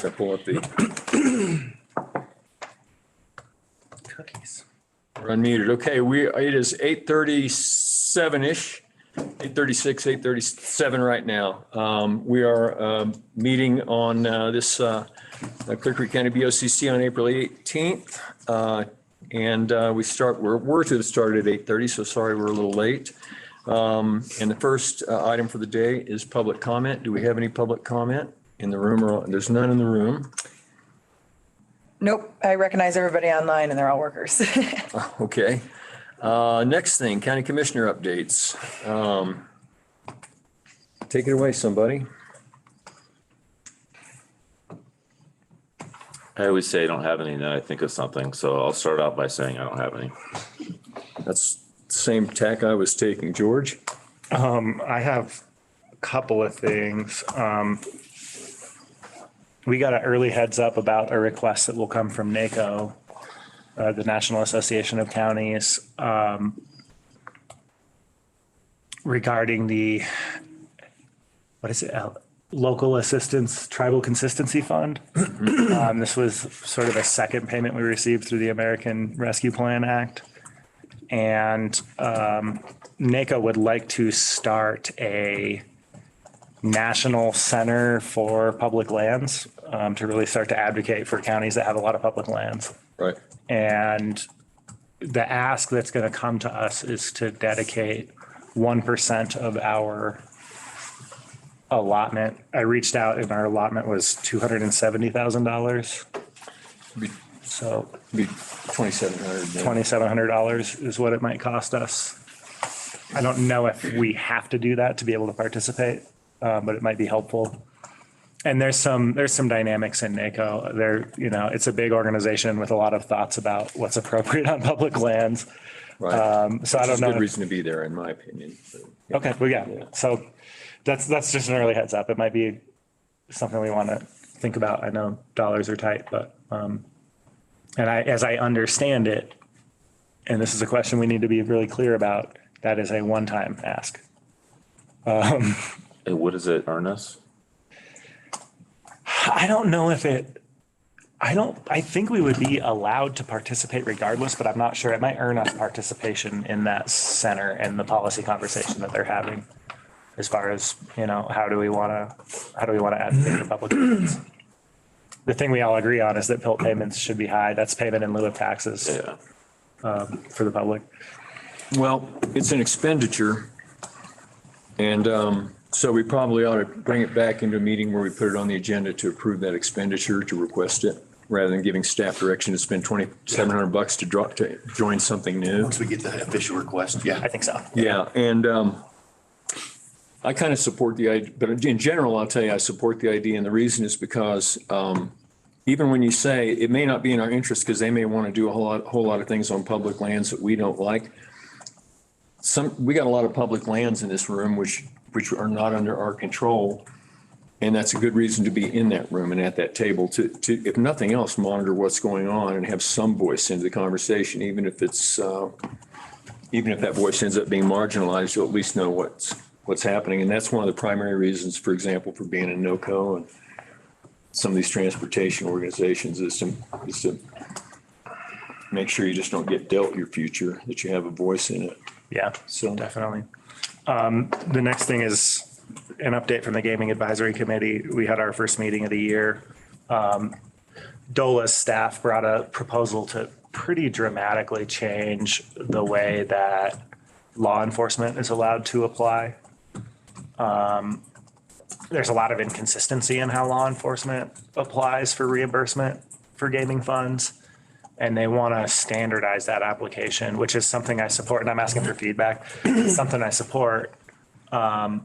I pull up the Cookies. we're unmuted. Okay, it is 8:37-ish, 8:36, 8:37 right now. We are meeting on this Clear Creek County BOCC on April 18th. And we're to have started at 8:30, so sorry we're a little late. And the first item for the day is public comment. Do we have any public comment in the room? Or there's none in the room. Nope, I recognize everybody online and they're all workers. Okay. Next thing, county commissioner updates. Take it away, somebody. I always say I don't have any, and then I think of something. So I'll start out by saying I don't have any. That's the same tack I was taking. George? I have a couple of things. We got an early heads up about a request that will come from NACO, the National Association of Counties, regarding the, what is it? Local Assistance Tribal Consistency Fund. This was sort of a second payment we received through the American Rescue Plan Act. And NACO would like to start a national center for public lands to really start to advocate for counties that have a lot of public lands. Right. And the ask that's going to come to us is to dedicate 1% of our allotment. I reached out and our allotment was $270,000. So Be $2,700. $2,700 is what it might cost us. I don't know if we have to do that to be able to participate, but it might be helpful. And there's some dynamics in NACO. It's a big organization with a lot of thoughts about what's appropriate on public lands. Right. So I don't know. Good reason to be there, in my opinion. Okay, well, yeah. So that's just an early heads up. It might be something we want to think about. I know dollars are tight, but as I understand it, and this is a question we need to be really clear about, that is a one-time ask. And what does it earn us? I don't know if I think we would be allowed to participate regardless, but I'm not sure. It might earn us participation in that center and the policy conversation that they're having as far as, how do we want to advocate for public lands? The thing we all agree on is that PILT payments should be high. That's payment in lieu of taxes. Yeah. For the public. Well, it's an expenditure. And so we probably ought to bring it back into a meeting where we put it on the agenda to approve that expenditure, to request it, rather than giving staff direction to spend $2,700 to join something new. Once we get the official request, yeah. I think so. Yeah, and I kind of support the idea, but in general, I'll tell you, I support the idea, and the reason is because even when you say it may not be in our interest because they may want to do a whole lot of things on public lands that we don't like. We got a lot of public lands in this room which are not under our control, and that's a good reason to be in that room and at that table to if nothing else, monitor what's going on and have some voice into the conversation, even if that voice ends up being marginalized, you'll at least know what's happening. And that's one of the primary reasons, for example, for being in NOCO and some of these transportation organizations is to make sure you just don't get dealt your future, that you have a voice in it. Yeah, So definitely. The next thing is an update from the Gaming Advisory Committee. We had our first meeting of the year. DOLA's staff brought a proposal to pretty dramatically change the way that law enforcement is allowed to apply. There's a lot of inconsistency in how law enforcement applies for reimbursement for gaming funds. And they want to standardize that application, which is something I support. And I'm asking for feedback. It's something I support. The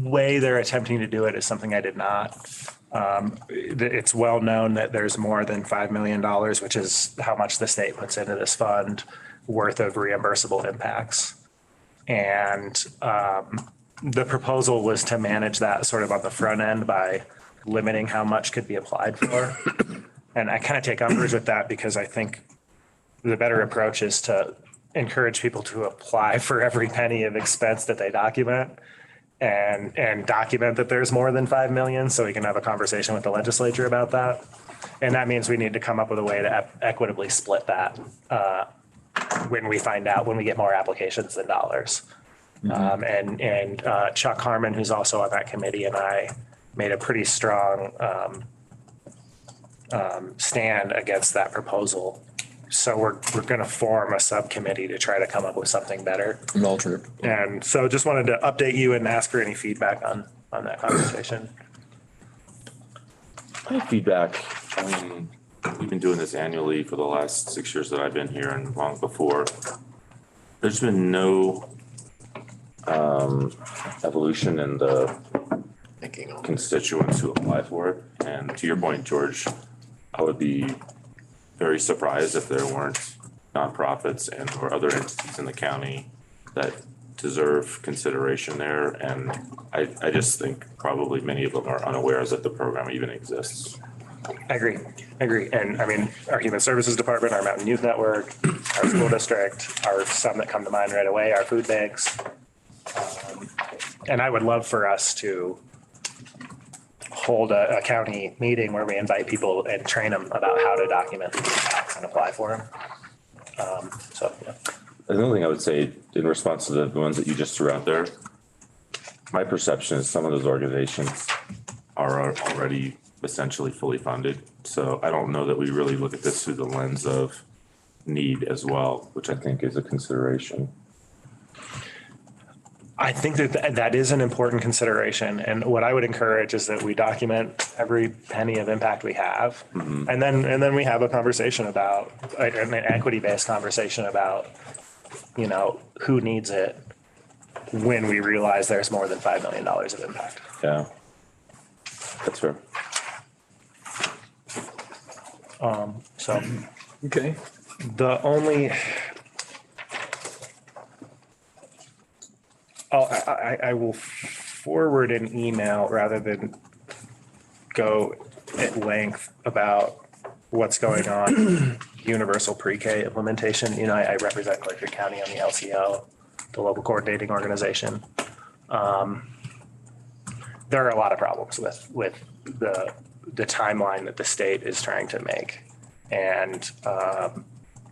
way they're attempting to do it is something I did not. It's well known that there's more than $5 million, which is how much the state puts into this fund, worth of reimbursable impacts. And the proposal was to manage that sort of on the front end by limiting how much could be applied for. And I kind of take umbrage with that because I think the better approach is to encourage people to apply for every penny of expense that they document and document that there's more than 5 million so we can have a conversation with the legislature about that. And that means we need to come up with a way to equitably split that when we get more applications than dollars. And Chuck Harmon, who's also on that committee, and I made a pretty strong stand against that proposal. So we're going to form a subcommittee to try to come up with something better. An alternate. And so just wanted to update you and ask for any feedback on that conversation. My feedback, I mean, we've been doing this annually for the last 6 years that I've been here and long before. There's been no evolution in the constituents who apply for it. And to your point, George, I would be very surprised if there weren't nonprofits and or other entities in the county that deserve consideration there. And I just think probably many of them are unaware that the program even exists. I agree. And I mean, our Human Services Department, our Mountain Youth Network, our school district, are some that come to mind right away, our food banks. And I would love for us to hold a county meeting where we invite people and train them about how to document these facts and apply for them. Yeah. Another thing I would say in response to the ones that you just threw out there, my perception is some of those organizations are already essentially fully funded. So I don't know that we really look at this through the lens of need as well, which I think is a consideration. I think that is an important consideration. And what I would encourage is that we document every penny of impact we have. Mm-hmm. And then we have a conversation about an equity-based conversation about, who needs it when we realize there's more than $5 million of impact. Yeah, that's fair. Okay. The only, I will forward an email rather than go at length about what's going on universal pre-K implementation. I represent Collier County on the LCO, the local coordinating organization. There are a lot of problems with the timeline that the state is trying to make. And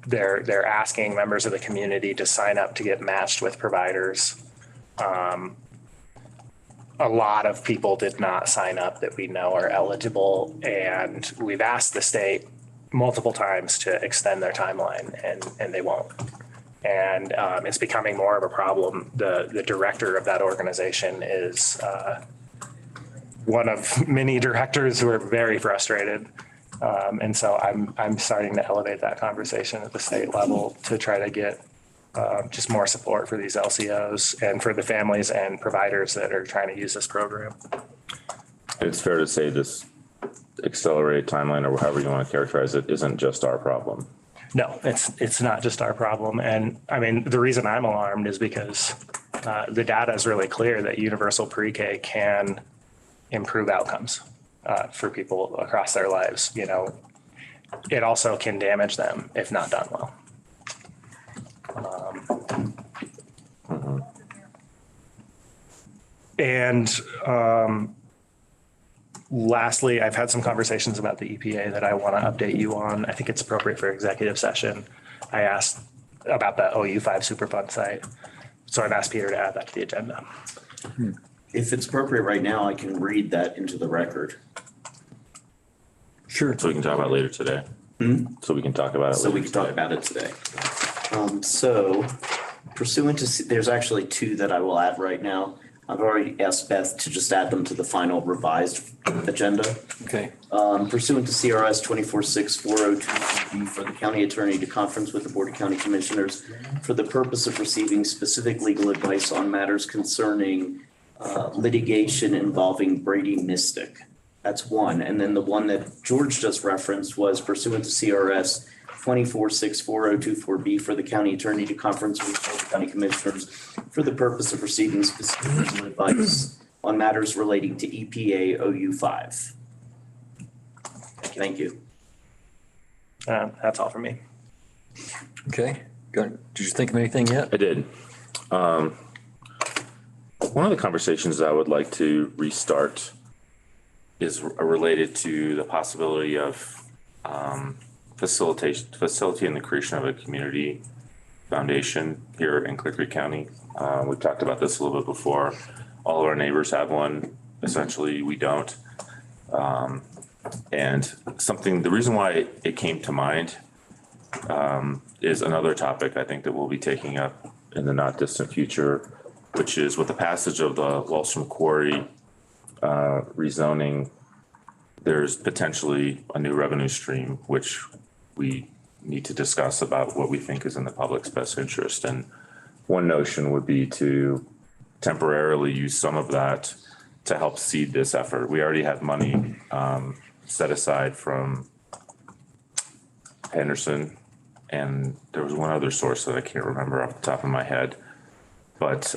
they're asking members of the community to sign up to get matched with providers. A lot of people did not sign up that we know are eligible, and we've asked the state multiple times to extend their timeline, and they won't. And it's becoming more of a problem. The director of that organization is one of many directors who are very frustrated. And so I'm starting to elevate that conversation at the state level to try to get just more support for these LCOs and for the families and providers that are trying to use this program. It's fair to say this accelerated timeline, or however you want to characterize it, isn't just our problem. No, it's not just our problem. And I mean, the reason I'm alarmed is because the data is really clear that universal pre-K can improve outcomes for people across their lives. It also can damage them if not done well. And lastly, I've had some conversations about the EPA that I want to update you on. I think it's appropriate for executive session. I asked about the OU5 Superfund site. So I've asked Peter to add that to the agenda. If it's appropriate right now, I can read that into the record. Sure. So we can talk about it later today. So we can talk about it So later we can talk today. about it today. So pursuant to, there's actually two that I will add right now. I've already asked Beth to just add them to the final revised agenda. Okay. Pursuant to CRS 246402 for the county attorney to conference with the Board of County Commissioners for the purpose of receiving specific legal advice on matters concerning litigation involving Brady Mystic. That's one. And then the one that George just referenced was pursuant to CRS 246402-4B for the county attorney to conference with the county commissioners for the purpose of receiving specific legal advice on matters relating to EPA OU5. Thank you. That's all for me. Okay. Good. Did you think of anything yet? I did. One of the conversations I would like to restart is related to the possibility of facilitating the creation of a community foundation here in Clear Creek County. We've talked about this a little bit before. All of our neighbors have one. Essentially, we don't. And the reason why it came to mind is another topic I think that we'll be taking up in the not distant future, which is with the passage of the Wellstrom Quarry rezoning, there's potentially a new revenue stream, which we need to discuss about what we think is in the public's best interest. And one notion would be to temporarily use some of that to help seed this effort. We already have money set aside from Henderson, and there was one other source that I can't remember off the top of my head. But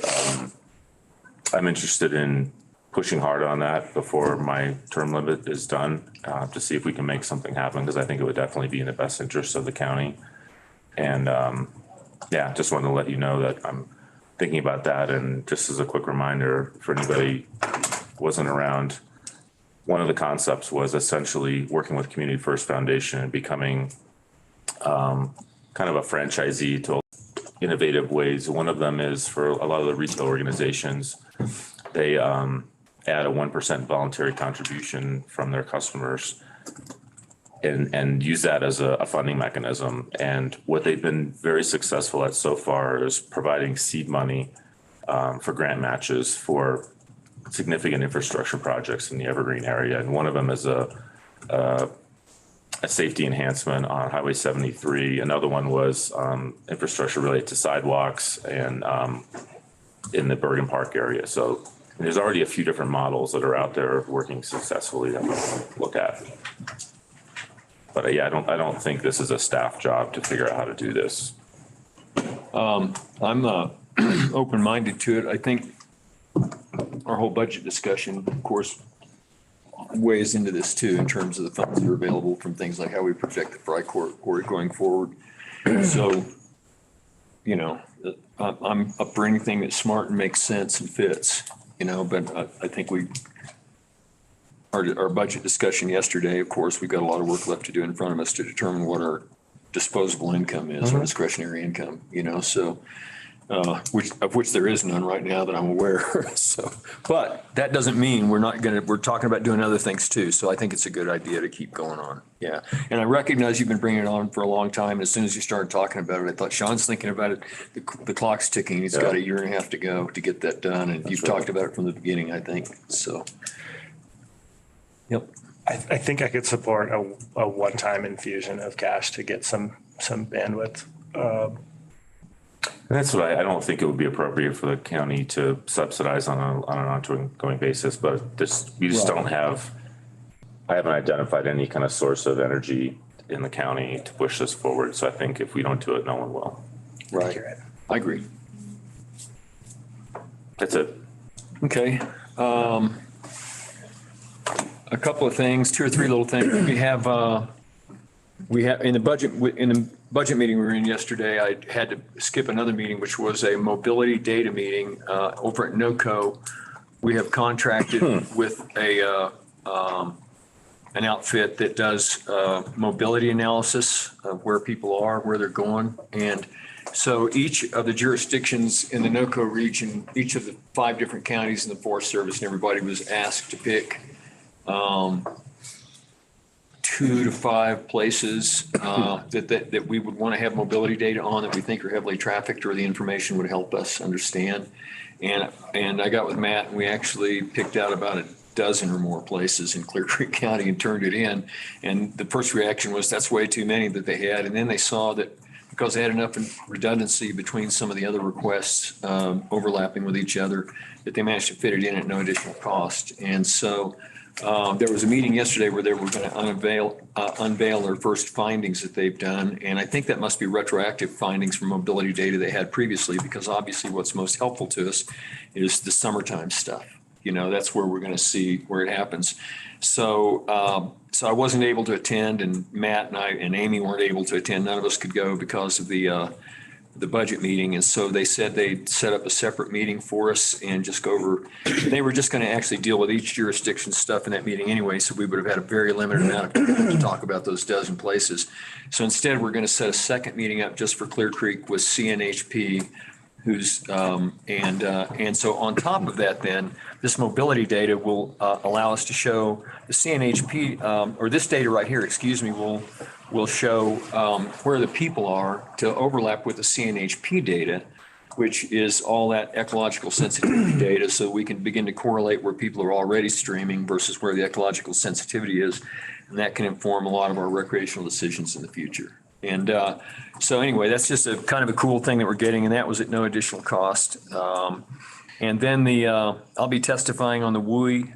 I'm interested in pushing hard on that before my term limit is done to see if we can make something happen, because I think it would definitely be in the best interest of the county. And yeah, just wanted to let you know that I'm thinking about that. And just as a quick reminder for anybody who wasn't around, one of the concepts was essentially working with Community First Foundation and becoming kind of a franchisee to innovative ways. One of them is for a lot of the retail organizations, they add a 1% voluntary contribution from their customers and use that as a funding mechanism. And what they've been very successful at so far is providing seed money for grant matches for significant infrastructure projects in the Evergreen area. And one of them is a safety enhancement on Highway 73. Another one was infrastructure related to sidewalks and in the Bergen Park area. So there's already a few different models that are out there working successfully that we'll look at. But yeah, I don't think this is a staff job to figure out how to do this. I'm open-minded to it. I think our whole budget discussion, of course, weighs into this too, in terms of the funds that are available from things like how we project the fry quarry going forward. So, you know, I'm up for anything that's smart and makes sense and fits, you know, but I think our budget discussion yesterday, of course, we've got a lot of work left to do in front of us to determine what our disposable income is, or discretionary income, you know, so which there is none right now that I'm aware. So, but that doesn't mean we're talking about doing other things too. So I think it's a good idea to keep going on. Yeah. And I recognize you've been bringing it on for a long time. And as soon as you started talking about it, I thought Sean's thinking about it. The clock's ticking. He's got a year and a half to go to get that done. And you've talked about it from the beginning, I think. So, yep. I think I could support a one-time infusion of cash to get some bandwidth. And that's what I don't think it would be appropriate for the county to subsidize on an ongoing basis, but we just don't have, I haven't identified any kind of source of energy in the county to push this forward. So I think if we don't do it, no one will. Right. I agree. That's it. Okay. A couple of things, 2 or 3 little things. We have in the budget meeting we were in yesterday, I had to skip another meeting, which was a mobility data meeting over at NOCO. We have contracted with an outfit that does mobility analysis of where people are, where they're going. And so each of the jurisdictions in the NOCO region, each of the 5 different counties in the Forest Service and everybody was asked to pick 2 to 5 places that we would want to have mobility data on that we think are heavily trafficked or the information would help us understand. And I got with Matt and we actually picked out about a dozen or more places in Clear Creek County and turned it in. And the first reaction was that's way too many that they had. And then they saw that because they had enough redundancy between some of the other requests overlapping with each other, that they managed to fit it in at no additional cost. And so there was a meeting yesterday where they were going to unveil their first findings that they've done. And I think that must be retroactive findings from mobility data they had previously, because obviously what's most helpful to us is the summertime stuff. You know, that's where we're going to see where it happens. So I wasn't able to attend, and Matt and I and Amy weren't able to attend. None of us could go because of the the budget meeting. And so they said they'd set up a separate meeting for us and just go over, they were just going to actually deal with each jurisdiction stuff in that meeting anyway. So we would have had a very limited amount of time to talk about those dozen places. So instead, we're going to set a second meeting up just for Clear Creek with CNHP, who's, and so on top of that, then this mobility data will allow us to show the CNHP, or this data right here, excuse me, will show where the people are to overlap with the CNHP data, which is all that ecological sensitivity data. So we can begin to correlate where people are already streaming versus where the ecological sensitivity is. And that can inform a lot of our recreational decisions in the future. And so anyway, that's just a kind of a cool thing that we're getting, and that was at no additional cost. And then I'll be testifying on the WUI,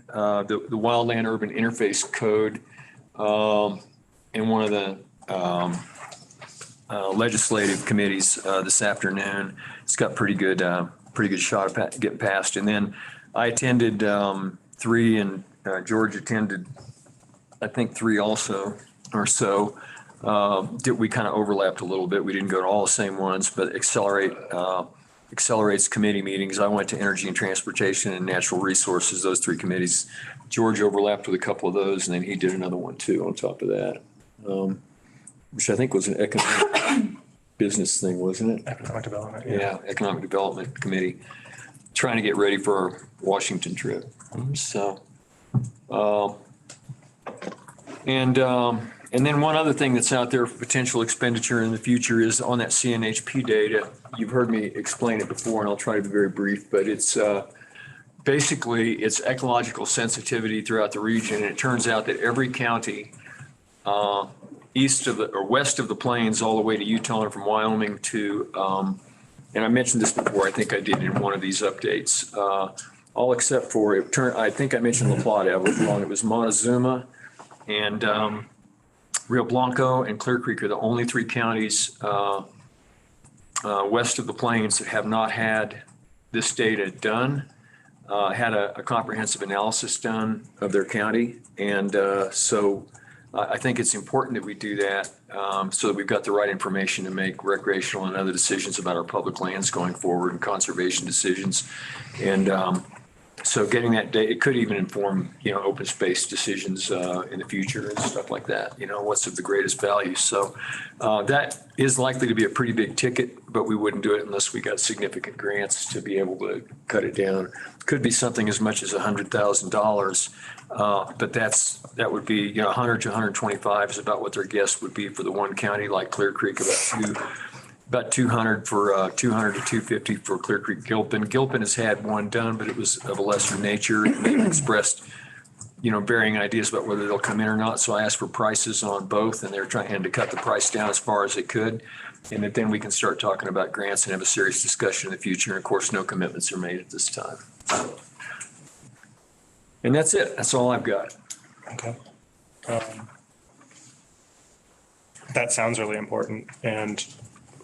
the Wildland Urban Interface Code, in one of the legislative committees this afternoon. It's got pretty good shot at getting passed. And then I attended 3, and George attended, I think 3 also or so. We kind of overlapped a little bit. We didn't go to all the same ones, but Accelerates committee meetings. I went to Energy and Transportation and Natural Resources, those 3 committees. George overlapped with a couple of those, and then he did another one too on top of that, which I think was an economic business thing, wasn't it? Economic development. Yeah, Economic Development Committee, trying to get ready for our Washington trip. So, and then one other thing that's out there for potential expenditure in the future is on that CNHP data. You've heard me explain it before, and I'll try to be very brief, but it's basically it's ecological sensitivity throughout the region. And it turns out that every county east of or west of the plains all the way to Utah and from Wyoming to, and I mentioned this before, I think I did in one of these updates, all except for, I think I mentioned La Plata, I was wrong. It was Montezuma and Rio Blanco and Clear Creek are the only 3 counties west of the plains that have not had this data done, had a comprehensive analysis done of their county. And so I think it's important that we do that so that we've got the right information to make recreational and other decisions about our public lands going forward and conservation decisions. And so getting that data, it could even inform, open space decisions in the future and stuff like that, what's of the greatest value. So that is likely to be a pretty big ticket, but we wouldn't do it unless we got significant grants to be able to cut it down. Could be something as much as $100,000, but that would be, 100 to 125 is about what their guess would be for the one county like Clear Creek, about 200 for 200 to 250 for Clear Creek Gilpin. Gilpin has had one done, but it was of a lesser nature. They've expressed, varying ideas about whether they'll come in or not. So I asked for prices on both, and they're trying to cut the price down as far as they could. And that then we can start talking about grants and have a serious discussion in the future. And of course, no commitments are made at this time. And that's it. That's all I've got. Okay. That sounds really important, and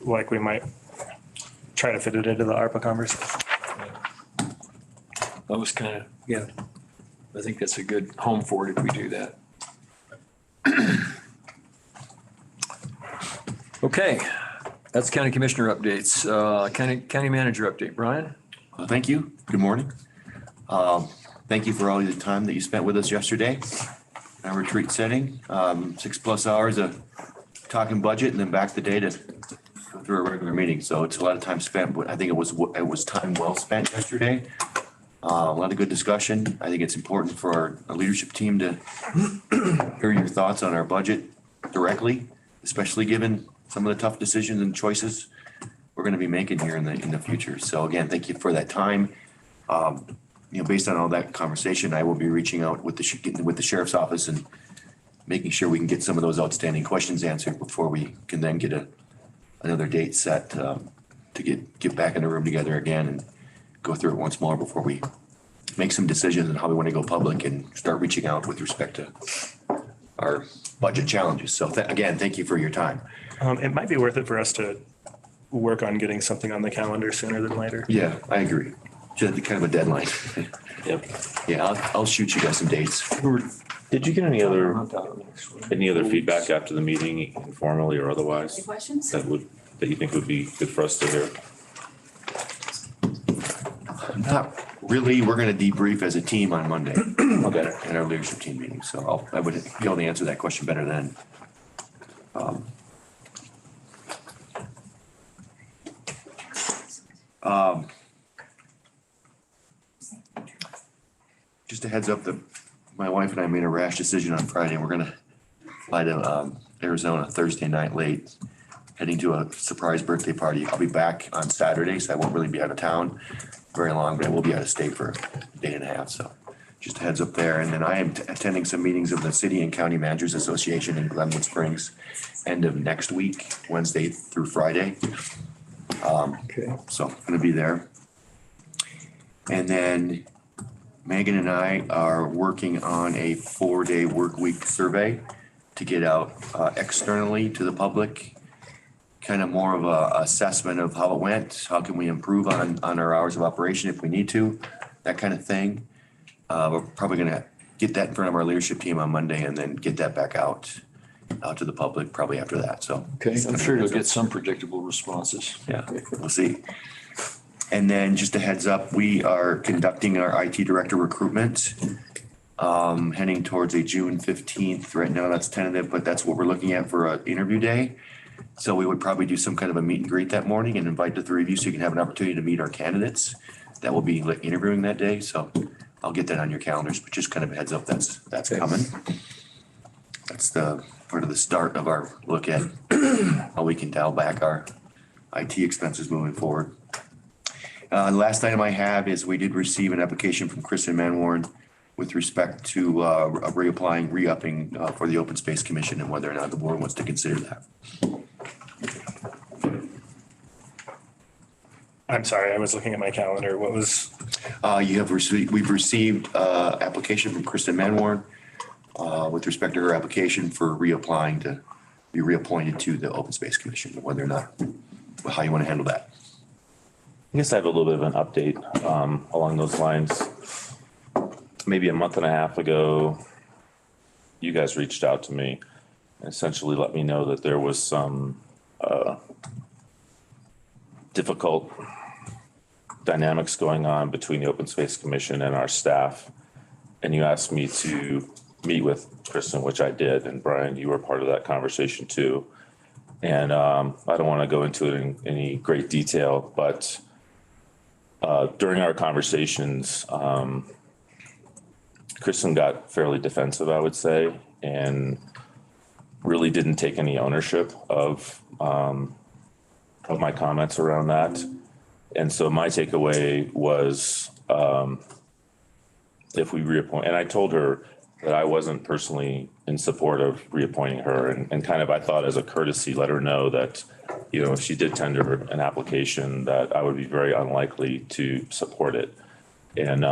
like we might try to fit it into the ARPA conversation. That was kind of, yeah, I think that's a good home for it if we do that. Okay, that's county commissioner updates. County manager update, Brian? Thank you. Good morning. Thank you for all the time that you spent with us yesterday. Our retreat setting, 6+ hours of talking budget and then back the data through a regular meeting. So it's a lot of time spent, but I think it was time well spent yesterday. A lot of good discussion. I think it's important for our leadership team to hear your thoughts on our budget directly, especially given some of the tough decisions and choices we're going to be making here in the future. So again, thank you for that time. Based on all that conversation, I will be reaching out with the sheriff's office and making sure we can get some of those outstanding questions answered before we can then get another date set to get back in the room together again and go through it once more before we make some decisions on how we want to go public and start reaching out with respect to our budget challenges. So again, thank you for your time. It might be worth it for us to work on getting something on the calendar sooner than later. Yeah, I agree. Just kind of a deadline. Yep. Yeah, I'll shoot you guys some dates. Did you get any other feedback after the meeting, informally or otherwise? Any questions? That would that you think would be good for us to hear? Not really. We're going to debrief as a team on Monday Okay. in our leadership team meeting. So I would be able to answer that question better then. Just a heads up that my wife and I made a rash decision on Friday. We're going to fly to Arizona Thursday night late, heading to a surprise birthday party. I'll be back on Saturday, so I won't really be out of town very long, but I will be out of state for a day and a half. So just a heads up there. And then I am attending some meetings of the City and County Managers Association in Glenwood Springs, end of next week, Wednesday through Friday. Okay. So I'm going to be there. And then Megan and I are working on a 4-day work week survey to get out externally to the public. Kind of more of a assessment of how it went, how can we improve on our hours of operation if we need to, that kind of thing. We're probably gonna get that in front of our leadership team on Monday and then get that back out to the public probably after that, so. Okay, I'm sure you'll get some predictable responses. Yeah, we'll see. And then just a heads up, we are conducting our IT director recruitment, heading towards a June 15th. Right now, that's tentative, but that's what we're looking at for an interview day. So we would probably do some kind of a meet and greet that morning and invite the three of you so you can have an opportunity to meet our candidates that will be interviewing that day. So I'll get that on your calendars, but just kind of a heads up, that's coming. That's the part of the start of our look at how we can dial back our IT expenses moving forward. The last item I have is we did receive an application from Kristen Manwarn with respect to reapplying, re-upping for the Open Space Commission and whether or not the board wants to consider that. I'm sorry, I was looking at my calendar. What was, We've received application from Kristen Manwarn with respect to her application for reapplying to be reappointed to the Open Space Commission, whether or not, how you want to handle that. I guess I have a little bit of an update along those lines. Maybe a month and a half ago, you guys reached out to me and essentially let me know that there was some difficult dynamics going on between the Open Space Commission and our staff. And you asked me to meet with Kristen, which I did. And Brian, you were part of that conversation too. And I don't want to go into it in any great detail, but during our conversations, Kristen got fairly defensive, I would say, and really didn't take any ownership of my comments around that. And so my takeaway was if we reappoint, and I told her that I wasn't personally in support of reappointing her, and kind of I thought as a courtesy, let her know that, you know, if she did tender an application, that I would be very unlikely to support it. And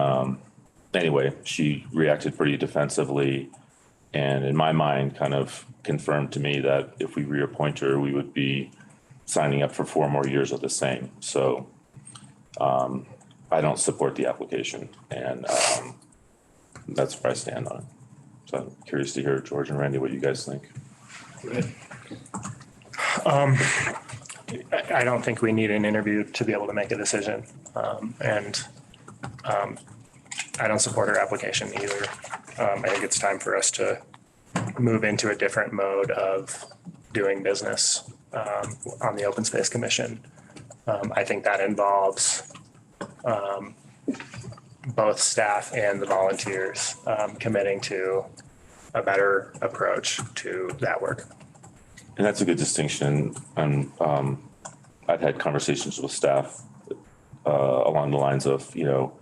anyway, she reacted pretty defensively, and in my mind kind of confirmed to me that if we reappoint her, we would be signing up for 4 more years of the same. So I don't support the application, and that's where I stand on it. So I'm curious to hear, George and Randy, what you guys think. I don't think we need an interview to be able to make a decision. And I don't support her application either. I think it's time for us to move into a different mode of doing business on the Open Space Commission. I think that involves both staff and the volunteers committing to a better approach to that work. And that's a good distinction. And I've had conversations with staff along the lines of, you know,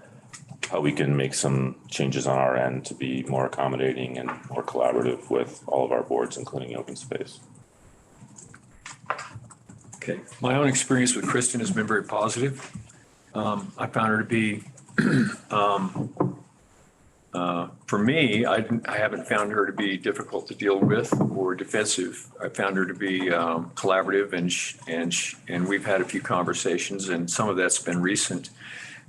how we can make some changes on our end to be more accommodating and more collaborative with all of our boards, including open space. Okay. My own experience with Kristen has been very positive. I found her to be, for me, I haven't found her to be difficult to deal with or defensive. I found her to be collaborative, and we've had a few conversations, and some of that's been recent.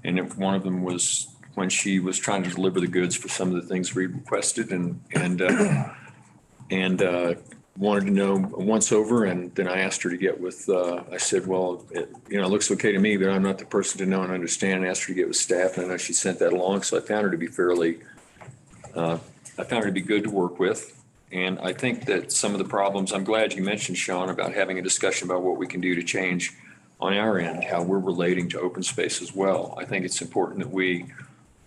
And one of them was when she was trying to deliver the goods for some of the things we requested, and wanted to know once over, and then I asked her to get with, I said, well, it looks okay to me, but I'm not the person to know and understand. I asked her to get with staff, and I know she sent that along, so I found her to be good to work with. And I think that some of the problems, I'm glad you mentioned, Sean, about having a discussion about what we can do to change on our end, how we're relating to open space as well. I think it's important that we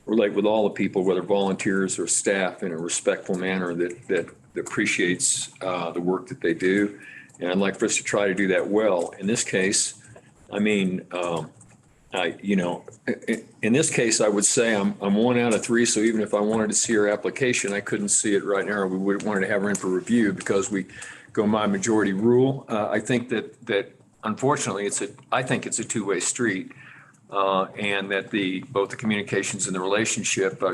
relate with all the people, whether volunteers or staff, in a respectful manner that appreciates the work that they do. And I'd like for us to try to do that well. In this case, I mean, in this case, I would say I'm 1 out of 3. So even if I wanted to see her application, I couldn't see it right now. We would wanted to have her in for review because we go by majority rule. I think that unfortunately I think it's a two-way street. And that both the communications and the relationship are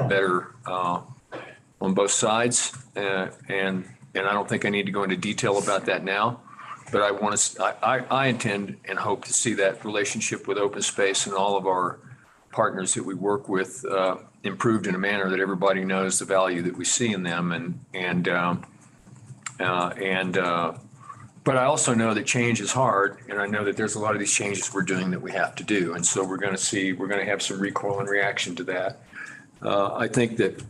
better on both sides. And I don't think I need to go into detail about that now, but I intend and hope to see that relationship with open space and all of our partners that we work with improved in a manner that everybody knows the value that we see in them. But I also know that change is hard, and I know that there's a lot of these changes we're doing that we have to do. And so we're going to have some recoil and reaction to that. I think that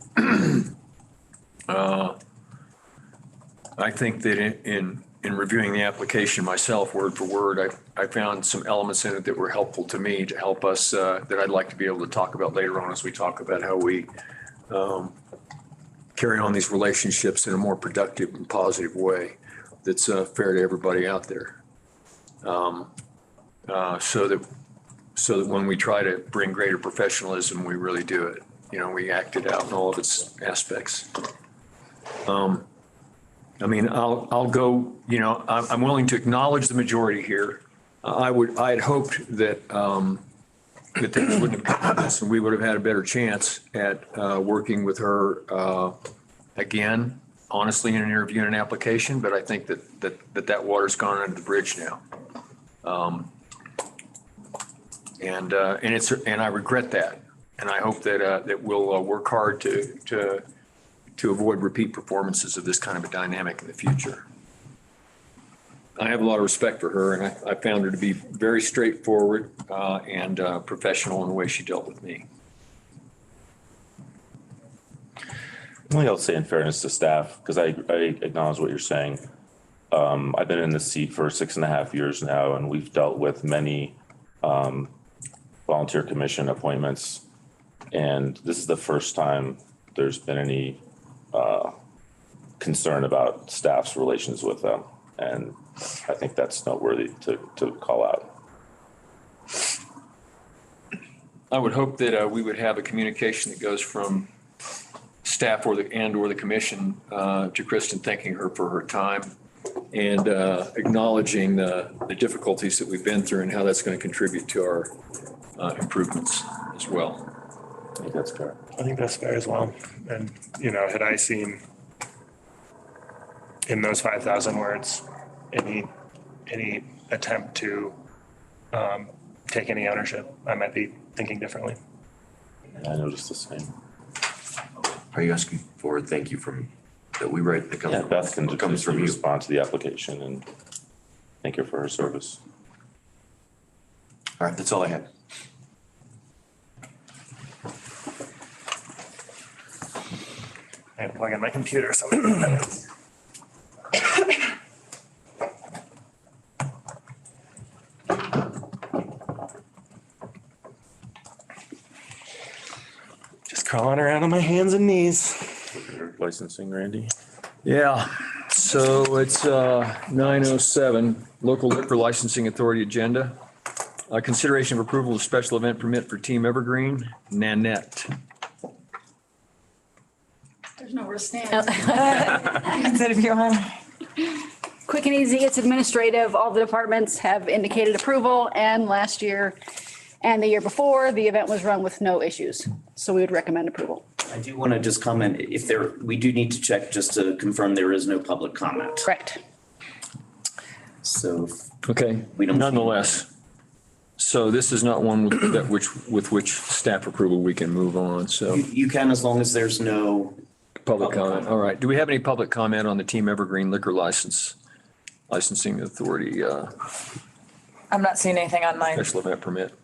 in reviewing the application myself, word for word, I found some elements in it that were helpful to me to help us, that I'd like to be able to talk about later on as we talk about how we carry on these relationships in a more productive and positive way that's fair to everybody out there. So that when we try to bring greater professionalism, we really do it. We act it out in all of its aspects. I mean, I'll go, I'm willing to acknowledge the majority here. I had hoped that things wouldn't have come to this and we would have had a better chance at working with her again, honestly, in an interview and an application, but I think that water's gone under the bridge now. And I regret that. And I hope that we'll work hard to avoid repeat performances of this kind of a dynamic in the future. I have a lot of respect for her, and I found her to be very straightforward and professional in the way she dealt with me. One thing I'll say in fairness to staff, because I acknowledge what you're saying. I've been in this seat for 6.5 years now, and we've dealt with many volunteer commission appointments. And this is the first time there's been any concern about staff's relations with them. And I think that's noteworthy to call out. I would hope that we would have a communication that goes from staff or the commission to Kristen, thanking her for her time and acknowledging the difficulties that we've been through and how that's going to contribute to our improvements as well. I think that's fair. I think that's fair as well. And, had I seen in those 5,000 words, any attempt to take any ownership, I might be thinking differently. I noticed the same. Are you asking for a thank you that we write that comes Yeah, Beth can comes from you? respond to the application and thank her for her service. All right, that's all I had. I have to plug in my computer, so. Just crawling around on my hands and knees. Licensing, Randy? Yeah, so it's 9:07, local liquor licensing authority agenda. Consideration of approval of special event permit for Team Evergreen, Nanette. There's nowhere to stand. Instead of you on. Quick and easy, it's administrative. All the departments have indicated approval, and last year and the year before, the event was run with no issues. So we would recommend approval. I do want to just comment, we do need to check just to confirm there is no public comment. Correct. So Okay, We don't- nonetheless. So this is not one with which staff approval we can move on, so. you can, as long as there's no Public comment. All right. Do we have any public comment on the Team Evergreen liquor licensing authority, I'm not seeing anything on mine. special event permit?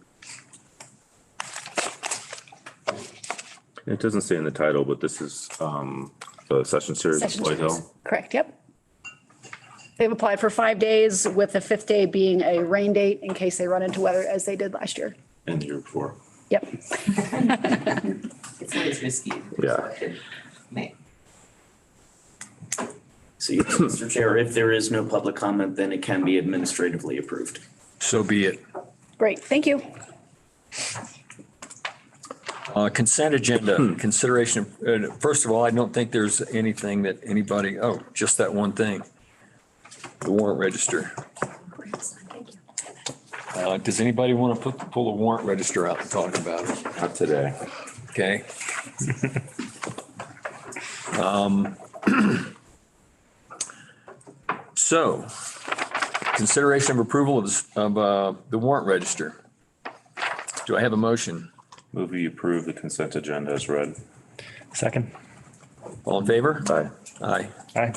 It doesn't say in the title, but this is, the session series at Session White series. Hill. Correct, yep. They've applied for 5 days with the 5th day being a rain date in case they run into weather as they did last year. And the year before. Yep. It's always risky. Yeah. So, yes, Mr. Chair, if there is no public comment, then it can be administratively approved. So be it. Great, thank you. Consent agenda, consideration, first of all, I don't think there's anything that anybody, just that one thing. The warrant register. Does anybody want to pull the warrant register out and talk about it? Not today. Okay. So, consideration of approval of the warrant register. Do I have a motion? Move we approve the consent agenda as read. Second. All in favor? Aye. Aye. Aye.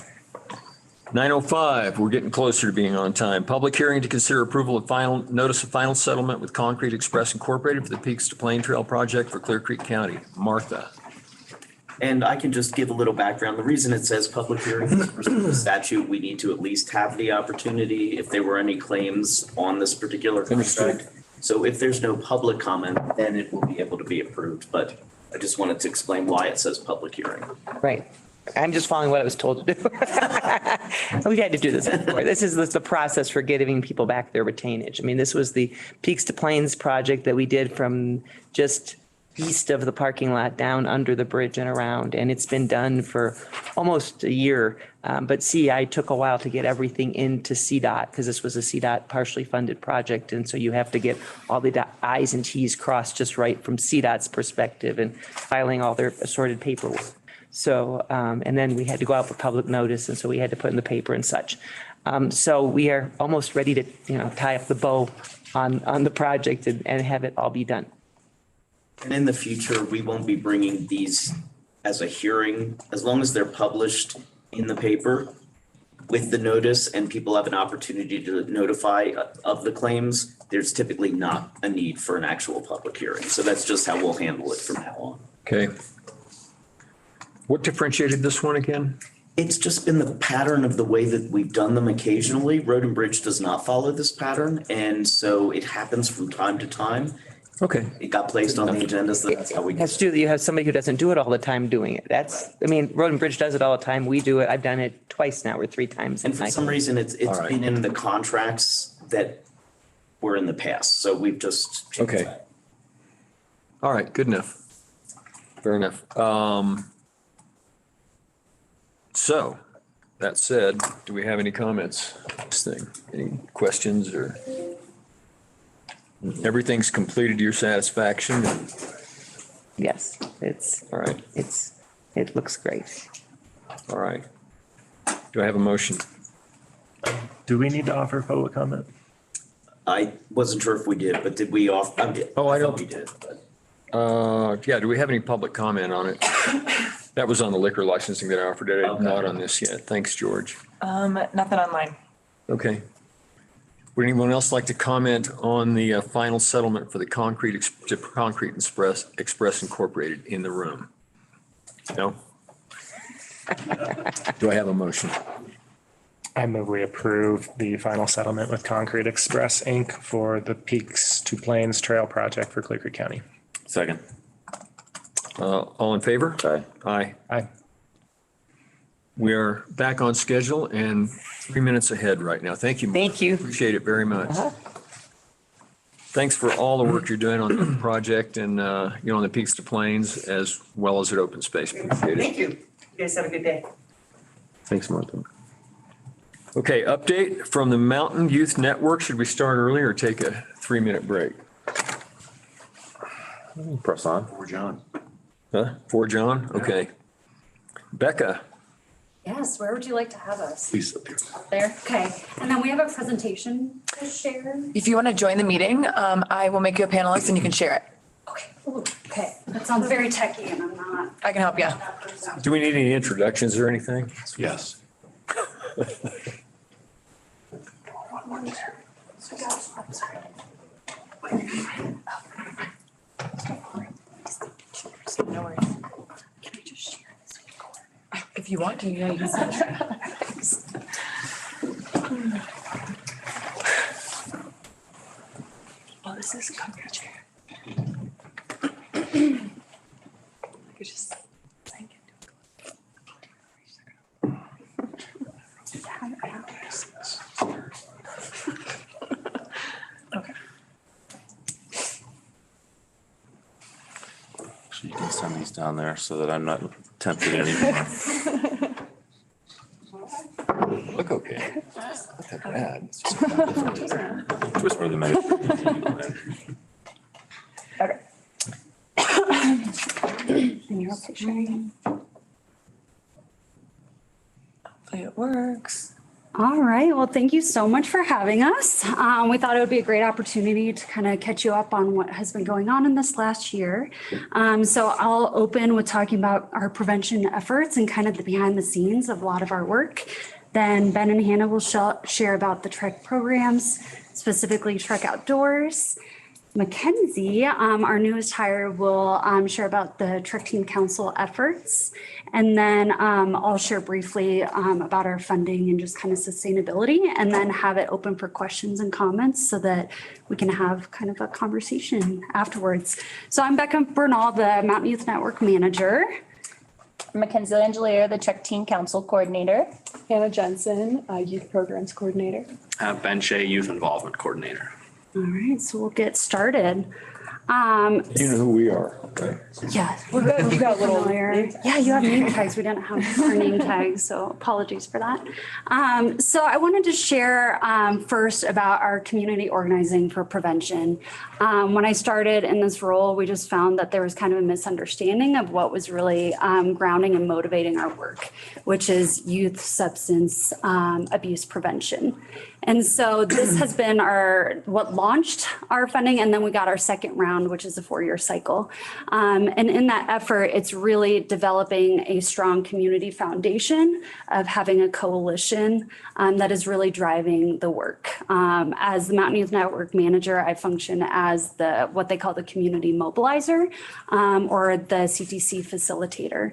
9:05, we're getting closer to being on time. Public hearing to consider approval of notice of final settlement with Concrete Express Incorporated for the Peaks to Plain Trail project for Clear Creek County. Martha. And I can just give a little background. The reason it says public hearing is pursuant to statute, we need to at least have the opportunity if there were any claims on this particular Understood. contract. So if there's no public comment, then it will be able to be approved. But I just wanted to explain why it says public hearing. Right. I'm just following what I was told to do. We've had to do this before. This is the process for giving people back their retainage. I mean, this was the Peaks to Plains project that we did from just east of the parking lot down under the bridge and around. And it's been done for almost a year. But CI took a while to get everything into CDOT because this was a CDOT partially funded project. And so you have to get all the I's and T's crossed just right from CDOT's perspective and filing all their assorted paperwork. So, and then we had to go out for public notice, and so we had to put in the paper and such. So we are almost ready to, tie up the bow on the project and have it all be done. And in the future, we won't be bringing these as a hearing, as long as they're published in the paper with the notice and people have an opportunity to notify of the claims, there's typically not a need for an actual public hearing. So that's just how we'll handle it from now on. Okay. What differentiated this one again? It's just been the pattern of the way that we've done them occasionally. Road and Bridge does not follow this pattern, and so it happens from time to time. Okay. It got placed on the agenda, so that's how we. It has to do that you have somebody who doesn't do it all the time doing it. Road and Bridge does it all the time. We do it. I've done it twice now or 3 times. And for some reason, it's All right. been in the contracts that were in the past, so we've just changed Okay. that. All right, good enough. Fair enough. So, that said, do we have any comments on this thing? Any questions or? Everything's completed to your satisfaction? Yes, All right, it looks great. all right. Do I have a motion? Do we need to offer public comment? I wasn't sure if we did, but did we off? Oh, I thought don't- We did, but Yeah, do we have any public comment on it? That was on the liquor licensing that I offered. I Okay. not on this yet. Thanks, George. Nothing online. Okay. Would anyone else like to comment on the final settlement for the Concrete Express Incorporated in the room? No? Do I have a motion? I move we approve the final settlement with Concrete Express Inc. for the Peaks to Plains Trail project for Clear Creek County. Second. All in favor? Aye. Aye. Aye. We are back on schedule and 3 minutes ahead right now. Thank you. Thank you. Appreciate it very much. Thanks for all the work you're doing on the project and, on the Peaks to Plains as well as at Open Space. Appreciate it. you. You guys have a good day. Thanks, Martha. Okay, update from the Mountain Youth Network. Should we start early or take a 3-minute break? Press on. For John. Huh? For John? Okay. Becca, Yes, where would you like to have us? Please up here. There, okay. And then we have a presentation to share. If you want to join the meeting, I will make you a panelist and you can share it. Okay, ooh, okay. That sounds very techy and I'm not. I can help you. Do we need any introductions or anything? Yes. No worries. If you want to, yeah, you can. Oh, this is comfy chair. I could just thank it. Okay. So you can send these down there so that I'm not tempted anymore. Look okay. Not that bad. It's just- Whisper the mayor. Okay. And you're okay sharing. Hopefully it works. All right. Well, thank you so much for having us. We thought it would be a great opportunity to kind of catch you up on what has been going on in this last year. So I'll open with talking about our prevention efforts and kind of the behind the scenes of a lot of our work. Then Ben and Hannah will share about the Trek programs, specifically Trek Outdoors. Mackenzie, our newest hire, will share about the Trek Team Council efforts. And then I'll share briefly about our funding and just kind of sustainability, and then have it open for questions and comments so that we can have kind of a conversation afterwards. So I'm Becca Bernal, the Mountain Youth Network Manager. Mackenzie Angelier, the Trek Team Council Coordinator. Hannah Jensen, Youth Programs Coordinator. Ben Shea, Youth Involvement Coordinator. All right, so we'll get started. You know who we are, right? Yeah, We've got little familiar. name tags. Yeah, you have name tags. We didn't have our name tags, so apologies for that. So I wanted to share first about our community organizing for prevention. When I started in this role, we just found that there was kind of a misunderstanding of what was really grounding and motivating our work, which is youth substance abuse prevention. And so this has been what launched our funding, and then we got our second round, which is a 4-year cycle. And in that effort, it's really developing a strong community foundation of having a coalition that is really driving the work. As the Mountain Youth Network Manager, I function as what they call the community mobilizer or the CTC facilitator.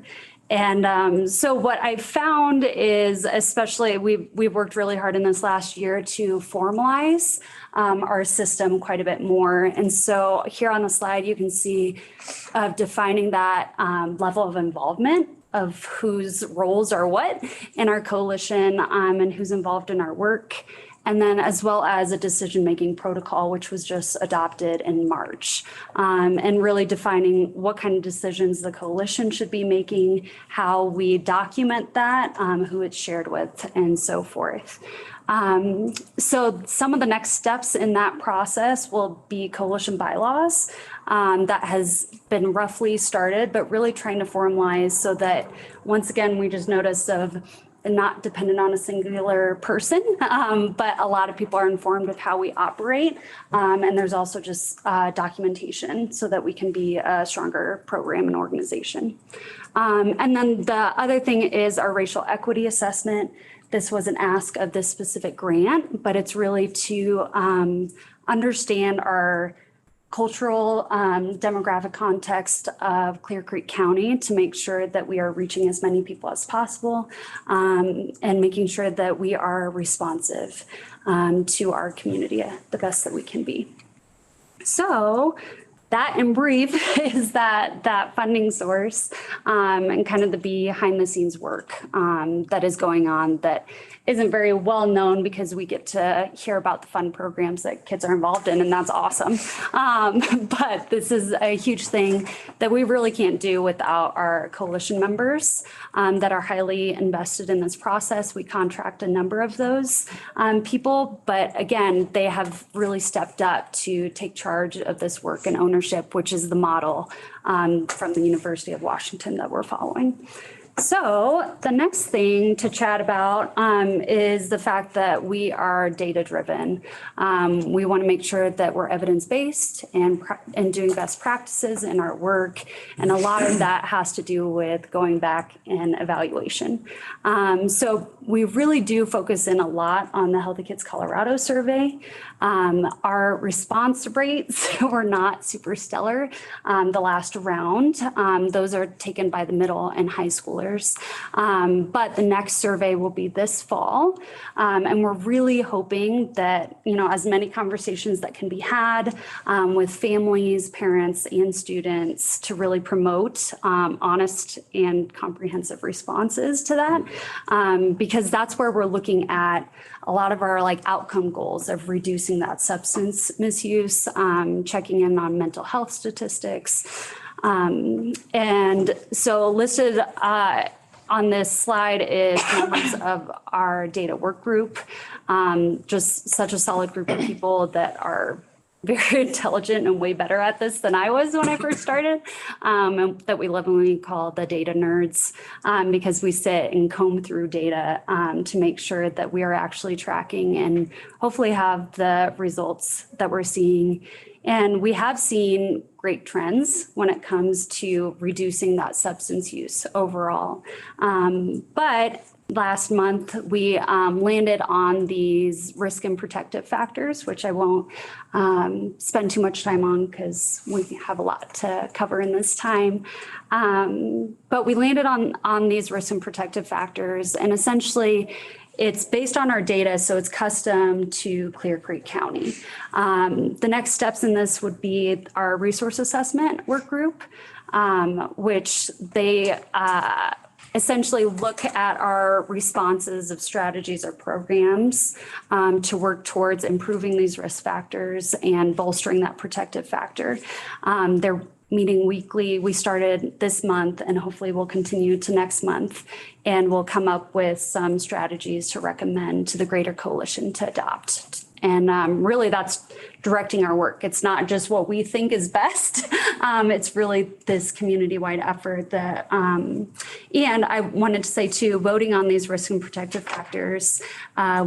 And so what I found is, especially we've worked really hard in this last year to formalize our system quite a bit more. And so here on the slide, you can see defining that level of involvement of whose roles are what in our coalition and who's involved in our work. And then as well as a decision-making protocol, which was just adopted in March, and really defining what kind of decisions the coalition should be making, how we document that, who it's shared with, and so forth. So some of the next steps in that process will be coalition bylaws. That has been roughly started, but really trying to formalize so that, once again, we just noticed of not dependent on a singular person, but a lot of people are informed of how we operate. And there's also just documentation so that we can be a stronger program and organization. And then the other thing is our racial equity assessment. This was an ask of this specific grant, but it's really to understand our cultural demographic context of Clear Creek County to make sure that we are reaching as many people as possible and making sure that we are responsive to our community the best that we can be. So that in brief is that funding source and kind of the behind the scenes work that is going on that isn't very well known because we get to hear about the fun programs that kids are involved in, and that's awesome. But this is a huge thing that we really can't do without our coalition members that are highly invested in this process. We contract a number of those people, but again, they have really stepped up to take charge of this work and ownership, which is the model from the University of Washington that we're following. So the next thing to chat about is the fact that we are data driven. We want to make sure that we're evidence based and doing best practices in our work, and a lot of that has to do with going back and evaluation. So we really do focus in a lot on the Healthy Kids Colorado survey. Our response rates were not super stellar the last round. Those are taken by the middle and high schoolers. But the next survey will be this fall. And we're really hoping that, as many conversations that can be had with families, parents, and students to really promote honest and comprehensive responses to that. Because that's where we're looking at a lot of our outcome goals of reducing that substance misuse, checking in on mental health statistics. And so listed on this slide is members of our data work group, just such a solid group of people that are very intelligent and way better at this than I was when I first started, and that we lovingly call the data nerds, because we sit and comb through data to make sure that we are actually tracking and hopefully have the results that we're seeing. And we have seen great trends when it comes to reducing that substance use overall. But last month, we landed on these risk and protective factors, which I won't spend too much time on because we have a lot to cover in this time. But we landed on these risk and protective factors, and essentially it's based on our data, so it's custom to Clear Creek County. The next steps in this would be our resource assessment work group, which they essentially look at our responses of strategies or programs to work towards improving these risk factors and bolstering that protective factor. They're meeting weekly. We started this month and hopefully we'll continue to next month, and we'll come up with some strategies to recommend to the greater coalition to adopt. And really that's directing our work. It's not just what we think is best. It's really this community-wide effort that, and I wanted to say too, voting on these risk and protective factors,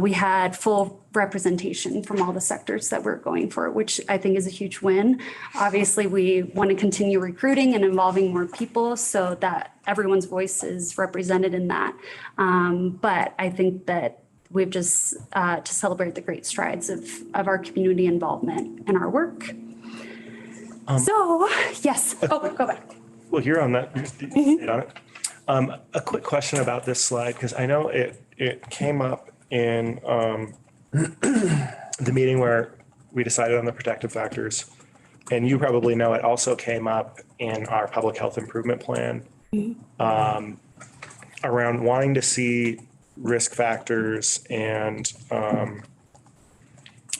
we had full representation from all the sectors that we're going for, which I think is a huge win. Obviously, we want to continue recruiting and involving more people so that everyone's voice is represented in that. But I think that we've just to celebrate the great strides of our community involvement in our work. So, yes. Oh, go back. Well, you're on that. On it. A quick question about this slide, because I know it came up in the meeting where we decided on the protective factors. And you probably know it also came up in our public health improvement plan around wanting to see risk factors and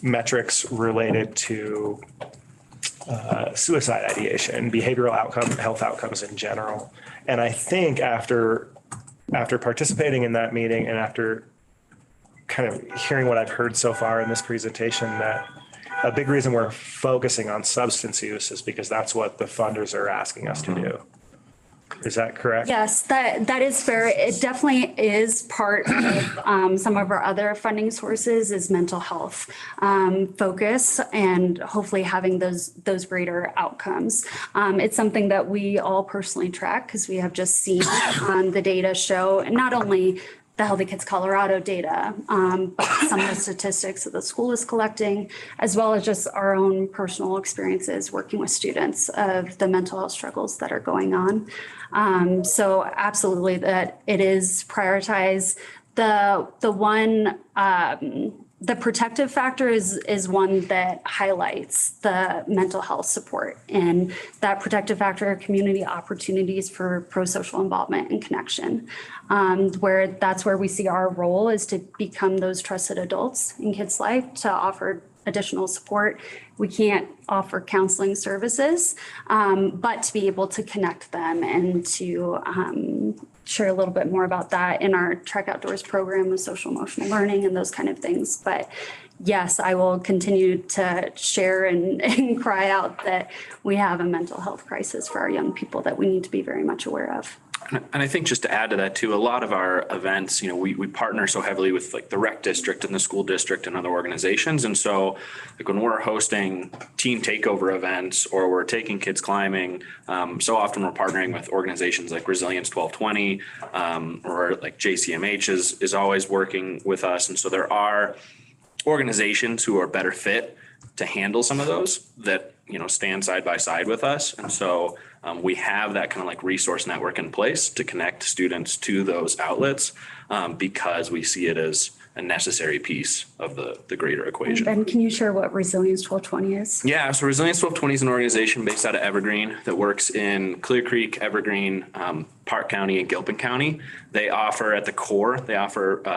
metrics related to suicide ideation, behavioral outcome, health outcomes in general. And I think after participating in that meeting and after kind of hearing what I've heard so far in this presentation, that a big reason we're focusing on substance use is because that's what the funders are asking us to do. Is that correct? Yes, that is fair. It definitely is part of some of our other funding sources is mental health focus and hopefully having those greater outcomes. It's something that we all personally track because we have just seen the data show, and not only the Healthy Kids Colorado data, but some of the statistics that the school is collecting, as well as just our own personal experiences working with students of the mental health struggles that are going on. So absolutely that it is prioritized. The protective factor is one that highlights the mental health support, and that protective factor community opportunities for pro-social involvement and connection, where that's where we see our role is to become those trusted adults in kids' life to offer additional support. We can't offer counseling services, but to be able to connect them and to share a little bit more about that in our Trek Outdoors program with social emotional learning and those kind of things. But yes, I will continue to share and cry out that we have a mental health crisis for our young people that we need to be very much aware of. And I think just to add to that too, a lot of our events, we partner so heavily with like the rec district and the school district and other organizations. And so like when we're hosting teen takeover events or we're taking kids climbing, so often we're partnering with organizations like Resilience 1220, or like JCMH is always working with us. And so there are organizations who are better fit to handle some of those that, stand side by side with us. And so we have that kind of like resource network in place to connect students to those outlets because we see it as a necessary piece of the greater equation. Ben, can you share what Resilience 1220 is? Yeah, so Resilience 1220 is an organization based out of Evergreen that works in Clear Creek, Evergreen, Park County, and Gilpin County. They offer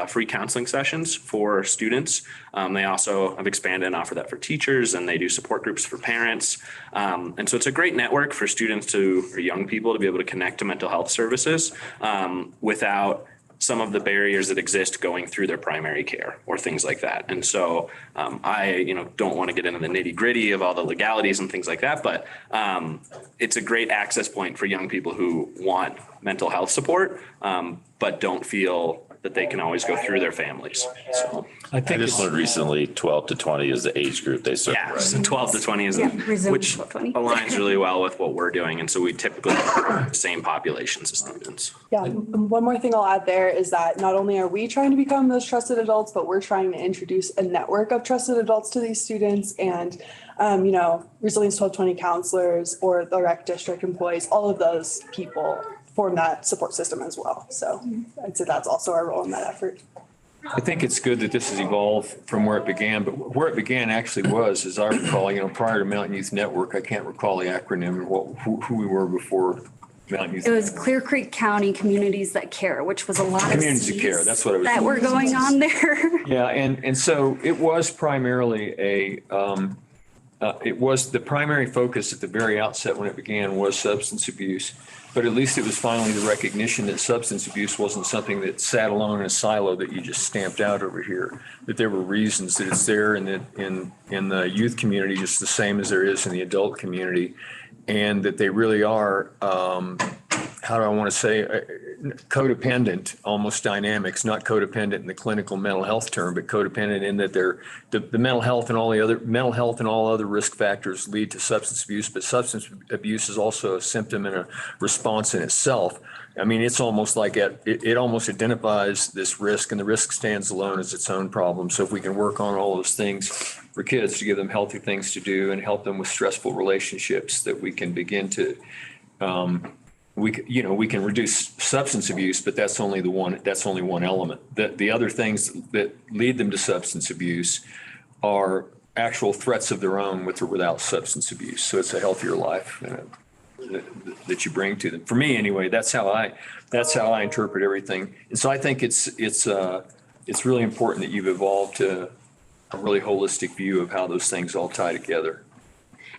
free counseling sessions for students. They also have expanded and offer that for teachers, and they do support groups for parents. And so it's a great network for students or young people to be able to connect to mental health services without some of the barriers that exist going through their primary care or things like that. And so I, don't want to get into the nitty gritty of all the legalities and things like that, but it's a great access point for young people who want mental health support, but don't feel that they can always go through their families. So I think I just learned recently 12 to 20 is the age group they serve. yeah, so 12 to 20 is, Resilience which 1220. aligns really well with what we're doing. And so we typically have the same populations as students. Yeah, and one more thing I'll add there is that not only are we trying to become those trusted adults, but we're trying to introduce a network of trusted adults to these students and, Resilience 1220 counselors or the rec district employees, all of those people form that support system as well. So I'd say that's also our role in that effort. I think it's good that this has evolved from where it began, but where it began actually was, as I recall, prior to Mountain Youth Network, I can't recall the acronym, who we were before Mountain Youth. It was Clear Creek County Communities That Care, which was a lot of Communities that Cs Care, that's what I was. that were going on there. Yeah, and so it was primarily it was the primary focus at the very outset when it began was substance abuse. But at least it was finally the recognition that substance abuse wasn't something that sat alone in a silo that you just stamped out over here, that there were reasons that it's there and that in the youth community just the same as there is in the adult community, and that they really are, how do I want to say, codependent, almost dynamics, not codependent in the clinical mental health term, but codependent in that they're the mental health and all other risk factors lead to substance abuse, but substance abuse is also a symptom and a response in itself. I mean, it's almost like it almost identifies this risk, and the risk stands alone as its own problem. So if we can work on all those things for kids to give them healthy things to do and help them with stressful relationships, that we can begin to we can reduce substance abuse, but that's only one element. The other things that lead them to substance abuse are actual threats of their own with or without substance abuse. So it's a healthier life that you bring to them. For me, anyway, that's how I interpret everything. And so I think it's really important that you've evolved to a really holistic view of how those things all tie together.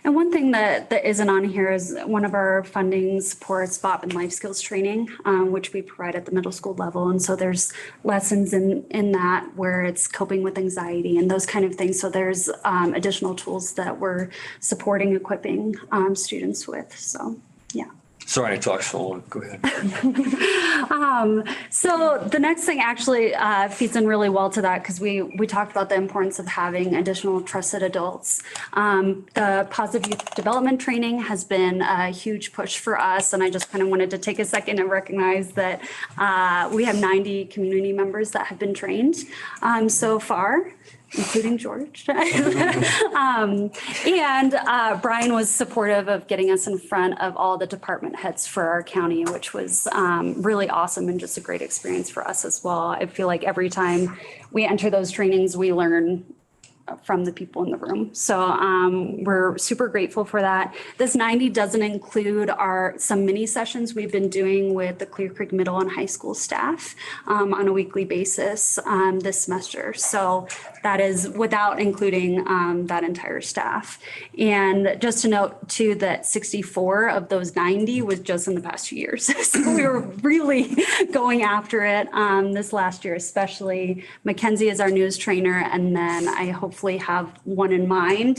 And one thing that isn't on here is one of our funding supports BOP and life skills training, which we provide at the middle school level. And so there's lessons in that where it's coping with anxiety and those kind of things. So there's additional tools that we're supporting, equipping students with. So, yeah. Sorry I talked so long. Go ahead. So the next thing actually feeds in really well to that because we talked about the importance of having additional trusted adults. The positive youth development training has been a huge push for us, and I just kind of wanted to take a second and recognize that we have 90 community members that have been trained so far, including George. And Brian was supportive of getting us in front of all the department heads for our county, which was really awesome and just a great experience for us as well. I feel like every time we enter those trainings, we learn from the people in the room. So we're super grateful for that. This 90 doesn't include some mini sessions we've been doing with the Clear Creek Middle and High School staff on a weekly basis this semester. So that is without including that entire staff. And just to note too, that 64 of those 90 was just in the past 2 years. So we were really going after it this last year, especially Mackenzie is our news trainer. And then I hope hopefully have one in mind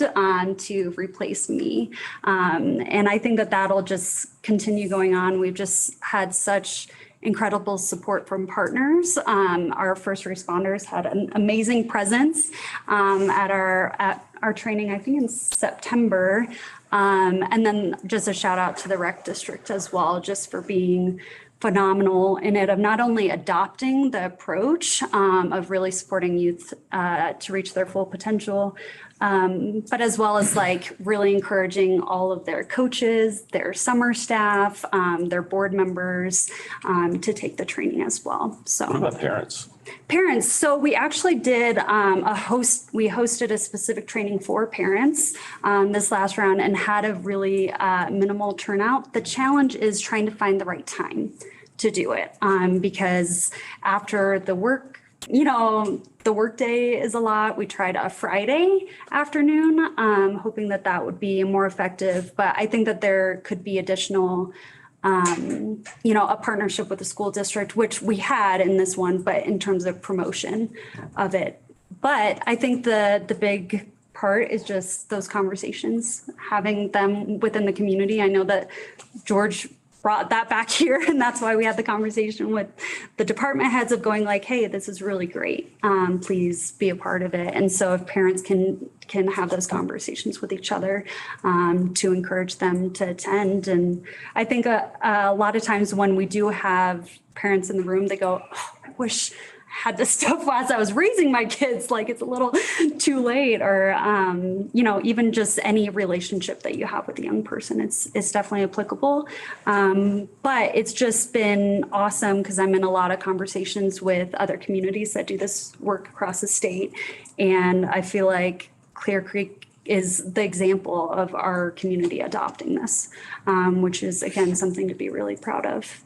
to replace me. And I think that that'll just continue going on. We've just had such incredible support from partners. Our first responders had an amazing presence at our training, I think in September. And then just a shout out to the rec district as well, just for being phenomenal in it, of not only adopting the approach of really supporting youth to reach their full potential, but as well as like really encouraging all of their coaches, their summer staff, their board members to take the training as well. So What about parents? Parents, so we actually did we hosted a specific training for parents this last round and had a really minimal turnout. The challenge is trying to find the right time to do it because after the work, the work day is a lot. We tried a Friday afternoon, hoping that that would be more effective. But I think that there could be additional a partnership with the school district, which we had in this one, but in terms of promotion of it. But I think the big part is just those conversations, having them within the community. I know that George brought that back here, and that's why we had the conversation with the department heads of going like, hey, this is really great. Please be a part of it. And so if parents can have those conversations with each other to encourage them to attend. And I think a lot of times when we do have parents in the room, they go, oh, I wish I had this stuff as I was raising my kids, like it's a little too late, or, even just any relationship that you have with a young person, it's definitely applicable. But it's just been awesome because I'm in a lot of conversations with other communities that do this work across the state. And I feel like Clear Creek is the example of our community adopting this, which is, again, something to be really proud of.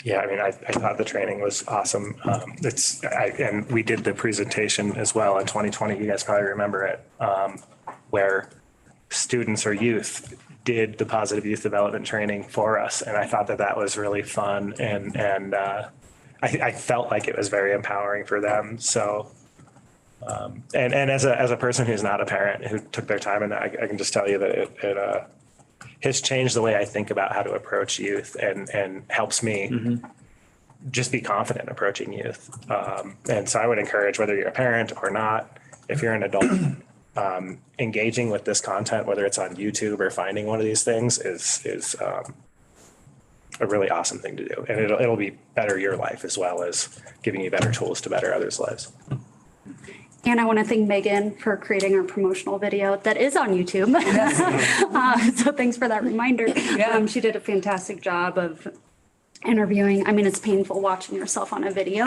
Yeah, I mean, I thought the training was awesome. And we did the presentation as well in 2020. You guys probably remember it, where students or youth did the positive youth development training for us. And I thought that was really fun. And I felt like it was very empowering for them. So, and as a person who's not a parent who took their time, and I can just tell you that it has changed the way I think about how to approach youth and helps me just be confident approaching youth. And so I would encourage, whether you're a parent or not, if you're an adult, engaging with this content, whether it's on YouTube or finding one of these things is a really awesome thing to do. And it'll be better your life as well as giving you better tools to better others' lives. And I want to thank Megan for creating our promotional video that is on YouTube. So thanks for that reminder. She did a fantastic job of interviewing. I mean, it's painful watching yourself on a video.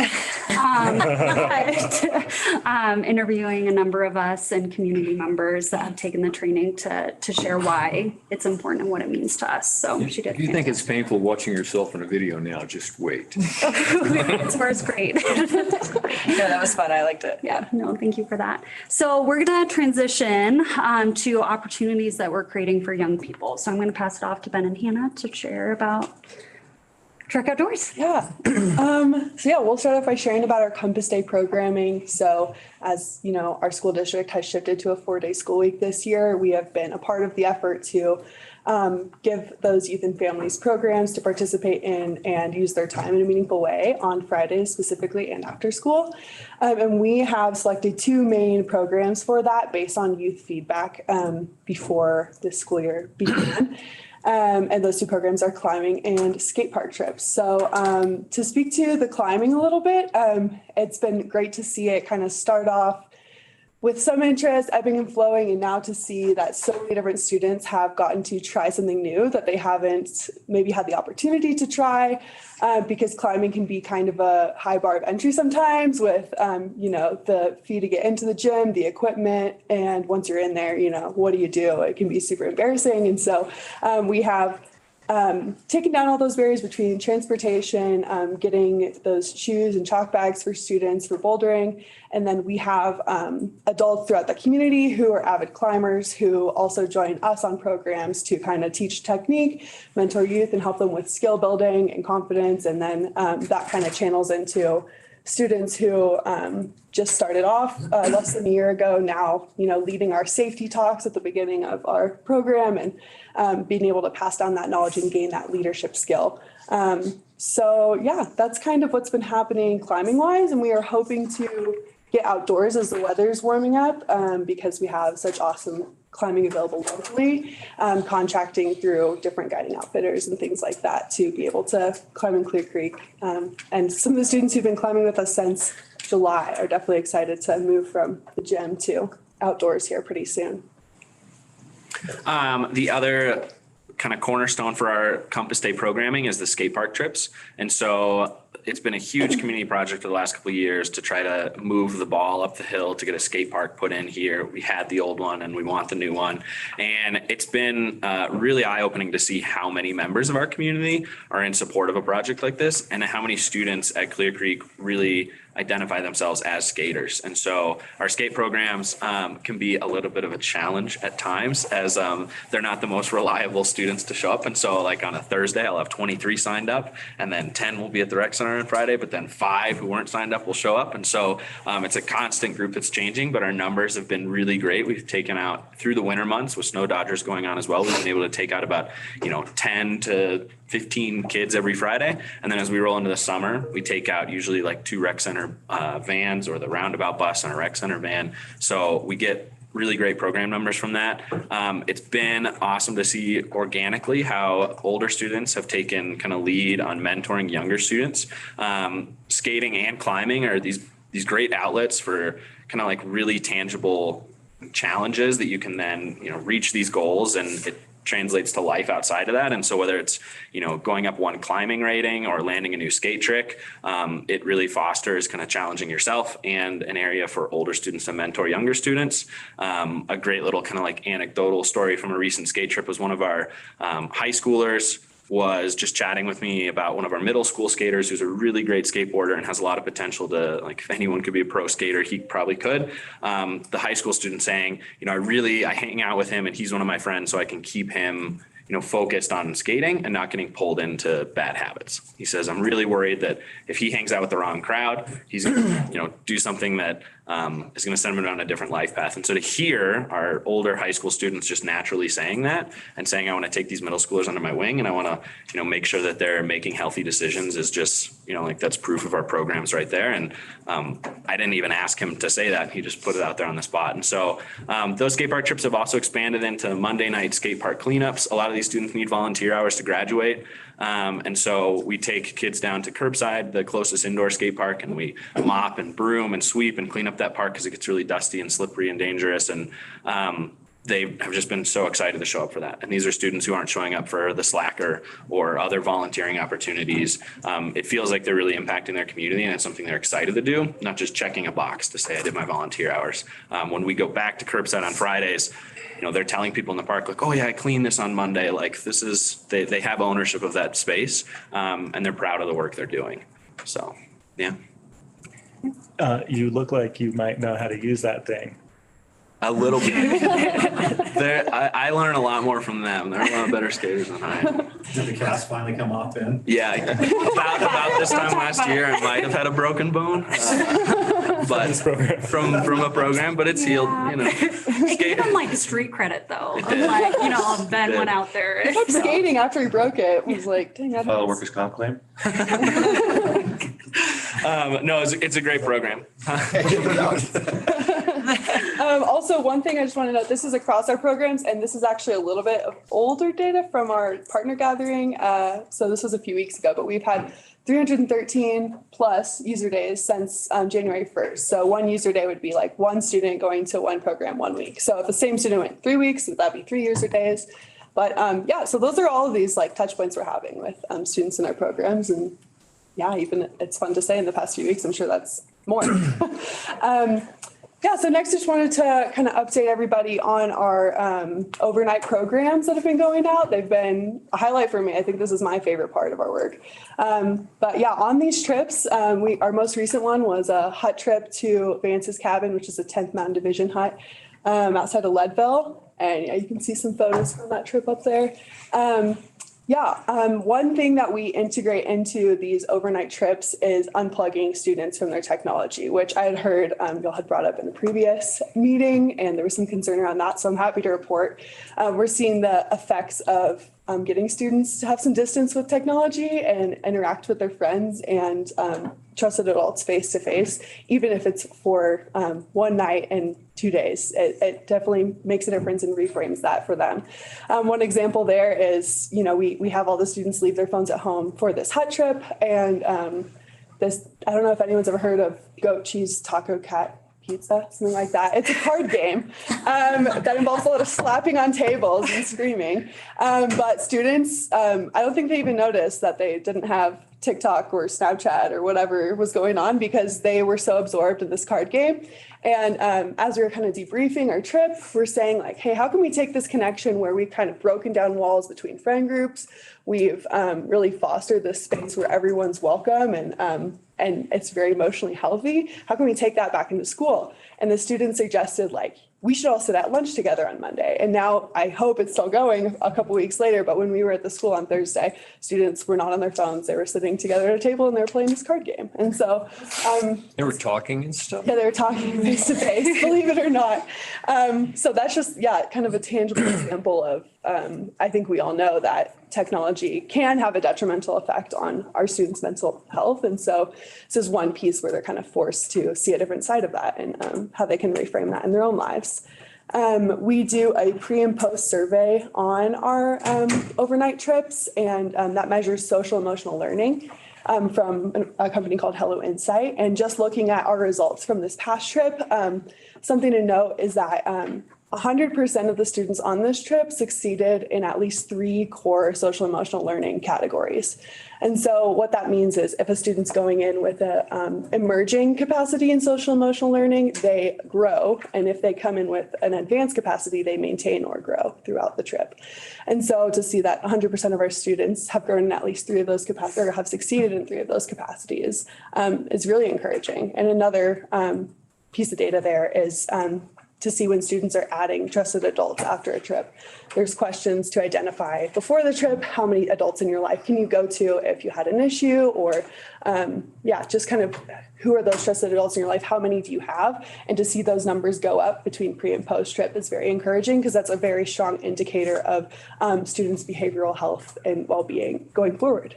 Interviewing a number of us and community members that have taken the training to share why it's important and what it means to us. So she did. If you think it's painful watching yourself in a video now, just wait. It's where it's great. Yeah, that was fun. I liked it. Yeah, no, thank you for that. So we're going to transition to opportunities that we're creating for young people. So I'm going to pass it off to Ben and Hannah to share about Trek Outdoors. Yeah. We'll start off by sharing about our Compass Day programming. So as you know, our school district has shifted to a 4-day school week this year. We have been a part of the effort to give those youth and families programs to participate in and use their time in a meaningful way on Fridays specifically and after school. And we have selected 2 main programs for that based on youth feedback before the school year began. And those 2 programs are climbing and skate park trips. So to speak to the climbing a little bit, it's been great to see it kind of start off with some interest, ebbing and flowing, and now to see that so many different students have gotten to try something new that they haven't maybe had the opportunity to try, because climbing can be kind of a high bar of entry sometimes with, the fee to get into the gym, the equipment, and once you're in there, what do you do? It can be super embarrassing. And so we have taking down all those barriers between transportation, getting those shoes and chalk bags for students for bouldering. And then we have adults throughout the community who are avid climbers who also join us on programs to kind of teach technique, mentor youth, and help them with skill building and confidence. And then that kind of channels into students who just started off less than a year ago now, leading our safety talks at the beginning of our program and being able to pass down that knowledge and gain that leadership skill. So yeah, that's kind of what's been happening climbing wise. And we are hoping to get outdoors as the weather's warming up because we have such awesome climbing available locally, contracting through different guiding outfitters and things like that to be able to climb in Clear Creek. And some of the students who've been climbing with us since July are definitely excited to move from the gym to outdoors here pretty soon. The other kind of cornerstone for our Compass Day programming is the skate park trips. And so it's been a huge community project for the last couple of years to try to move the ball up the hill to get a skate park put in here. We had the old one and we want the new one. And it's been really eye-opening to see how many members of our community are in support of a project like this and how many students at Clear Creek really identify themselves as skaters. And so our skate programs can be a little bit of a challenge at times as they're not the most reliable students to show up. And so like on a Thursday, I'll have 23 signed up and then 10 will be at the rec center on Friday, but then 5 who weren't signed up will show up. And so it's a constant group that's changing, but our numbers have been really great. We've taken out through the winter months with snow dodgers going on as well. We've been able to take out about, 10 to 15 kids every Friday. And then as we roll into the summer, we take out usually like 2 rec center vans or the roundabout bus and a rec center van. So we get really great program numbers from that. It's been awesome to see organically how older students have taken kind of lead on mentoring younger students. Skating and climbing are these great outlets for kind of like really tangible challenges that you can then, reach these goals, and it translates to life outside of that. And so whether it's, going up one climbing rating or landing a new skate trick, it really fosters kind of challenging yourself and an area for older students to mentor younger students. A great little kind of like anecdotal story from a recent skate trip was one of our high schoolers was just chatting with me about one of our middle school skaters who's a really great skateboarder and has a lot of potential to, like, if anyone could be a pro skater, he probably could. The high school student saying, I hang out with him and he's one of my friends so I can keep him, focused on skating and not getting pulled into bad habits. He says, I'm really worried that if he hangs out with the wrong crowd, he's going to, do something that is going to send him down a different life path. And so to hear our older high school students just naturally saying that and saying, I want to take these middle schoolers under my wing and I want to, make sure that they're making healthy decisions is just, that's proof of our programs right there. And I didn't even ask him to say that. He just put it out there on the spot. And so those skate park trips have also expanded into Monday night skate park cleanups. A lot of these students need volunteer hours to graduate. And so we take kids down to curbside, the closest indoor skate park, and we mop and broom and sweep and clean up that park because it gets really dusty and slippery and dangerous. And they have just been so excited to show up for that. And these are students who aren't showing up for the Slacker or other volunteering opportunities. It feels like they're really impacting their community and it's something they're excited to do, not just checking a box to say I did my volunteer hours. When we go back to curbside on Fridays, they're telling people in the park, like, oh yeah, I cleaned this on Monday. Like this is, they have ownership of that space and they're proud of the work they're doing. So, yeah. You look like you might know how to use that thing. A little bit. I learn a lot more from them. They're a lot better skaters than I am. Did the cast finally come off then? Yeah, about this time last year, I might have had a broken bone, but from a program, but it's healed. It gave him like street credit though. Ben went out there. He kept skating after he broke it. It was like, dang, I File a workers' comp claim? No, it's a great program. Also, one thing I just want to note, this is across our programs, and this is actually a little bit of older data from our partner gathering. So this was a few weeks ago, but we've had 313 plus user days since January 1st. So one user day would be like one student going to one program 1 week. So if the same student went 3 weeks, that'd be 3 user days. But yeah, so those are all of these like touch points we're having with students in our programs. And yeah, even it's fun to say in the past few weeks, I'm sure that's more. Yeah, so next I just wanted to kind of update everybody on our overnight programs that have been going out. They've been a highlight for me. I think this is my favorite part of our work. But yeah, on these trips, our most recent one was a hut trip to Vance's Cabin, which is a 10th Mountain Division hut outside of Leadville. And yeah, you can see some photos from that trip up there. Yeah, one thing that we integrate into these overnight trips is unplugging students from their technology, which I had heard y'all had brought up in a previous meeting, and there was some concern around that. So I'm happy to report we're seeing the effects of getting students to have some distance with technology and interact with their friends and trusted adults face to face, even if it's for one night and 2 days. It definitely makes a difference and reframes that for them. One example there is, we have all the students leave their phones at home for this hut trip. And this, I don't know if anyone's ever heard of goat cheese taco cat pizza, something like that. It's a card game that involves a lot of slapping on tables and screaming. But students, I don't think they even noticed that they didn't have TikTok or Snapchat or whatever was going on because they were so absorbed in this card game. And as we were kind of debriefing our trip, we're saying like, hey, how can we take this connection where we've kind of broken down walls between friend groups? We've really fostered this space where everyone's welcome and it's very emotionally healthy. How can we take that back into school? And the students suggested like, we should all sit at lunch together on Monday. And now I hope it's still going a couple weeks later. But when we were at the school on Thursday, students were not on their phones. They were sitting together at a table and they were playing this card game. And so They were talking and stuff? yeah, they were talking face to face, believe it or not. So that's just, kind of a tangible example of, I think we all know that technology can have a detrimental effect on our students' mental health. And so this is one piece where they're kind of forced to see a different side of that and how they can reframe that in their own lives. We do a pre and post survey on our overnight trips, and that measures social emotional learning. From a company called Hello Insight. And just looking at our results from this past trip, something to note is that 100% of the students on this trip succeeded in at least 3 core social emotional learning categories. And so what that means is if a student's going in with an emerging capacity in social emotional learning, they grow. And if they come in with an advanced capacity, they maintain or grow throughout the trip. And so to see that 100% of our students have grown in at least 3 of those capacities or have succeeded in 3 of those capacities is really encouraging. And another piece of data there is to see when students are adding trusted adults after a trip. There's questions to identify before the trip, how many adults in your life can you go to if you had an issue, or just kind of who are those trusted adults in your life, how many do you have? And to see those numbers go up between pre and post trip is very encouraging because that's a very strong indicator of students' behavioral health and well-being going forward.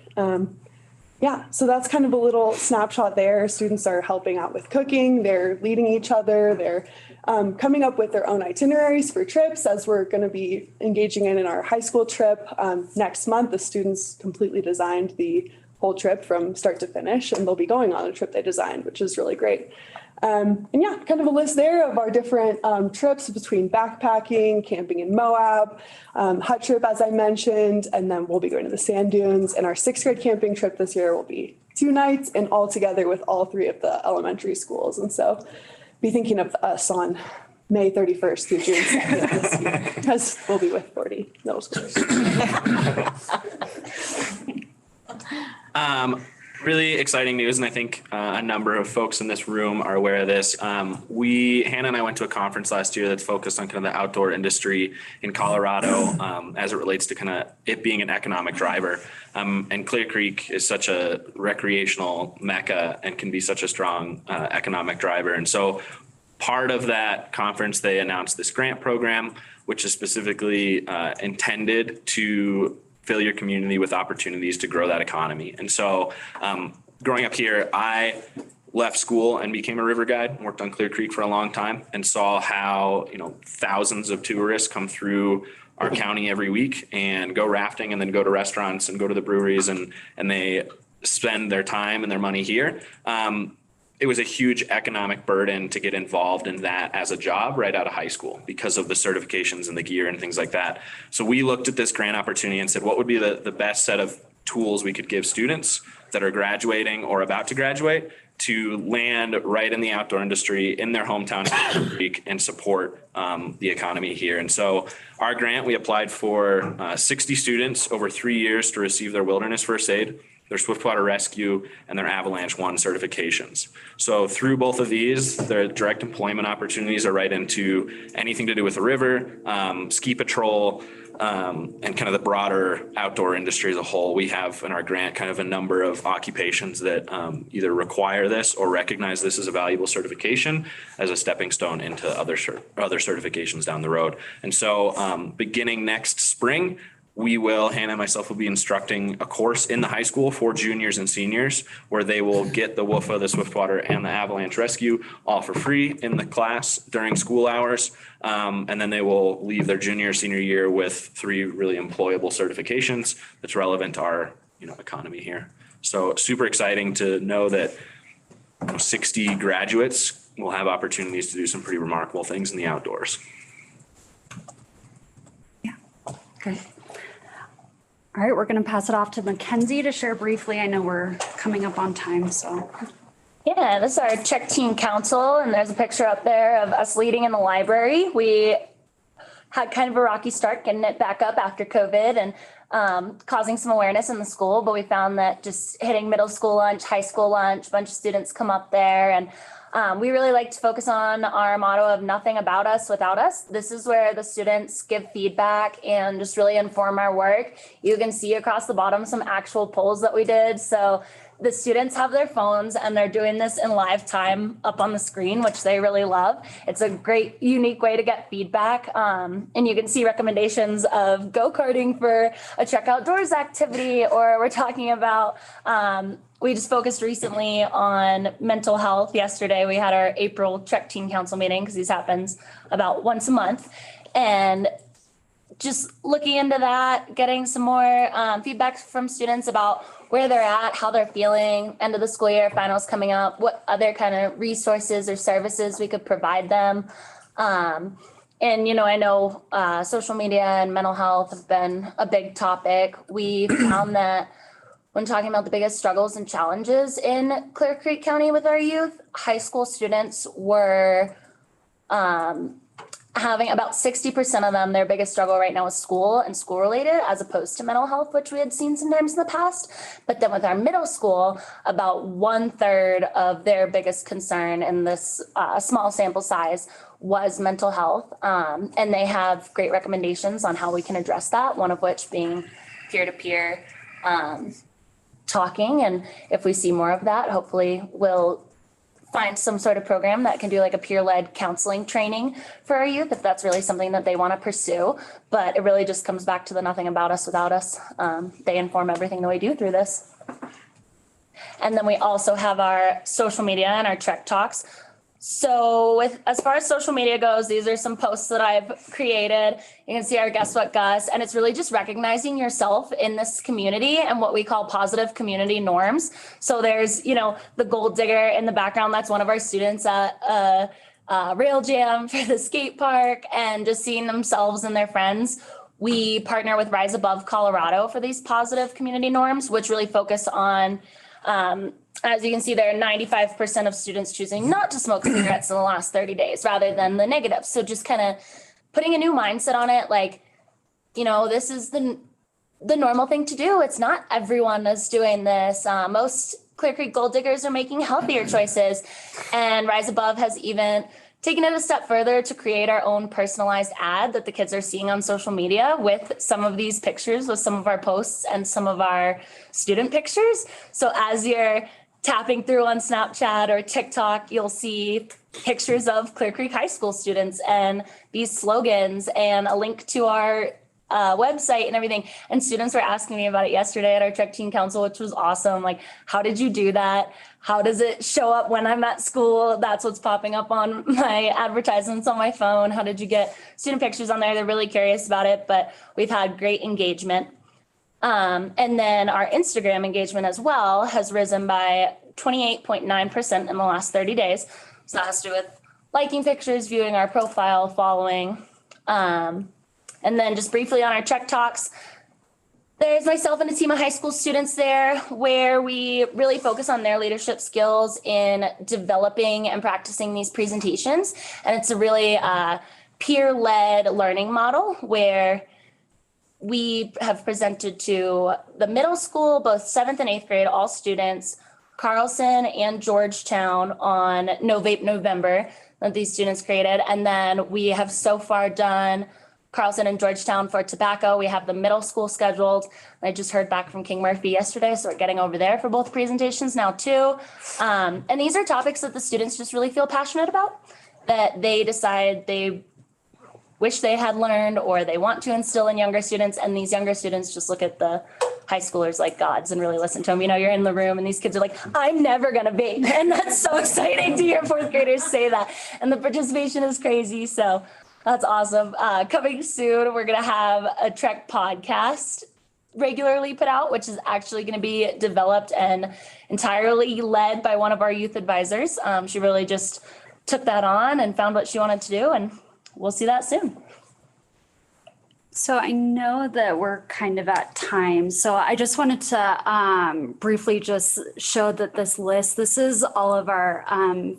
So that's kind of a little snapshot there. Students are helping out with cooking, they're leading each other, they're coming up with their own itineraries for trips as we're going to be engaging in our high school trip. Next month, the students completely designed the whole trip from start to finish, and they'll be going on a trip they designed, which is really great. Kind of a list there of our different trips between backpacking, camping in Moab, hut trip, as I mentioned, and then we'll be going to the sand dunes. And our 6th grade camping trip this year will be 2 nights and all together with all 3 of the elementary schools. And so be thinking of us on May 31st through June 2nd this year, because we'll be with 40 middle schoolers. Really exciting news, and I think a number of folks in this room are aware of this. Hannah and I went to a conference last year that's focused on kind of the outdoor industry in Colorado as it relates to kind of it being an economic driver. And Clear Creek is such a recreational mecca and can be such a strong economic driver. And so part of that conference, they announced this grant program, which is specifically intended to fill your community with opportunities to grow that economy. And so growing up here, I left school and became a river guide, worked on Clear Creek for a long time, and saw how, thousands of tourists come through our county every week and go rafting and then go to restaurants and go to the breweries and they spend their time and their money here. It was a huge economic burden to get involved in that as a job right out of high school because of the certifications and the gear and things like that. So we looked at this grant opportunity and said, what would be the best set of tools we could give students that are graduating or about to graduate to land right in the outdoor industry in their hometown and support the economy here. And so our grant, we applied for 60 students over 3 years to receive their wilderness first aid. their Swiftwater Rescue, and their Avalanche One certifications. So through both of these, their direct employment opportunities are right into anything to do with the river, ski patrol, and kind of the broader outdoor industry as a whole. We have in our grant kind of a number of occupations that either require this or recognize this as a valuable certification as a stepping stone into other certifications down the road. And so beginning next spring, Hannah and myself will be instructing a course in the high school for juniors and seniors where they will get the WUFA, the Swiftwater, and the Avalanche Rescue all for free in the class during school hours. And then they will leave their junior, senior year with 3 really employable certifications that's relevant to our, economy here. So super exciting to know that 60 graduates will have opportunities to do some pretty remarkable things in the outdoors. Great. All right, we're going to pass it off to Mackenzie to share briefly. I know we're coming up on time, so. Yeah, this is our Czech Teen Council, and there's a picture up there of us leading in the library. We had kind of a rocky start getting it back up after COVID and causing some awareness in the school, but we found that just hitting middle school lunch, high school lunch, a bunch of students come up there, and we really like to focus on our motto of nothing about us without us. This is where the students give feedback and just really inform our work. You can see across the bottom some actual polls that we did. So the students have their phones and they're doing this in live time up on the screen, which they really love. It's a great, unique way to get feedback. And you can see recommendations of go-karting for a Trek Outdoors activity, or we're talking about, we just focused recently on mental health. Yesterday, we had our April Trek Teen Council meeting because this happens about once a month. And just looking into that, getting some more feedback from students about where they're at, how they're feeling, end of the school year, finals coming up, what other kind of resources or services we could provide them. And, I know social media and mental health have been a big topic. We found that when talking about the biggest struggles and challenges in Clear Creek County with our youth, high school students were having about 60% of them, their biggest struggle right now is school and school related, as opposed to mental health, which we had seen sometimes in the past. But then with our middle school, about 1/3 of their biggest concern in this small sample size was mental health. And they have great recommendations on how we can address that, one of which being peer-to-peer talking. And if we see more of that, hopefully we'll find some sort of program that can do like a peer-led counseling training for our youth if that's really something that they want to pursue. But it really just comes back to the nothing about us without us. They inform everything that we do through this. And then we also have our social media and our Trek Talks. So as far as social media goes, these are some posts that I've created. You can see our Guess What Gus, and it's really just recognizing yourself in this community and what we call positive community norms. So there's, the gold digger in the background. That's one of our students at Rail Jam for the skate park, and just seeing themselves and their friends. We partner with Rise Above Colorado for these positive community norms, which really focus on as you can see, there are 95% of students choosing not to smoke cigarettes in the last 30 days rather than the negative. So just kind of putting a new mindset on it, like, this is the normal thing to do. It's not everyone is doing this. Most Clear Creek gold diggers are making healthier choices. And Rise Above has even taken it a step further to create our own personalized ad that the kids are seeing on social media with some of these pictures, with some of our posts and some of our student pictures. So as you're tapping through on Snapchat or TikTok, you'll see pictures of Clear Creek High School students and these slogans and a link to our website and everything. And students were asking me about it yesterday at our Trek Teen Council, which was awesome. Like, how did you do that? How does it show up when I'm at school? That's what's popping up on my advertisements on my phone. How did you get student pictures on there? They're really curious about it, but we've had great engagement. And then our Instagram engagement as well has risen by 28.9% in the last 30 days. So that has to do with liking pictures, viewing our profile, following. And then just briefly on our Trek Talks, there's myself and a team of high school students there where we really focus on their leadership skills in developing and practicing these presentations. And it's a really peer-led learning model where we have presented to the middle school, both 7th and 8th grade, all students, Carlson and Georgetown on No Vape November that these students created. And then we have so far done Carlson and Georgetown for tobacco. We have the middle school scheduled. I just heard back from King Murphy yesterday, so we're getting over there for both presentations now too. And these are topics that the students just really feel passionate about, that they decide they wish they had learned or they want to instill in younger students. And these younger students just look at the high schoolers like gods and really listen to them. You know, you're in the room and these kids are like, I'm never going to vape. And that's so exciting to hear fourth graders say that. And the participation is crazy. So that's awesome. Coming soon, we're going to have a Trek podcast regularly put out, which is actually going to be developed and entirely led by one of our youth advisors. She really just took that on and found what she wanted to do, and we'll see that soon. So I know that we're kind of at time. So I just wanted to briefly just show that this is all of our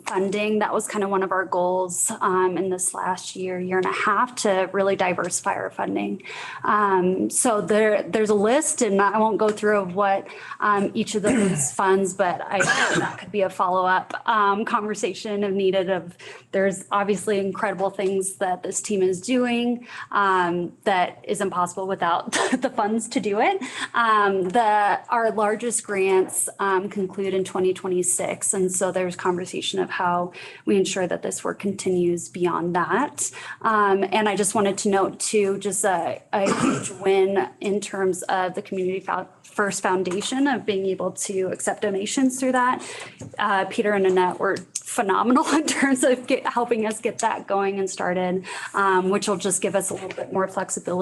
funding. That was kind of one of our goals in this last year and a half, to really diversify our funding. So there's a list, and I won't go through of what each of those funds, but that could be a follow-up conversation if needed. There's obviously incredible things that this team is doing that is impossible without the funds to do it. Our largest grants conclude in 2026. And so there's conversation of how we ensure that this work continues beyond that. And I just wanted to note too, just a huge win in terms of the Community First Foundation of being able to accept donations through that. Peter and Annette were phenomenal in terms of helping us get that going and started, which will just give us a little bit more flexibility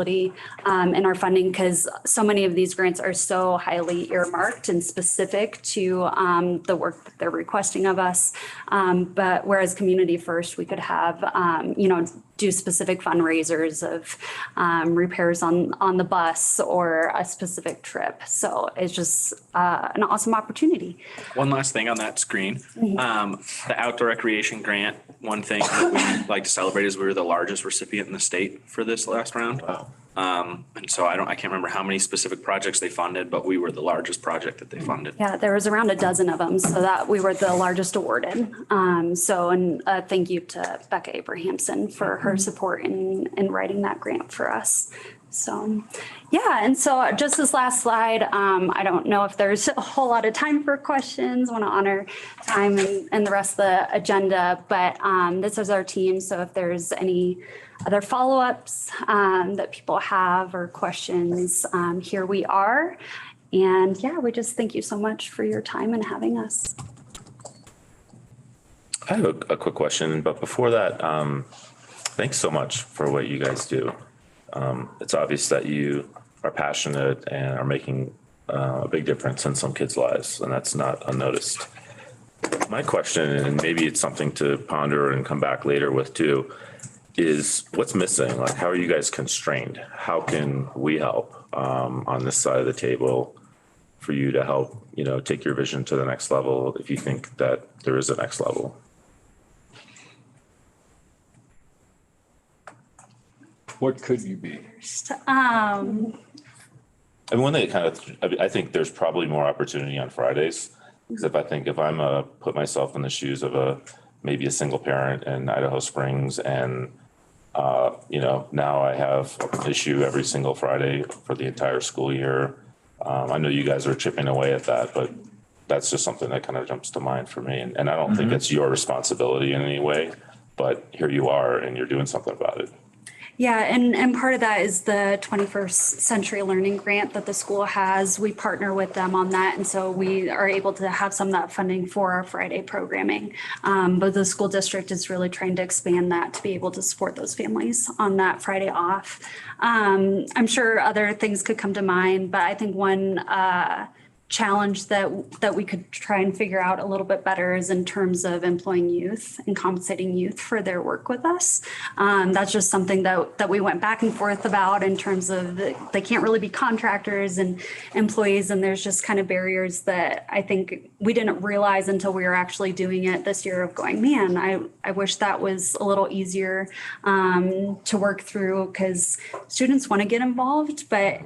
in our funding, because so many of these grants are so highly earmarked and specific to the work that they're requesting of us. But whereas Community First, we could have, do specific fundraisers of repairs on the bus or a specific trip. So it's just an awesome opportunity. One last thing on that screen, the outdoor recreation grant, one thing that we like to celebrate is we were the largest recipient in the state for this last round. Wow. And so I can't remember how many specific projects they funded, but we were the largest project that they funded. Yeah, there was around a dozen of them, so that we were the largest awarded. Thank you to Becca Abrahamson for her support in writing that grant for us. So, yeah, and so just this last slide, I don't know if there's a whole lot of time for questions. I want to honor time and the rest of the agenda, but this is our team. So if there's any other follow-ups that people have or questions, here we are. And yeah, we just thank you so much for your time and having us. I have a quick question, but before that, thanks so much for what you guys do. It's obvious that you are passionate and are making a big difference in some kids' lives, and that's not unnoticed. My question, and maybe it's something to ponder and come back later with too, is what's missing? Like, how are you guys constrained? How can we help on this side of the table for you to help, take your vision to the next level if you think that there is a next level? What could you be? I mean, I think there's probably more opportunity on Fridays, because if I'm put myself in the shoes of maybe a single parent in Idaho Springs, and now I have an issue every single Friday for the entire school year. I know you guys are chipping away at that, but that's just something that kind of jumps to mind for me. And I don't think it's your responsibility in any way, but here you are and you're doing something about it. Yeah, and part of that is the 21st Century Learning Grant that the school has. We partner with them on that, and so we are able to have some of that funding for our Friday programming. But the school district is really trying to expand that to be able to support those families on that Friday off. I'm sure other things could come to mind, but I think one challenge that we could try and figure out a little bit better is in terms of employing youth and compensating youth for their work with us. That's just something that we went back and forth about in terms of they can't really be contractors and employees, and there's just kind of barriers that I think we didn't realize until we were actually doing it this year of going, man, I wish that was a little easier to work through, because students want to get involved, but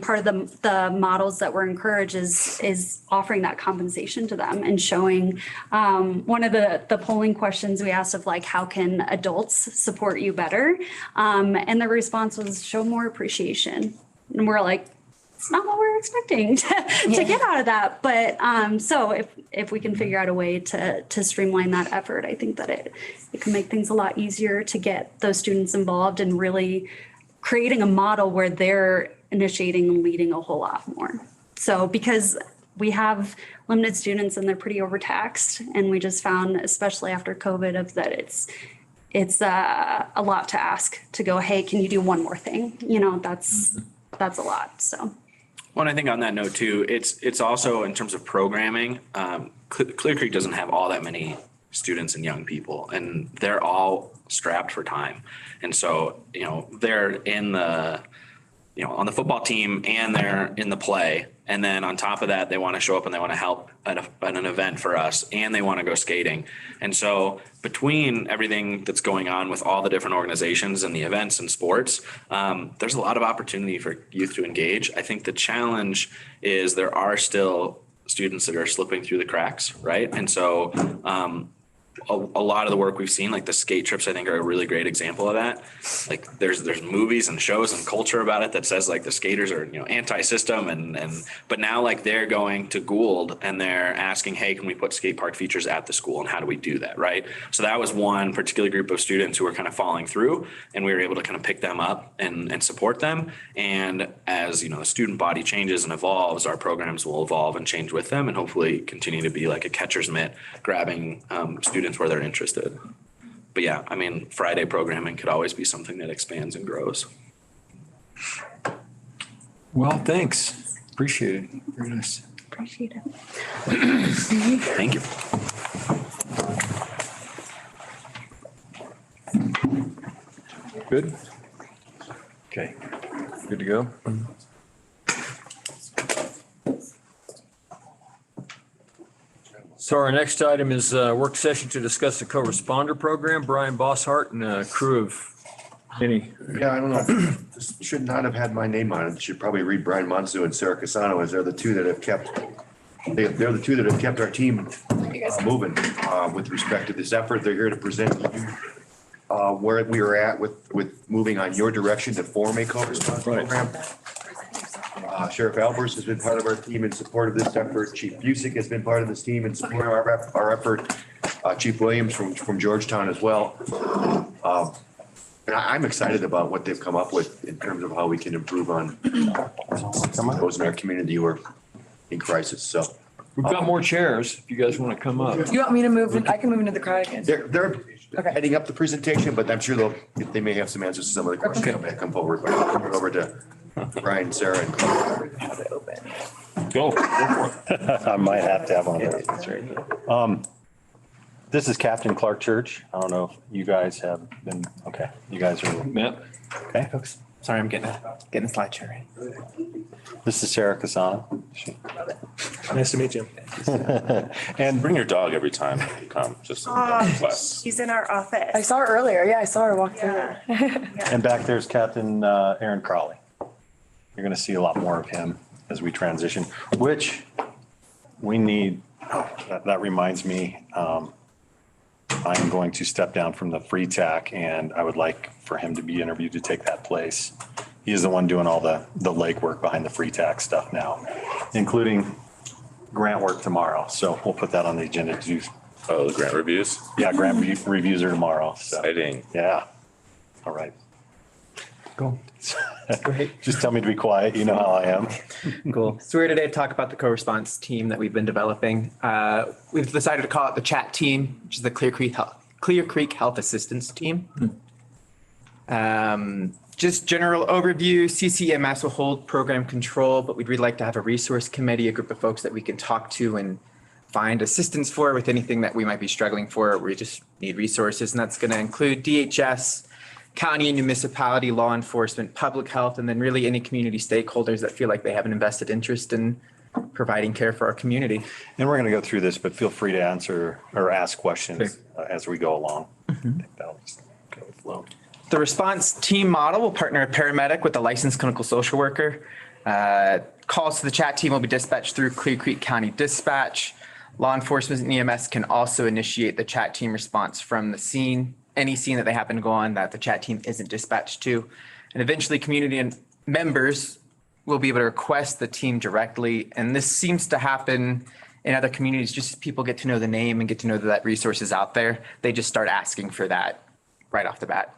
part of the models that we're encouraged is offering that compensation to them and showing, one of the polling questions we asked of like, how can adults support you better? And the response was show more appreciation. And we're like, it's not what we're expecting to get out of that. But so if we can figure out a way to streamline that effort, I think that it can make things a lot easier to get those students involved and really creating a model where they're initiating and leading a whole lot more. So because we have limited students and they're pretty overtaxed, and we just found, especially after COVID, that it's a lot to ask to go, hey, can you do one more thing? That's a lot. So. Well, I think on that note too, it's also in terms of programming, Clear Creek doesn't have all that many students and young people, and they're all strapped for time. And so, they're in on the football team and they're in the play. And then on top of that, they want to show up and they want to help at an event for us, and they want to go skating. And so between everything that's going on with all the different organizations and the events and sports, there's a lot of opportunity for youth to engage. I think the challenge is there are still students that are slipping through the cracks, right? And so a lot of the work we've seen, like the skate trips, I think are a really great example of that. Like there's movies and shows and culture about it that says like the skaters are, anti-system but now like they're going to Gould and they're asking, hey, can we put skate park features at the school, and how do we do that? Right. So that was one particular group of students who were kind of falling through, and we were able to kind of pick them up and support them. And as the student body changes and evolves, our programs will evolve and change with them, and hopefully continue to be like a catcher's mitt, grabbing students where they're interested. But yeah, Friday programming could always be something that expands and grows. Well, thanks. Appreciate it. Very nice. Appreciate it. Thank you. Good? Okay. Good to go? So our next item is a work session to discuss the co-responder program. Brian Bosshart and a crew of many. Yeah, I don't know. This should not have had my name on it. It should probably read Brian Monsu and Sarah Casano, as they're the two that have kept our team moving with respect to this effort. They're here to present to you where we are at with moving on your direction to form a co-response program. Sheriff Albers has been part of our team in support of this effort. Chief Busick has been part of this team in support of our effort. Chief Williams from Georgetown as well. And I'm excited about what they've come up with in terms of how we can improve on those in our community who are in crisis. So we've got more chairs if you guys want to come up. Do you want me to move? I can move into the crowd again. They're heading up the presentation, but I'm sure they may have some answers to some of the questions that may come forward. But I'll turn it over to Brian, Sarah, and Go. I might have to have one of those. This is Captain Clark Church. I don't know if you guys have been, okay, you guys are. Matt. Okay, folks. Sorry, I'm getting a slideshow ready. This is Sarah Casano. Nice to meet you. And bring your dog every time you come, just class. She's in our office. I saw her earlier. Yeah, I saw her walk through. And back there's Captain Aaron Crowley. You're going to see a lot more of him as we transition, which we need. That reminds me, I am going to step down from the free TAC, and I would like for him to be interviewed to take that place. He is the one doing all the legwork behind the free TAC stuff now, including grant work tomorrow. So we'll put that on the agenda to do. Oh, the grant reviews? Yeah, grant reviews are tomorrow. So. Exciting. Yeah. All right. Cool. Great. Just tell me to be quiet. You know how I am. Cool. So we're here today to talk about the co-response team that we've been developing. We've decided to call it the CHAT team, which is the Clear Creek Health Assistance Team. Just general overview, CCMS will hold program control, but we'd really like to have a resource committee, a group of folks that we can talk to and find assistance for with anything that we might be struggling for. We just need resources, and that's going to include DHS, county and municipality, law enforcement, public health, and then really any community stakeholders that feel like they have an invested interest in providing care for our community. And we're going to go through this, but feel free to answer or ask questions as we go along. I think that'll just go with the flow. The response team model will partner a paramedic with a licensed clinical social worker. Calls to the chat team will be dispatched through Clear Creek County Dispatch. Law enforcement and EMS can also initiate the chat team response from the scene, any scene that they happen to go on that the chat team isn't dispatched to. And eventually community and members will be able to request the team directly. And this seems to happen in other communities, just as people get to know the name and get to know that resource is out there, they just start asking for that right off the bat.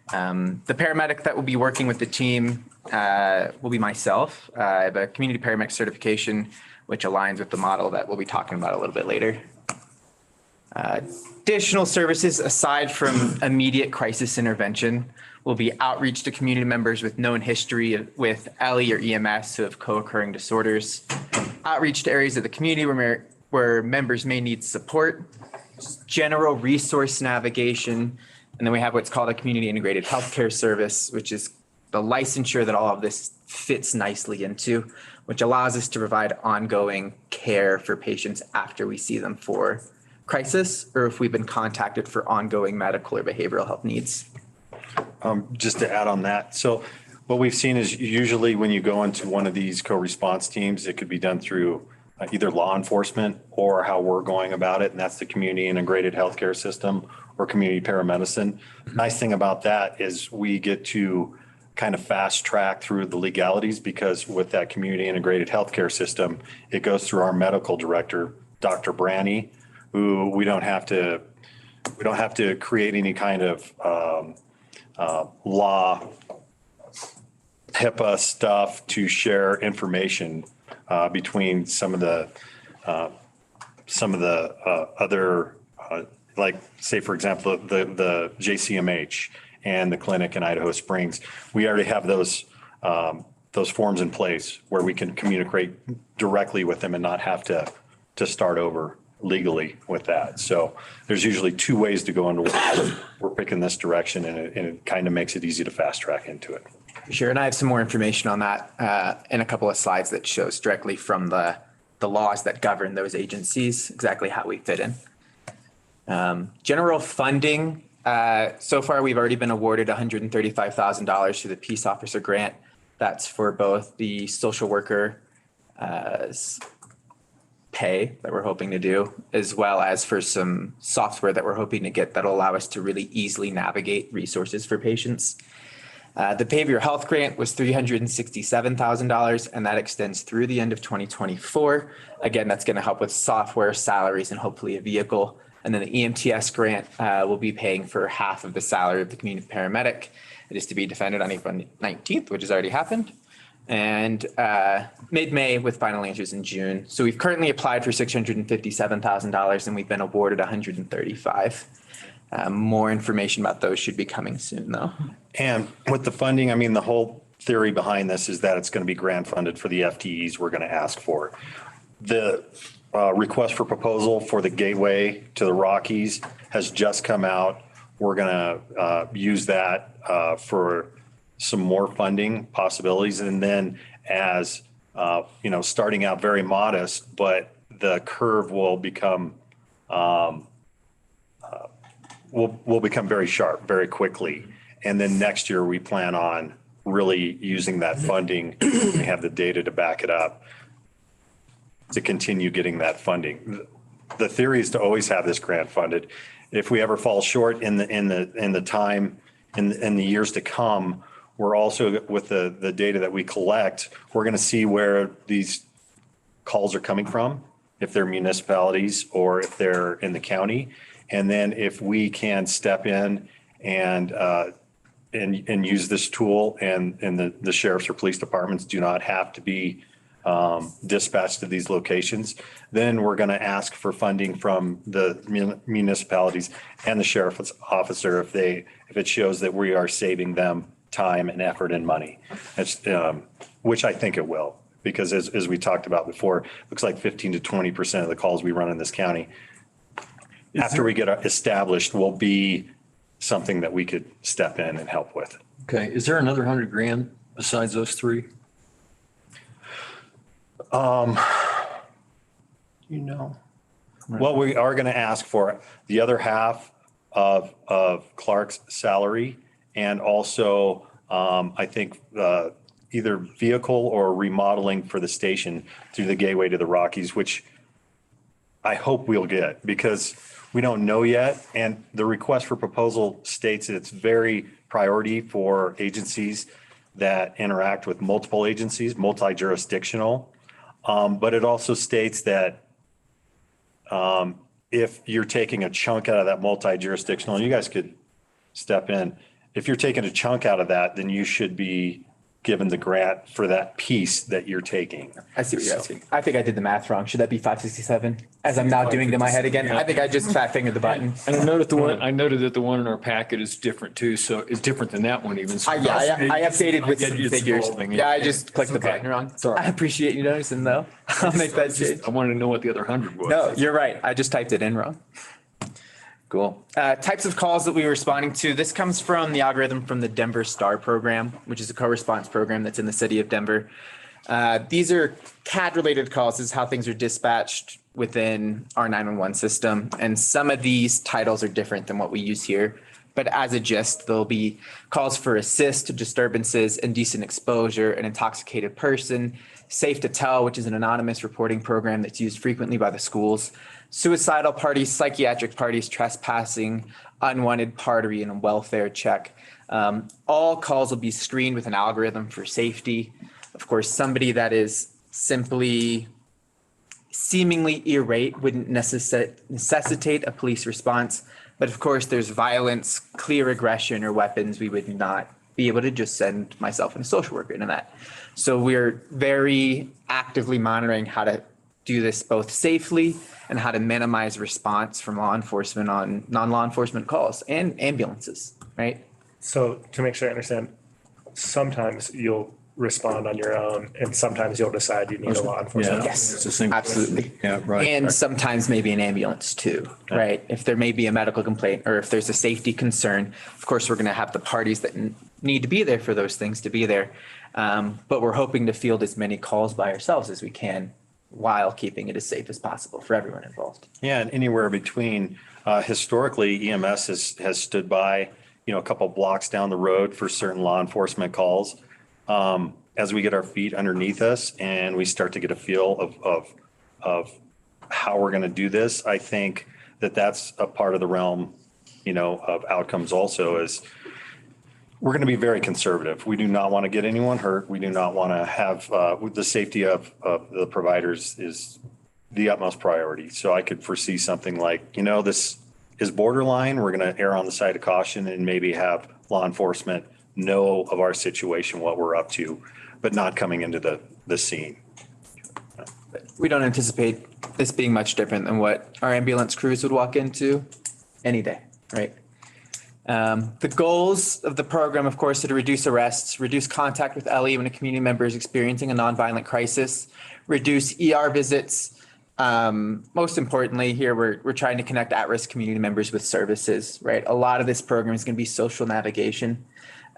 The paramedic that will be working with the team will be myself. I have a community paramedic certification, which aligns with the model that we'll be talking about a little bit later. Additional services aside from immediate crisis intervention will be outreach to community members with known history with LE or EMS who have co-occurring disorders, outreach to areas of the community where members may need support, general resource navigation, and then we have what's called a community integrated healthcare service, which is the licensure that all of this fits nicely into, which allows us to provide ongoing care for patients after we see them for crisis or if we've been contacted for ongoing medical or behavioral health needs. Just to add on that. So what we've seen is usually when you go into one of these co-response teams, it could be done through either law enforcement or how we're going about it. And that's the community integrated healthcare system or community paramedicine. Nice thing about that is we get to kind of fast track through the legalities because with that community integrated healthcare system, it goes through our medical director, Dr. Branny, who we don't have to create any kind of law HIPAA stuff to share information between some of the other like say for example the JCMH and the clinic in Idaho Springs. We already have those forms in place where we can communicate directly with them and not have to start over legally with that. So there's usually two ways to go into work. We're picking this direction and it kind of makes it easy to fast track into it. Sure, and I have some more information on that in a couple of slides that shows directly from the laws that govern those agencies, exactly how we fit in. General funding, so far we've already been awarded $135,000 through the Peace Officer Grant. That's for both the social worker pay that we're hoping to do, as well as for some software that we're hoping to get that'll allow us to really easily navigate resources for patients. The behavioral health grant was $367,000, and that extends through the end of 2024. Again, that's going to help with software, salaries, and hopefully a vehicle. And then the EMTS grant will be paying for half of the salary of the community paramedic. It is to be defended on April 19th, which has already happened, and mid-May with final answers in June. So we've currently applied for $657,000, and we've been awarded $135,000. More information about those should be coming soon, though. And with the funding, I mean, the whole theory behind this is that it's going to be grant funded for the FTEs we're going to ask for. The request for proposal for the gateway to the Rockies has just come out. We're going to use that for some more funding possibilities. And then as, starting out very modest, but the curve will become will become very sharp very quickly. And then next year we plan on really using that funding. We have the data to back it up to continue getting that funding. The theory is to always have this grant funded. If we ever fall short in the time in the years to come, we're also with the data that we collect, we're going to see where these calls are coming from, if they're municipalities or if they're in the county. And then if we can step in and use this tool and the sheriffs or police departments do not have to be dispatched to these locations, then we're going to ask for funding from the municipalities and the sheriff's officer if it shows that we are saving them time and effort and money. It's, which I think it will, because as we talked about before, looks like 15 to 20% of the calls we run in this county, after we get established, will be something that we could step in and help with. Okay, is there another 100 grand besides those three? You know. Well, we are going to ask for the other half of Clark's salary, and also I think either vehicle or remodeling for the station through the gateway to the Rockies, which I hope we'll get, because we don't know yet. And the request for proposal states that it's very priority for agencies that interact with multiple agencies, multi-jurisdictional. But it also states that if you're taking a chunk out of that multi-jurisdictional, you guys could step in. If you're taking a chunk out of that, then you should be given the grant for that piece that you're taking. I see what you're asking. I think I did the math wrong. Should that be 567? As I'm now doing it in my head again, I think I just fat fingered the button. And I noted that the one in our packet is different too, so it's different than that one even. So I updated with some it's figures. evolving. Yeah, I just clicked the button wrong. Sorry. I appreciate you noticing though. I'll make that change. I wanted to know what the other 100 was. No, you're right. I just typed it in wrong. Cool. Types of calls that we were responding to. This comes from the algorithm from the Denver STAR program, which is a co-response program that's in the city of Denver. These are CAD-related calls. This is how things are dispatched within our 911 system. And some of these titles are different than what we use here. But as a gist, there'll be calls for assist, disturbances, indecent exposure, an intoxicated person, safe to tell, which is an anonymous reporting program that's used frequently by the schools, suicidal parties, psychiatric parties, trespassing, unwanted party, and a welfare check. All calls will be screened with an algorithm for safety. Of course, somebody that is simply seemingly irate wouldn't necessitate a police response. But of course, there's violence, clear aggression, or weapons. We would not be able to just send myself and a social worker into that. So we're very actively monitoring how to do this both safely and how to minimize response from law enforcement on non-law enforcement calls and ambulances, right? So to make sure I understand, sometimes you'll respond on your own and sometimes you'll decide you need a law enforcement. Yes, absolutely. Yeah, right. And sometimes maybe an ambulance too, right? If there may be a medical complaint or if there's a safety concern, of course, we're going to have the parties that need to be there for those things to be there. But we're hoping to field as many calls by ourselves as we can while keeping it as safe as possible for everyone involved. Yeah, and anywhere between, historically, EMS has stood by, a couple blocks down the road for certain law enforcement calls. As we get our feet underneath us and we start to get a feel of how we're going to do this, I think that's a part of the realm, of outcomes also is we're going to be very conservative. We do not want to get anyone hurt. We do not want to have, the safety of the providers is the utmost priority. So I could foresee something like, this is borderline. We're going to err on the side of caution and maybe have law enforcement know of our situation, what we're up to, but not coming into the scene. We don't anticipate this being much different than what our ambulance crews would walk into any day, right? The goals of the program, of course, are to reduce arrests, reduce contact with Ellie when a community member is experiencing a nonviolent crisis, reduce ER visits. Most importantly here, we're trying to connect at-risk community members with services, right? A lot of this program is going to be social navigation.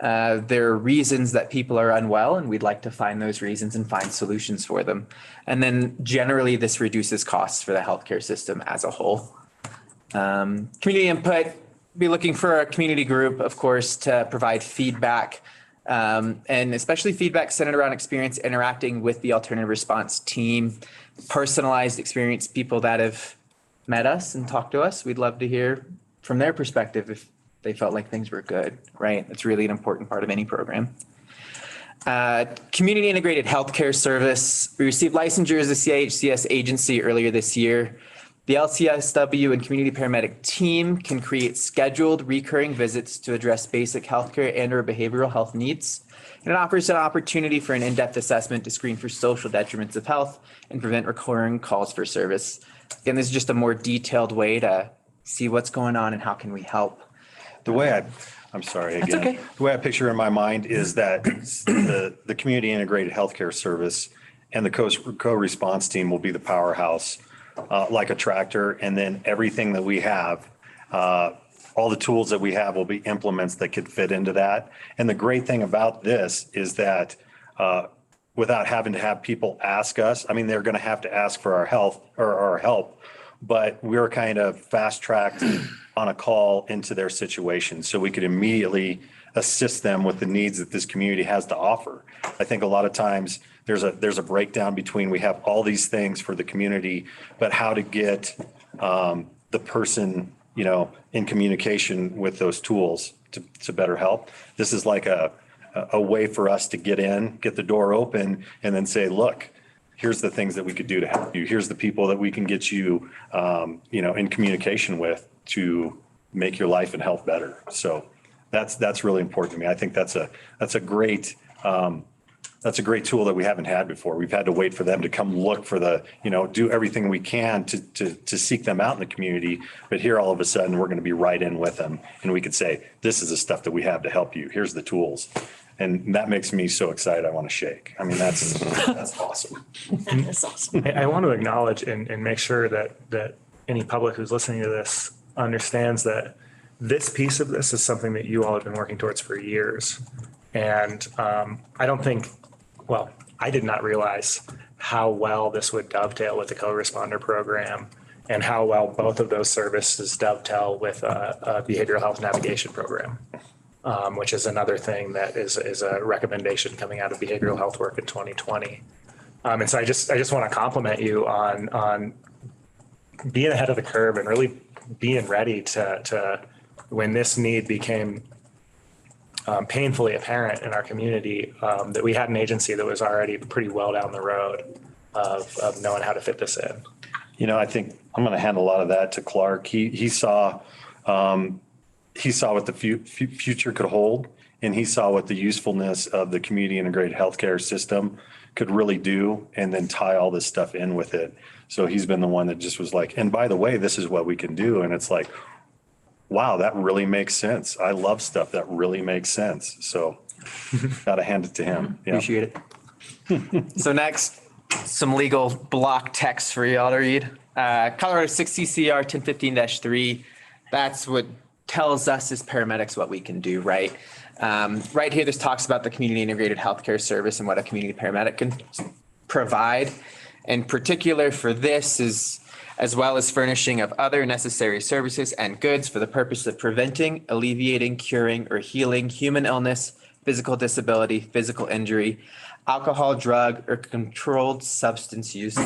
There are reasons that people are unwell, and we'd like to find those reasons and find solutions for them. And then generally, this reduces costs for the healthcare system as a whole. Community input, be looking for a community group, of course, to provide feedback, and especially feedback centered around experience interacting with the alternative response team, personalized experience, people that have met us and talked to us. We'd love to hear from their perspective if they felt like things were good, right? It's really an important part of any program. Community integrated healthcare service. We received licensure as a CIHCS agency earlier this year. The LCSW and community paramedic team can create scheduled recurring visits to address basic healthcare and or behavioral health needs. And it offers an opportunity for an in-depth assessment to screen for social detriments of health and prevent recurring calls for service. Again, this is just a more detailed way to see what's going on and how can we help. The way I'm sorry That's again. okay. The way I picture it in my mind is that the community integrated healthcare service and the co-response team will be the powerhouse, like a tractor. And then everything that we have, all the tools that we have will be implements that could fit into that. And the great thing about this is that without having to have people ask us, I mean, they're going to have to ask for our health or our help, but we're kind of fast tracked on a call into their situation. So we could immediately assist them with the needs that this community has to offer. I think a lot of times there's a breakdown between we have all these things for the community, but how to get the person, you know, in communication with those tools to better help. This is like a way for us to get in, get the door open, and then say, look, here's the things that we could do to help you. Here's the people that we can get you, you know, in communication with to make your life and health better. So that's really important to me. I think that's a great tool that we haven't had before. We've had to wait for them to come look for the, you know, do everything we can to seek them out in the community. But here, all of a sudden, we're going to be right in with them. And we could say, this is the stuff that we have to help you. Here's the tools. And that makes me so excited. I want to shake. I mean, that's awesome. That's awesome. I want to acknowledge and make sure that any public who's listening to this understands that this piece of this is something that you all have been working towards for years. And I don't think, well, I did not realize how well this would dovetail with the co-responder program and how well both of those services dovetail with a behavioral health navigation program, which is another thing that is a recommendation coming out of behavioral health work in 2020. And so I just want to compliment you on being ahead of the curve and really being ready to when this need became painfully apparent in our community, that we had an agency that was already pretty well down the road of knowing how to fit this in. You know, I think I'm going to hand a lot of that to Clark. He saw what the future could hold, and he saw what the usefulness of the community integrated healthcare system could really do, and then tie all this stuff in with it. So he's been the one that just was like, and by the way, this is what we can do. And it's like, wow, that really makes sense. I love stuff that really makes sense. So got to hand it to him. Yeah. Appreciate it. So next, some legal block text for y'all to read. Colorado 6 CCR 1015-3. That's what tells us as paramedics what we can do, right? Right here, this talks about the community integrated healthcare service and what a community paramedic can provide. In particular for this is as well as furnishing of other necessary services and goods for the purpose of preventing, alleviating, curing, or healing human illness, physical disability, physical injury, alcohol, drug, or controlled substance use,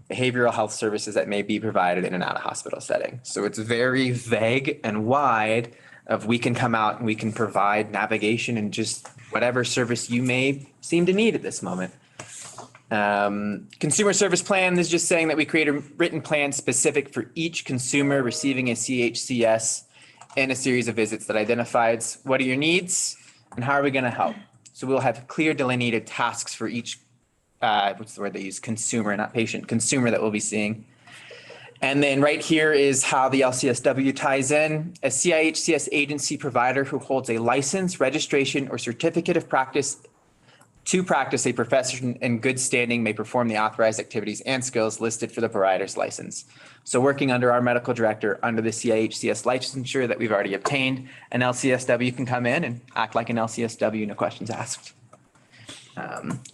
behavioral health services that may be provided in and out of hospital setting. So it's very vague and wide of we can come out and we can provide navigation and just whatever service you may seem to need at this moment. Consumer service plan is just saying that we create a written plan specific for each consumer receiving a CHCS in a series of visits that identifies what are your needs and how are we going to help. So we'll have clear delineated tasks for each, what's the word they use, consumer, not patient, consumer that we'll be seeing. And then right here is how the LCSW ties in. A CIHCS agency provider who holds a license, registration, or certificate of practice to practice a profession in good standing may perform the authorized activities and skills listed for the provider's license. So working under our medical director under the CIHCS licensure that we've already obtained, an LCSW can come in and act like an LCSW, no questions asked.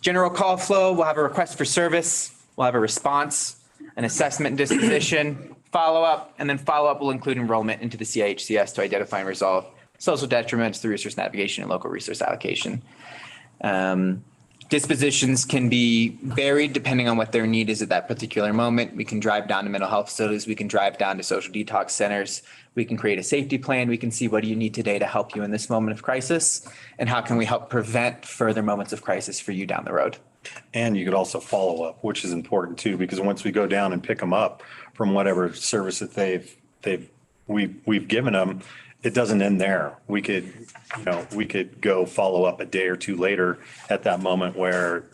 General call flow, we'll have a request for service, we'll have a response, an assessment and disposition, follow-up, and then follow-up will include enrollment into the CIHCS to identify and resolve social detriments through resource navigation and local resource allocation. Dispositions can be varied depending on what their need is at that particular moment. We can drive down to mental health facilities. We can drive down to social detox centers. We can create a safety plan. We can see what do you need today to help you in this moment of crisis, and how can we help prevent further moments of crisis for you down the road. And you could also follow up, which is important too, because once we go down and pick them up from whatever service that we've given them, it doesn't end there. We could go follow up a day or two later at that moment where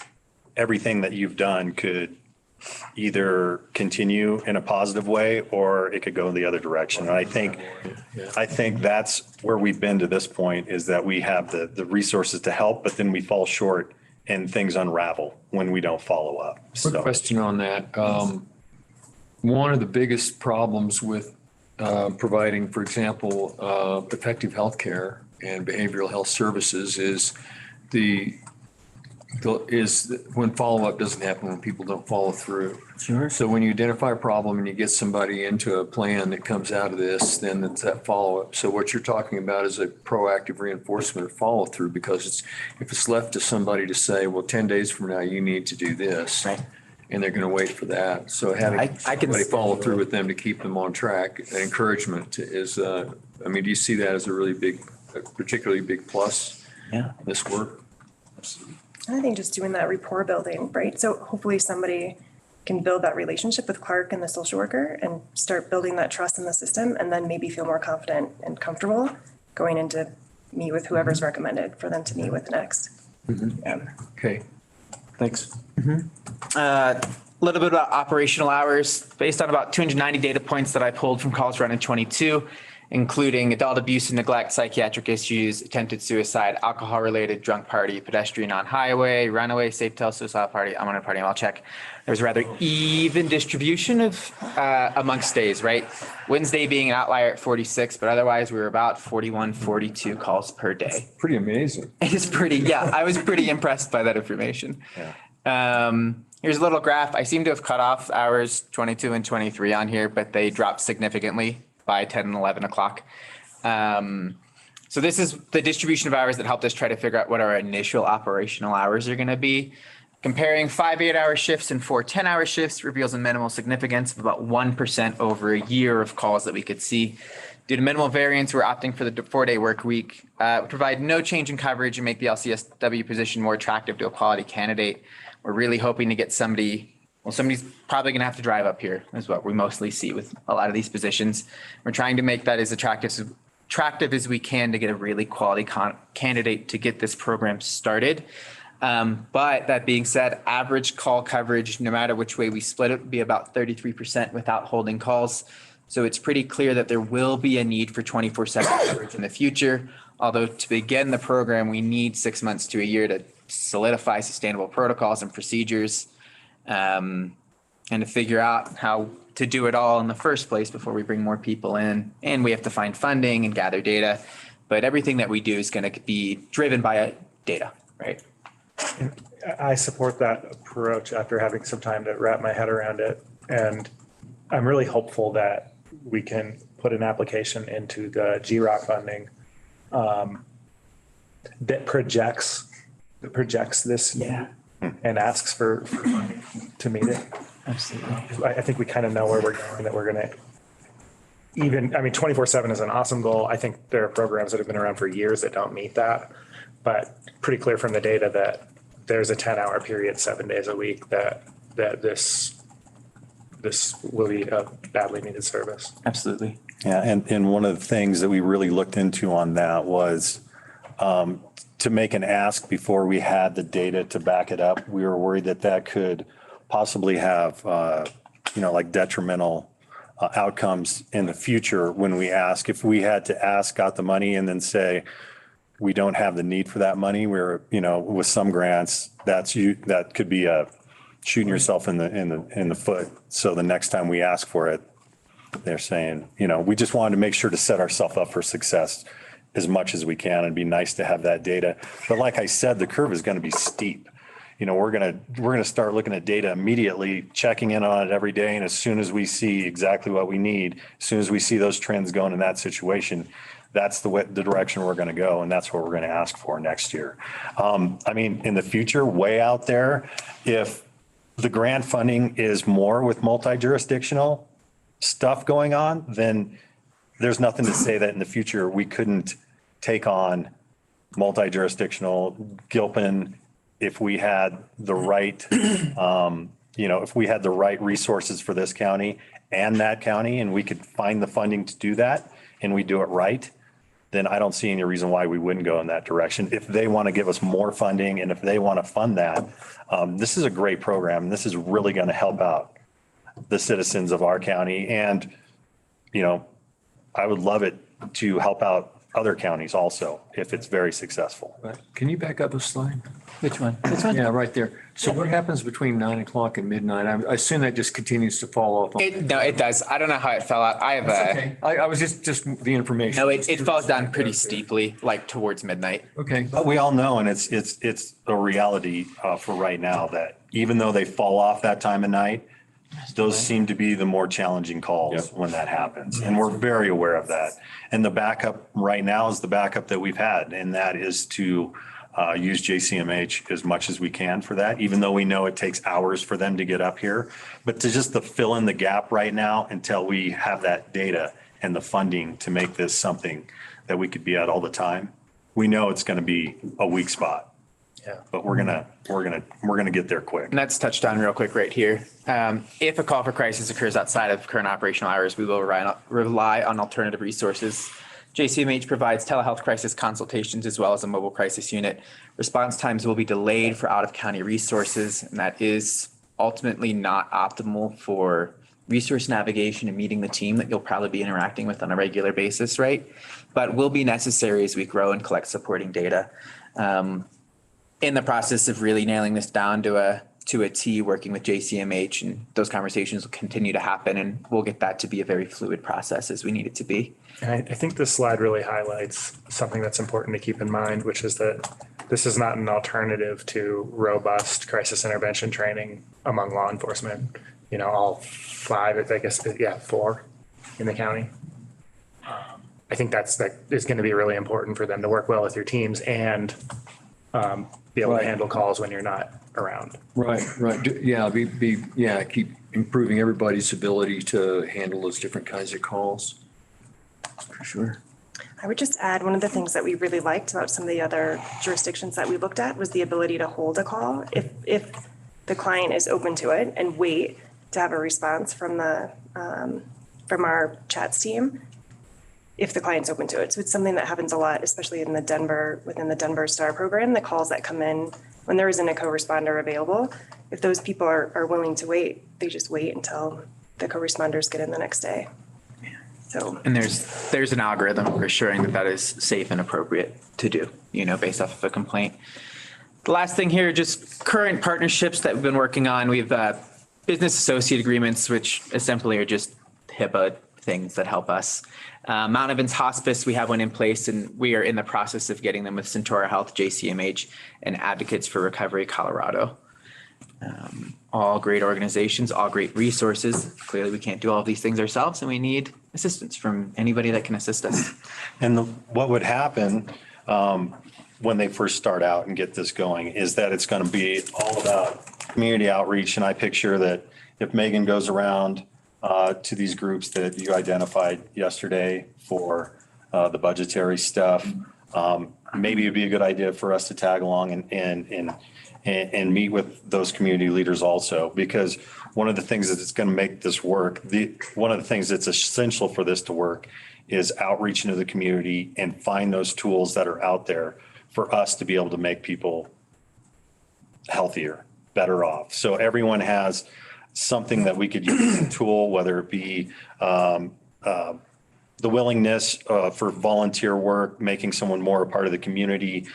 everything that you've done could either continue in a positive way or it could go in the other direction. And I think that's where we've been to this point, is that we have the resources to help, but then we fall short and things unravel when we don't follow up. Quick question on that. One of the biggest problems with providing, for example, effective healthcare and behavioral health services is when follow-up doesn't happen, when people don't follow through. Sure. So when you identify a problem and you get somebody into a plan that comes out of this, then it's that follow-up. So what you're talking about is a proactive reinforcement of follow-through, because if it's left to somebody to say, well, 10 days from now, you need to do this. Right. And they're going to wait for that. So having somebody follow through with them to keep them on track, encouragement is, do you see that as a particularly big plus? Yeah. This work? I think just doing that rapport building, right? So hopefully somebody can build that relationship with Clark and the social worker and start building that trust in the system, and then maybe feel more confident and comfortable going into meet with whoever's recommended for them to meet with next. Mm-hmm. Yeah. Okay. Thanks. A little bit about operational hours, based on about 290 data points that I pulled from calls run in 22, including adult abuse and neglect, psychiatric issues, attempted suicide, alcohol-related, drunk party, pedestrian on highway, runaway, safe tell, suicide party, I'm on a party, I'll check. There's a rather even distribution of amongst days, right? Wednesday being an outlier at 46, but otherwise we were about 41, 42 calls per day. Pretty amazing. It is pretty, yeah, I was pretty impressed by that information. Here's a little graph. I seem to have cut off hours 22 and 23 on here, but they dropped significantly by 10 and 11 o'clock. So this is the distribution of hours that helped us try to figure out what our initial operational hours are going to be. Comparing 5 8-hour shifts and 4 10-hour shifts reveals a minimal significance of about 1% over a year of calls that we could see. Due to minimal variance, we're opting for the 4-day work week. Provide no change in coverage and make the LCSW position more attractive to a quality candidate. We're really hoping to get somebody's probably going to have to drive up here, is what we mostly see with a lot of these positions. We're trying to make that as attractive as we can to get a really quality candidate to get this program started. But that being said, average call coverage, no matter which way we split it, would be about 33% without holding calls. So it's pretty clear that there will be a need for 24/7 coverage in the future. Although to begin the program, we need 6 months to a year to solidify sustainable protocols and procedures, and to figure out how to do it all in the first place before we bring more people in. And we have to find funding and gather data. But everything that we do is going to be driven by data, right? I support that approach after having some time to wrap my head around it. And I'm really hopeful that we can put an application into the GROC funding that projects this and asks for funding to meet it. Absolutely. I think we kind of know where we're going, that we're going to 24/7 is an awesome goal. I think there are programs that have been around for years that don't meet that, but pretty clear from the data that there's a 10-hour period, 7 days a week that this will be a badly needed service. Absolutely. Yeah, and one of the things that we really looked into on that was to make an ask before we had the data to back it up. We were worried that could possibly have, like detrimental outcomes in the future when we ask. If we had to ask, got the money, and then say, we don't have the need for that money, where, with some grants, that could be shooting yourself in the foot. So the next time we ask for it, they're saying, we just wanted to make sure to set ourselves up for success as much as we can. It'd be nice to have that data. But like I said, the curve is going to be steep. We're going to start looking at data immediately, checking in on it every day. And as soon as we see exactly what we need, as soon as we see those trends going in that situation, that's the direction we're going to go. And that's what we're going to ask for next year. In the future, way out there, if the grant funding is more with multi-jurisdictional stuff going on, then there's nothing to say that in the future we couldn't take on multi-jurisdictional Gilpin if we had the right, if we had the right resources for this county and that county, and we could find the funding to do that, and we do it right, then I don't see any reason why we wouldn't go in that direction. If they want to give us more funding and if they want to fund that, this is a great program. This is really going to help out the citizens of our county. And, you know, I would love it to help out other counties also if it's very successful. Right. Can you back up a slide? Which one? This one? Yeah, right there. So what happens between 9 o'clock and midnight? I assume that just continues to fall off. No, it does. I don't know how it fell out. I have a, Okay. I was just the information. no, it falls down pretty steeply, like towards midnight. Okay. But we all know, and it's a reality for right now, that even though they fall off that time of night, those seem to be the more challenging calls when that happens. And we're very aware of that. And the backup right now is the backup that we've had, and that is to use JCMH as much as we can for that, even though we know it takes hours for them to get up here. But to fill in the gap right now until we have that data and the funding to make this something that we could be at all the time, we know it's going to be a weak spot. Yeah. But we're gonna get there quick. And that's touched on real quick right here. If a call for crisis occurs outside of current operational hours, we will rely on alternative resources. JCMH provides telehealth crisis consultations as well as a mobile crisis unit. Response times will be delayed for out-of-county resources, and that is ultimately not optimal for resource navigation and meeting the team that you'll probably be interacting with on a regular basis, right? But will be necessary as we grow and collect supporting data. In the process of really nailing this down to a T, working with JCMH, and those conversations will continue to happen, and we'll get that to be a very fluid process as we need it to be. And I think this slide really highlights something that's important to keep in mind, which is that this is not an alternative to robust crisis intervention training among law enforcement. You know, all five, I guess, four in the county. I think that is going to be really important for them to work well with your teams and be able to handle calls when you're not around. Right. Yeah, keep improving everybody's ability to handle those different kinds of calls. For sure. I would just add, one of the things that we really liked about some of the other jurisdictions that we looked at was the ability to hold a call if the client is open to it and wait to have a response from our chats team if the client's open to it. So it's something that happens a lot, especially within the Denver STAR program, the calls that come in when there isn't a co-responder available. If those people are willing to wait, they just wait until the co-responders get in the next day. So. And there's an algorithm for assuring that is safe and appropriate to do, based off of a complaint. The last thing here, just current partnerships that we've been working on. We have business associate agreements, which essentially are just HIPAA things that help us. Mount Evans Hospice, we have one in place, and we are in the process of getting them with Centura Health, JCMH, and Advocates for Recovery Colorado. All great organizations, all great resources. Clearly, we can't do all of these things ourselves, and we need assistance from anybody that can assist us. And what would happen when they first start out and get this going is that it's going to be all about community outreach. And I picture that if Megan goes around to these groups that you identified yesterday for the budgetary stuff, maybe it'd be a good idea for us to tag along and meet with those community leaders also, because one of the things that's going to make this work, one of the things that's essential for this to work is outreach into the community and find those tools that are out there for us to be able to make people healthier, better off. So everyone has something that we could use as a tool, whether it be the willingness for volunteer work, making someone more a part of the community,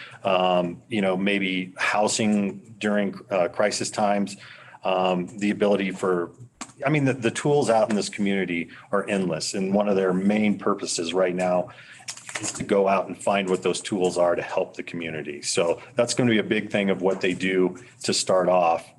maybe housing during crisis times, the ability for, the tools out in this community are endless. And one of their main purposes right now is to go out and find what those tools are to help the community. So that's going to be a big thing of what they do to start off,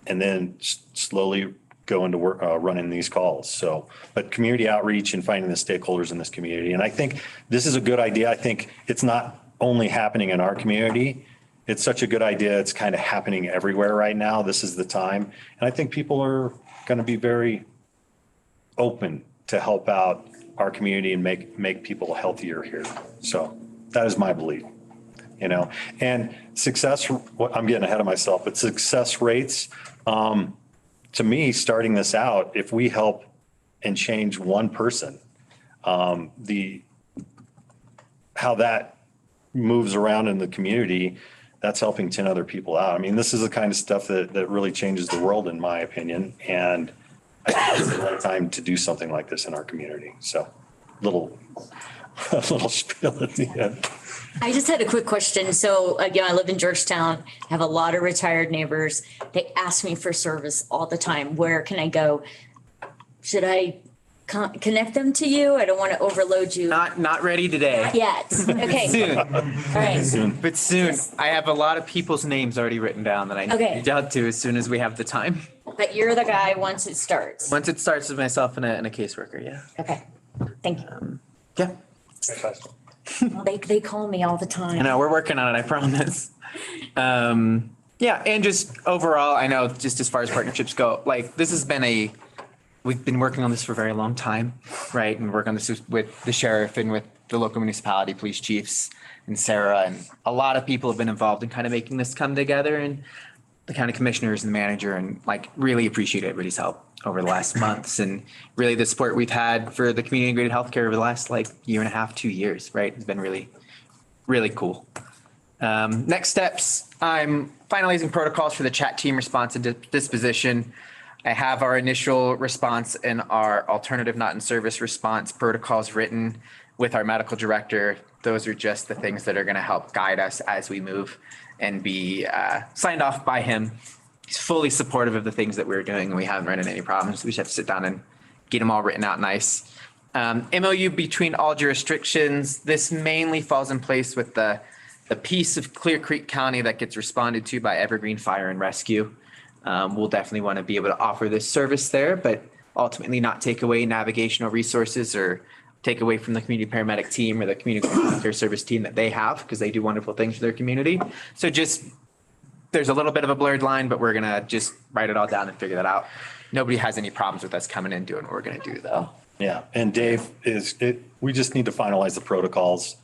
and then slowly go into work, running these calls. So, but community outreach and finding the stakeholders in this community. And I think this is a good idea. I think it's not only happening in our community. It's such a good idea. It's kind of happening everywhere right now. This is the time. And I think people are going to be very open to help out our community and make people healthier here. So that is my belief, and success, I'm getting ahead of myself, but success rates, to me, starting this out, if we help and change one person, the how that moves around in the community, that's helping 10 other people out. I mean, this is the kind of stuff that really changes the world, in my opinion. And I think it's the right time to do something like this in our community. So a little spiel at the end. I just had a quick question. So again, I live in Georgetown, have a lot of retired neighbors. They ask me for service all the time. Where can I go? Should I connect them to you? I don't want to overload you. Not ready today. Not yet. Okay. Soon. All right. But soon. I have a lot of people's names already written down that I need to reach out to as soon as we have the time. But you're the guy once it starts. Once it starts with myself and a caseworker, yeah. Okay. Thank you. Yeah. They call me all the time. I know, we're working on it, I promise. Yeah, and just overall, I know just as far as partnerships go, like this has been we've been working on this for a very long time, right? And working on this with the sheriff and with the local municipality, police chiefs and Sarah, and a lot of people have been involved in kind of making this come together, and the county commissioners and the manager, and like really appreciate everybody's help over the last months, and really the support we've had for the community integrated healthcare over the last like year and a half, 2 years, right? It's been really, really cool. Next steps, I'm finalizing protocols for the chat team response and disposition. I have our initial response and our alternative not in service response protocols written with our medical director. Those are just the things that are going to help guide us as we move and be signed off by him. He's fully supportive of the things that we're doing, and we haven't run into any problems. We just have to sit down and get them all written out nice. MOU between all jurisdictions. This mainly falls in place with the piece of Clear Creek County that gets responded to by Evergreen Fire and Rescue. We'll definitely want to be able to offer this service there, but ultimately not take away navigational resources or take away from the community paramedic team or the community care service team that they have, because they do wonderful things for their community. So just, there's a little bit of a blurred line, but we're going to just write it all down and figure that out. Nobody has any problems with us coming in doing what we're going to do though. Yeah. And Dave, we just need to finalize the protocols.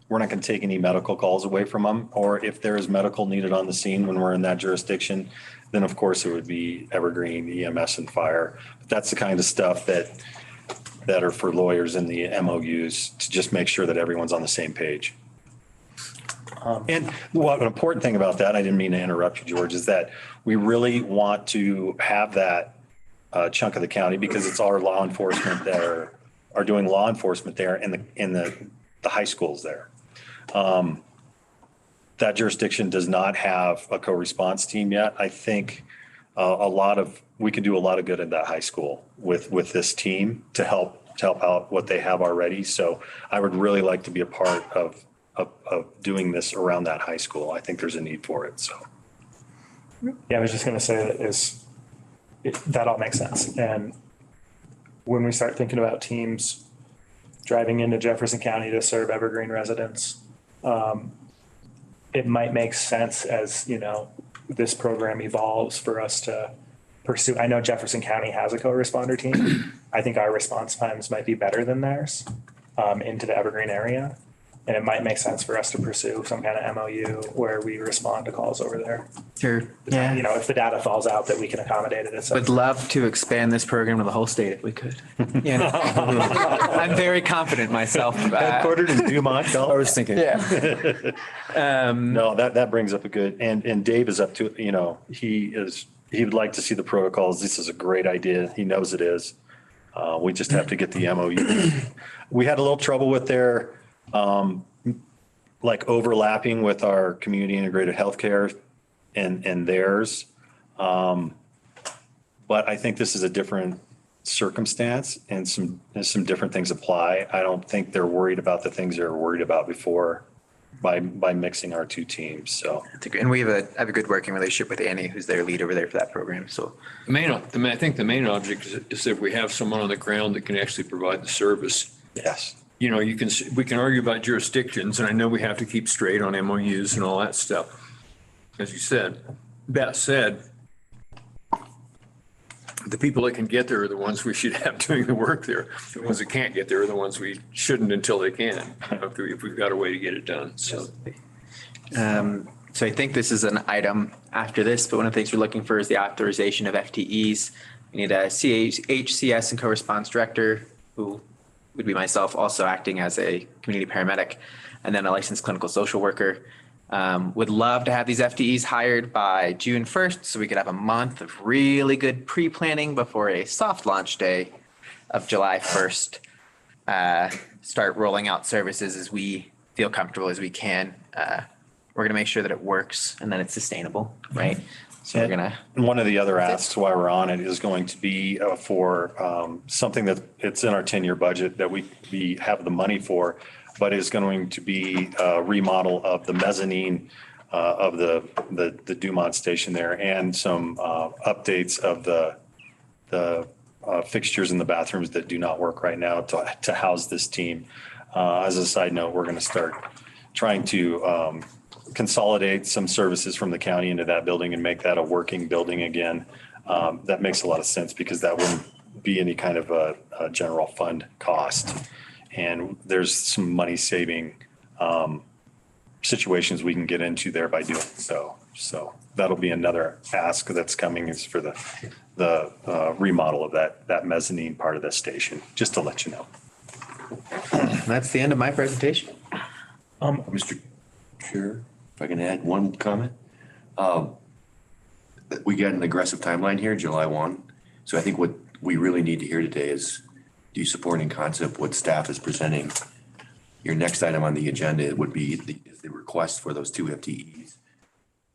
We're not going to take any medical calls away from them, or if there is medical needed on the scene when we're in that jurisdiction, then of course it would be Evergreen, EMS and fire. But that's the kind of stuff that are for lawyers in the MOUs to just make sure that everyone's on the same page. And what an important thing about that, I didn't mean to interrupt you, George, is that we really want to have that chunk of the county, because it's our law enforcement that are doing law enforcement there in the high schools there. That jurisdiction does not have a co-response team yet. I think we can do a lot of good at that high school with this team to help out what they have already. So I would really like to be a part of doing this around that high school. I think there's a need for it. So. Yeah, I was just going to say that all makes sense. And when we start thinking about teams driving into Jefferson County to serve Evergreen residents, it might make sense as, this program evolves for us to pursue. I know Jefferson County has a co-responder team. I think our response times might be better than theirs into the Evergreen area. And it might make sense for us to pursue some kind of MOU where we respond to calls over there. Sure. Yeah. If the data falls out that we can accommodate it. Would love to expand this program to the whole state if we could. I'm very confident myself. Headquartered in Dumont. I was thinking. Yeah. No, that brings up a good, and Dave is up to, he would like to see the protocols. This is a great idea. He knows it is. We just have to get the MOU. We had a little trouble with their, overlapping with our community integrated healthcare and theirs. But I think this is a different circumstance, and some different things apply. I don't think they're worried about the things they were worried about before by mixing our two teams. So, and we have a good working relationship with Annie, who's their lead over there for that program. So I think the main object is if we have someone on the ground that can actually provide the service. Yes. We can argue about jurisdictions, and I know we have to keep straight on MOUs and all that stuff. As you said, that said, the people that can get there are the ones we should have doing the work there. The ones that can't get there are the ones we shouldn't until they can, if we've got a way to get it done. So, so I think this is an item after this, but one of the things we're looking for is the authorization of FTEs. We need a HCS and co-response director who would be myself also acting as a community paramedic and then a licensed clinical social worker. Would love to have these FTEs hired by June 1st so we could have a month of really good pre-planning before a soft launch day of July 1st. Start rolling out services as we feel comfortable as we can. We're going to make sure that it works and that it's sustainable, right? So we're gonna. And one of the other asks while we're on it is going to be for something that it's in our 10-year budget that we have the money for, but is going to be a remodel of the mezzanine of the Dumont station there and some updates of the fixtures in the bathrooms that do not work right now to house this team. As a side note, we're going to start trying to consolidate some services from the county into that building and make that a working building again. That makes a lot of sense because that wouldn't be any kind of a general fund cost. And there's some money saving situations we can get into there by doing so. So that'll be another ask that's coming is for the remodel of that mezzanine part of the station, just to let you know. That's the end of my presentation. Mr. Chair, if I can add one comment. We got an aggressive timeline here, July 1. So I think what we really need to hear today is, do you support in concept what staff is presenting? Your next item on the agenda would be the request for those 2 FTEs.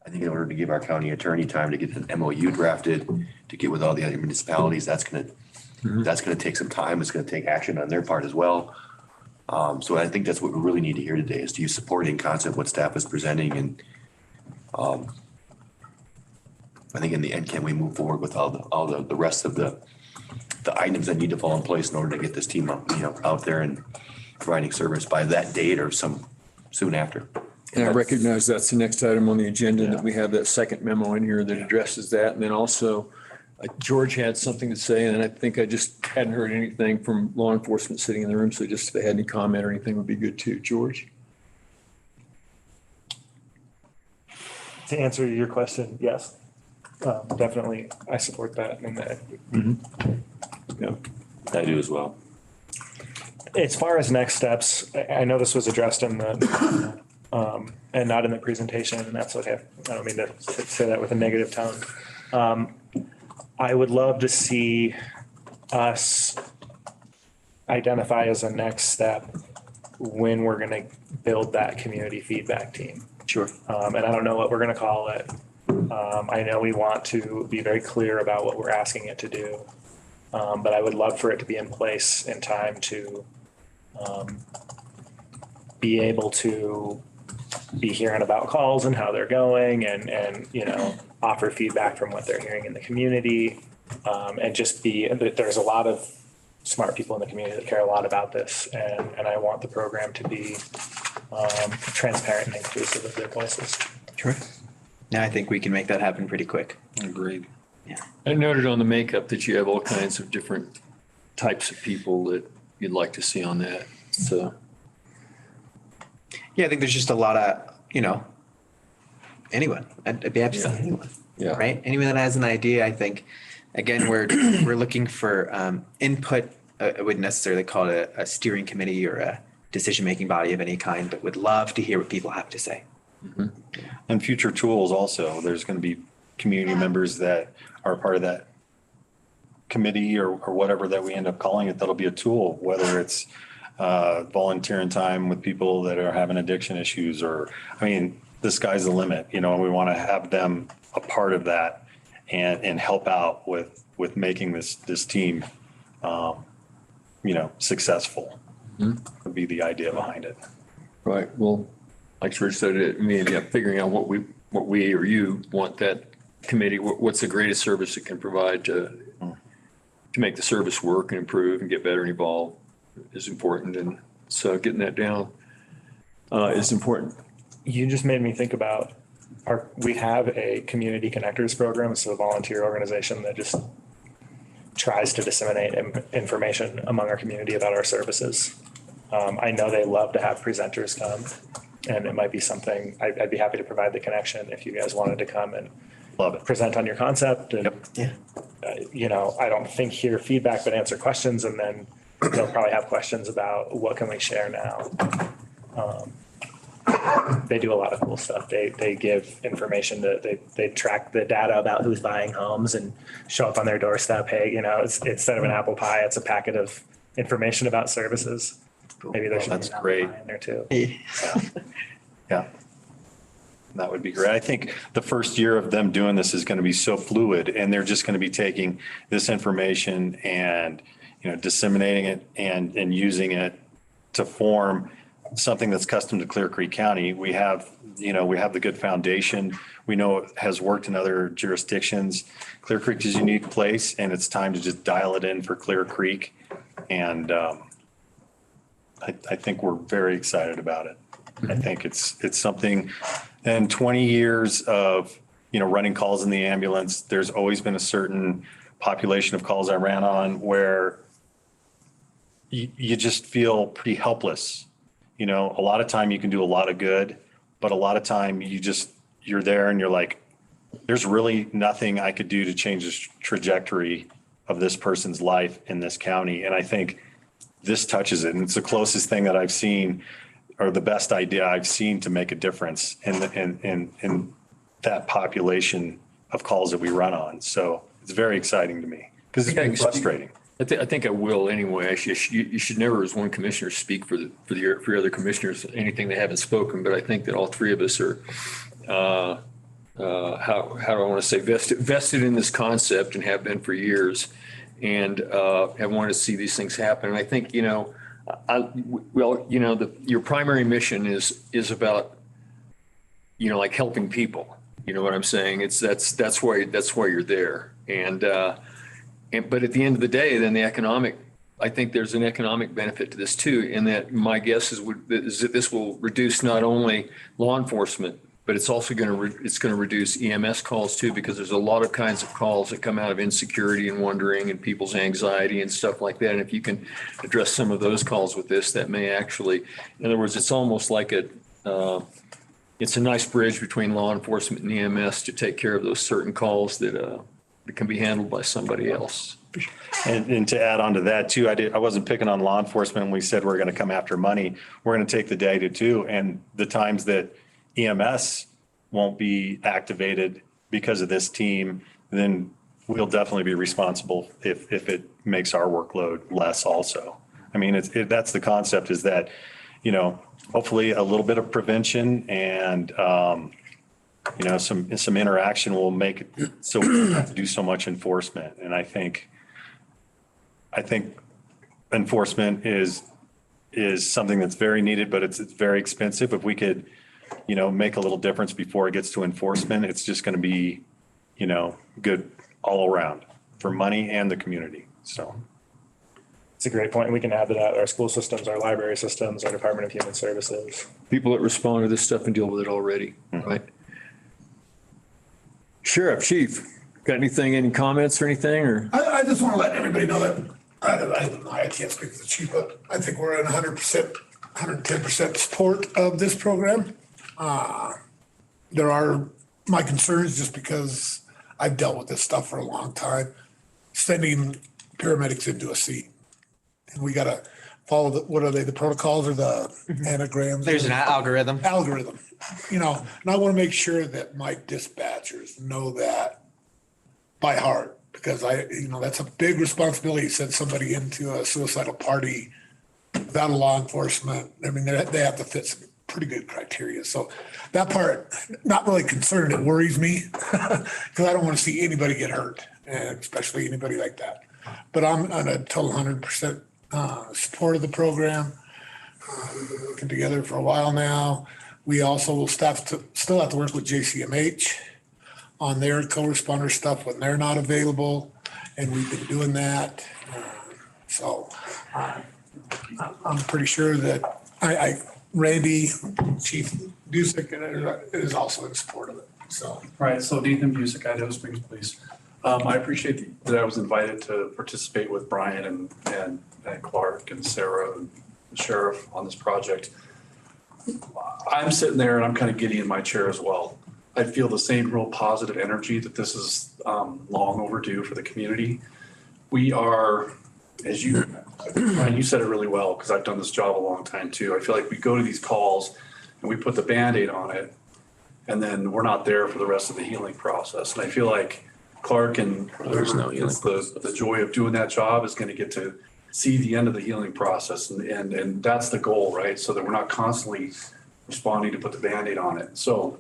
I think in order to give our county attorney time to get an MOU drafted, to get with all the other municipalities, that's gonna take some time. It's gonna take action on their part as well. So I think that's what we really need to hear today is, do you support in concept what staff is presenting? And I think in the end, can we move forward with all the rest of the items that need to fall in place in order to get this team out there and providing service by that date or some soon after? And I recognize that's the next item on the agenda, that we have that second memo in here that addresses that. And then also George had something to say, and I think I just hadn't heard anything from law enforcement sitting in the room. So just if they had any comment or anything would be good too. George? To answer your question, yes, definitely. I support that. And that. Yeah, I do as well. As far as next steps, I know this was addressed in the, and not in the presentation, and that's okay. I don't mean to say that with a negative tone. I would love to see us identify as a next step when we're going to build that community feedback team. Sure. And I don't know what we're going to call it. I know we want to be very clear about what we're asking it to do. But I would love for it to be in place in time to be able to be hearing about calls and how they're going and offer feedback from what they're hearing in the community. And just there's a lot of smart people in the community that care a lot about this. And I want the program to be transparent and inclusive of their voices. Sure. Now I think we can make that happen pretty quick. Agreed. Yeah. I noted on the makeup that you have all kinds of different types of people that you'd like to see on that. So. Yeah, I think there's just a lot of, anyone. I'd be happy to see anyone. Yeah. Right? Anyone that has an idea, I think, again, we're looking for input. I wouldn't necessarily call it a steering committee or a decision-making body of any kind, but would love to hear what people have to say. Mm-hmm. And future tools also, there's going to be community members that are part of that committee or whatever that we end up calling it, that'll be a tool, whether it's volunteering time with people that are having addiction issues the sky's the limit, and we want to have them a part of that and help out with making this team, successful. Mm-hmm. Would be the idea behind it. Right. Well, like George said, figuring out what we or you want that committee, what's the greatest service it can provide to make the service work and improve and get better and evolve is important. And so getting that down is important. You just made me think about we have a community connectors program. It's a volunteer organization that just tries to disseminate information among our community about our services. I know they love to have presenters come, and it might be something I'd be happy to provide the connection if you guys wanted to come and love it. Present on your concept. And, Yeah. I don't think hear feedback, but answer questions and then they'll probably have questions about what can we share now. They do a lot of cool stuff. They give information they track the data about who's buying homes and show up on their doorstep. Hey, it's instead of an apple pie, it's a packet of information about services. Maybe there should be an apple pie in there too. Yeah. That would be great. I think the first year of them doing this is going to be so fluid, and they're just going to be taking this information and, disseminating it and using it to form something that's custom to Clear Creek County. We have the good foundation. We know it has worked in other jurisdictions. Clear Creek is a unique place, and it's time to just dial it in for Clear Creek. And I think we're very excited about it. I think it's something, and 20 years of, running calls in the ambulance, there's always been a certain population of calls I ran on where you just feel pretty helpless. A lot of time you can do a lot of good, but a lot of time you're there and you're like, there's really nothing I could do to change the trajectory of this person's life in this county. And I think this touches it. And it's the closest thing that I've seen, or the best idea I've seen to make a difference in that population of calls that we run on. So it's very exciting to me because it's been frustrating. I think I will anyway. You should never, as one commissioner, speak for other commissioners anything they haven't spoken. But I think that all three of us are, how do I want to say, vested in this concept and have been for years, and have wanted to see these things happen. And I think your primary mission is about like helping people. You know what I'm saying? That's why you're there. But at the end of the day, then I think there's an economic benefit to this too, in that my guess is that this will reduce not only law enforcement, but it's also going to reduce EMS calls too, because there's a lot of kinds of calls that come out of insecurity and wondering and people's anxiety and stuff like that. And if you can address some of those calls with this, that may actually, in other words, it's almost like it's a nice bridge between law enforcement and EMS to take care of those certain calls that can be handled by somebody else. And to add on to that too, I wasn't picking on law enforcement when we said we're going to come after money. We're going to take the data too. And the times that EMS won't be activated because of this team, then we'll definitely be responsible if it makes our workload less also. I mean, that's the concept, is that, hopefully a little bit of prevention and, some interaction will make it so we don't have to do so much enforcement. And I think enforcement is something that's very needed, but it's very expensive. If we could, make a little difference before it gets to enforcement, it's just going to be, good all around for money and the community. So it's a great point. And we can add to that our school systems, our library systems, our Department of Human Services. People that respond to this stuff and deal with it already, right? Sheriff, Chief, got any comments or anything, or? I just want to let everybody know that I can't speak for the chief, but I think we're in 100%, 110% support of this program. There are my concerns just because I've dealt with this stuff for a long time, sending paramedics into a seat. And we got to follow the protocols or the anagrams? There's an algorithm. And I want to make sure that my dispatchers know that by heart, because that's a big responsibility to send somebody into a suicidal party without a law enforcement. I mean, they have to fit some pretty good criteria. So that part, not really concerned. It worries me because I don't want to see anybody get hurt, and especially anybody like that. But I'm on a total 100% support of the program. We've been working together for a while now. We also will still have to work with JCMH on their co-responder stuff when they're not available, and we've been doing that. I'm pretty sure that Randy, Chief Busick, is also in support of it. So right. So Nathan Busick, Idaho Springs Police. I appreciate that I was invited to participate with Brian and Clark and Sarah and the sheriff on this project. I'm sitting there and I'm kind of giddy in my chair as well. I feel the same real positive energy that this is long overdue for the community. We are as you, Brian, you said it really well, because I've done this job a long time too. I feel like we go to these calls and we put the Band-Aid on it, and then we're not there for the rest of the healing process. And I feel like Clark and There's no healing the joy of doing that job is going to get to see the end of the healing process. And that's the goal, right? So that we're not constantly responding to put the Band-Aid on it. So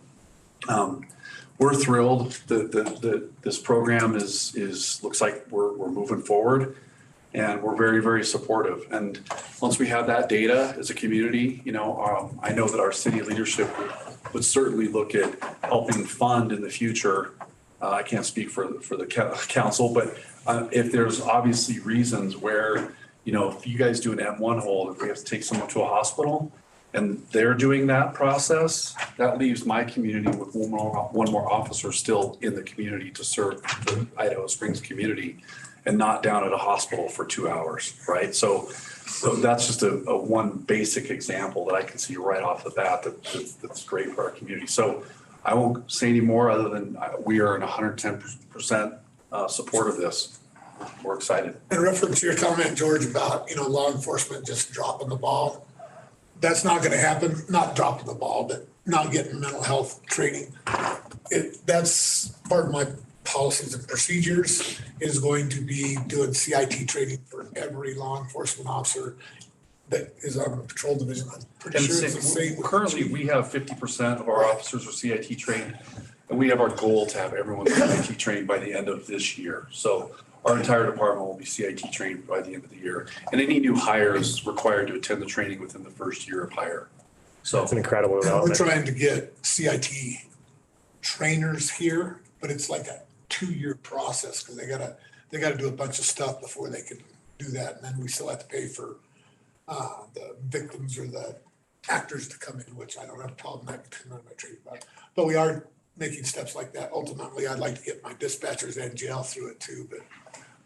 we're thrilled that this program looks like we're moving forward, and we're very, very supportive. And once we have that data as a community, I know that our city leadership would certainly look at helping fund in the future. I can't speak for the council, but if there's obviously reasons where, if you guys do an M1 hold, if we have to take someone to a hospital and they're doing that process, that leaves my community with one more officer still in the community to serve the Idaho Springs community and not down at a hospital for 2 hours, right? So that's just a one basic example that I can see right off the bat that's great for our community. So I won't say any more other than we are in 110% support of this. We're excited. In reference to your comment, George, about, law enforcement just dropping the ball, that's not going to happen. Not dropping the ball, but not getting mental health training. That's part of my policies and procedures is going to be doing CIT training for every law enforcement officer that is on the patrol division. I'm pretty sure it's the same. Currently, we have 50% of our officers are CIT trained, and we have our goal to have everyone CIT trained by the end of this year. So our entire department will be CIT trained by the end of the year. And any new hire is required to attend the training within the first year of hire. So it's an incredible We're development. trying to get CIT trainers here, but it's like a 2-year process because they gotta do a bunch of stuff before they can do that. And then we still have to pay for the victims or the actors to come in, which I don't have a problem with my training about. But we are making steps like that. Ultimately, I'd like to get my dispatchers and jail through it too, but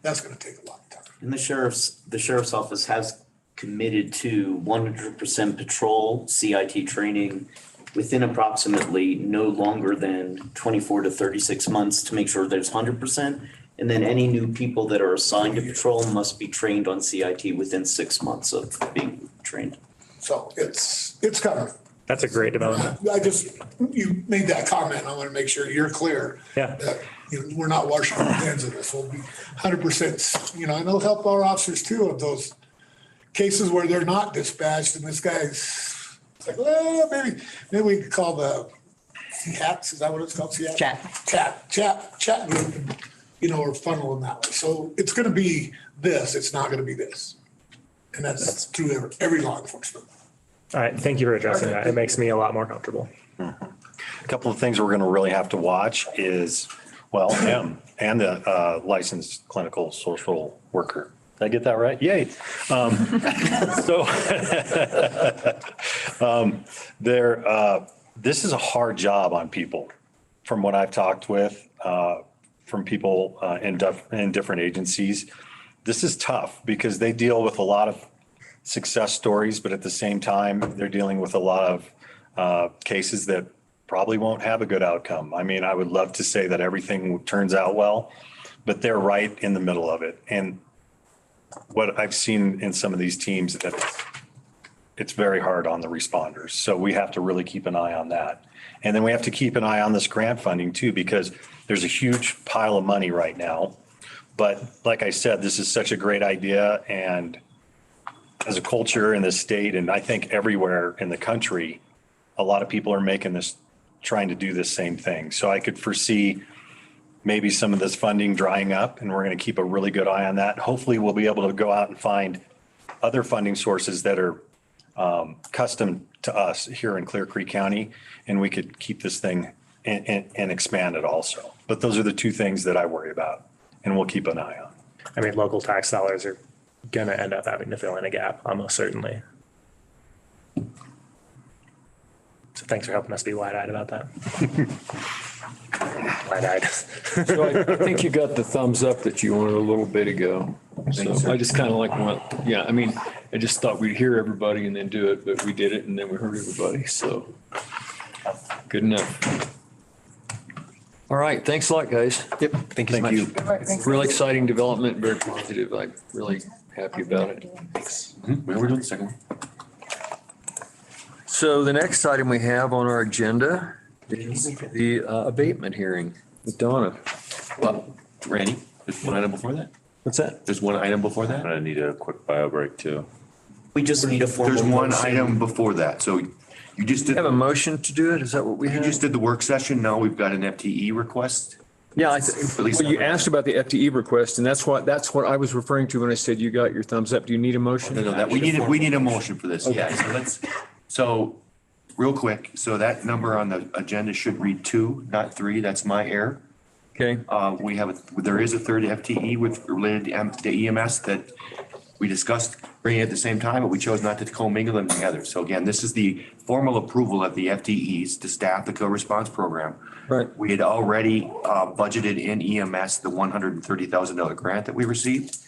that's gonna take a lot of time. And the sheriff's office has committed to 100% patrol CIT training within approximately no longer than 24 to 36 months to make sure there's 100%. And then any new people that are assigned to patrol must be trained on CIT within 6 months of being trained. So it's coming. That's a great development. You made that comment. I want to make sure you're clear. Yeah. That, we're not washing our hands of this. We'll be 100%, and it'll help our officers too of those cases where they're not dispatched and this guy's it's like, well, maybe we could call the CHATs. Is that what it's called? Chat group, and, or funnel them that way. So it's going to be this. It's not going to be this. And that's through every law enforcement. All right. Thank you for addressing that. It makes me a lot more comfortable. A couple of things we're going to really have to watch is, him and the licensed clinical social worker. Did I get that right? Yay. This is a hard job on people from what I've talked with, from people in different agencies. This is tough because they deal with a lot of success stories, but at the same time, they're dealing with a lot of cases that probably won't have a good outcome. I mean, I would love to say that everything turns out well, but they're right in the middle of it. And what I've seen in some of these teams, that it's very hard on the responders. So we have to really keep an eye on that. And then we have to keep an eye on this grant funding too, because there's a huge pile of money right now. But like I said, this is such a great idea. And as a culture in this state, and I think everywhere in the country, a lot of people are trying to do this same thing. So I could foresee maybe some of this funding drying up, and we're going to keep a really good eye on that. Hopefully we'll be able to go out and find other funding sources that are custom to us here in Clear Creek County, and we could keep this thing and expand it also. But those are the two things that I worry about, and we'll keep an eye on. I mean, local tax dollars are going to end up having to fill in a gap, almost certainly. So thanks for helping us be wide-eyed about that. Wide-eyed. So I think you got the thumbs up that you wanted a little bit ago. So I just kind of I just thought we'd hear everybody and then do it, but we did it and then we heard everybody. So good enough. All right. Thanks a lot, guys. Yep. Thank you so much. Real exciting development, very positive. I really happy about it. We're doing the second one. So the next item we have on our agenda is the abatement hearing with Donna. Well, Randy, there's one item before that. What's that? There's one item before that. I need a quick bio break too. We just need a formal There's one motion. item before that. So you just did, Have a motion to do it? Is that what we you have? just did the work session. Now we've got an FTE request. Yeah, At least well, you asked about the FTE request, and that's what I was referring to when I said you got your thumbs up. Do you need a motion? No, that, we need a motion for this. Yeah, so real quick, so that number on the agenda should read 2, not 3. That's my error. Okay. There is a third FTE related to EMS that we discussed bringing at the same time, but we chose not to commingle them together. So again, this is the formal approval of the FTEs to staff the co-response program. Right. We had already budgeted in EMS the $130,000 grant that we received.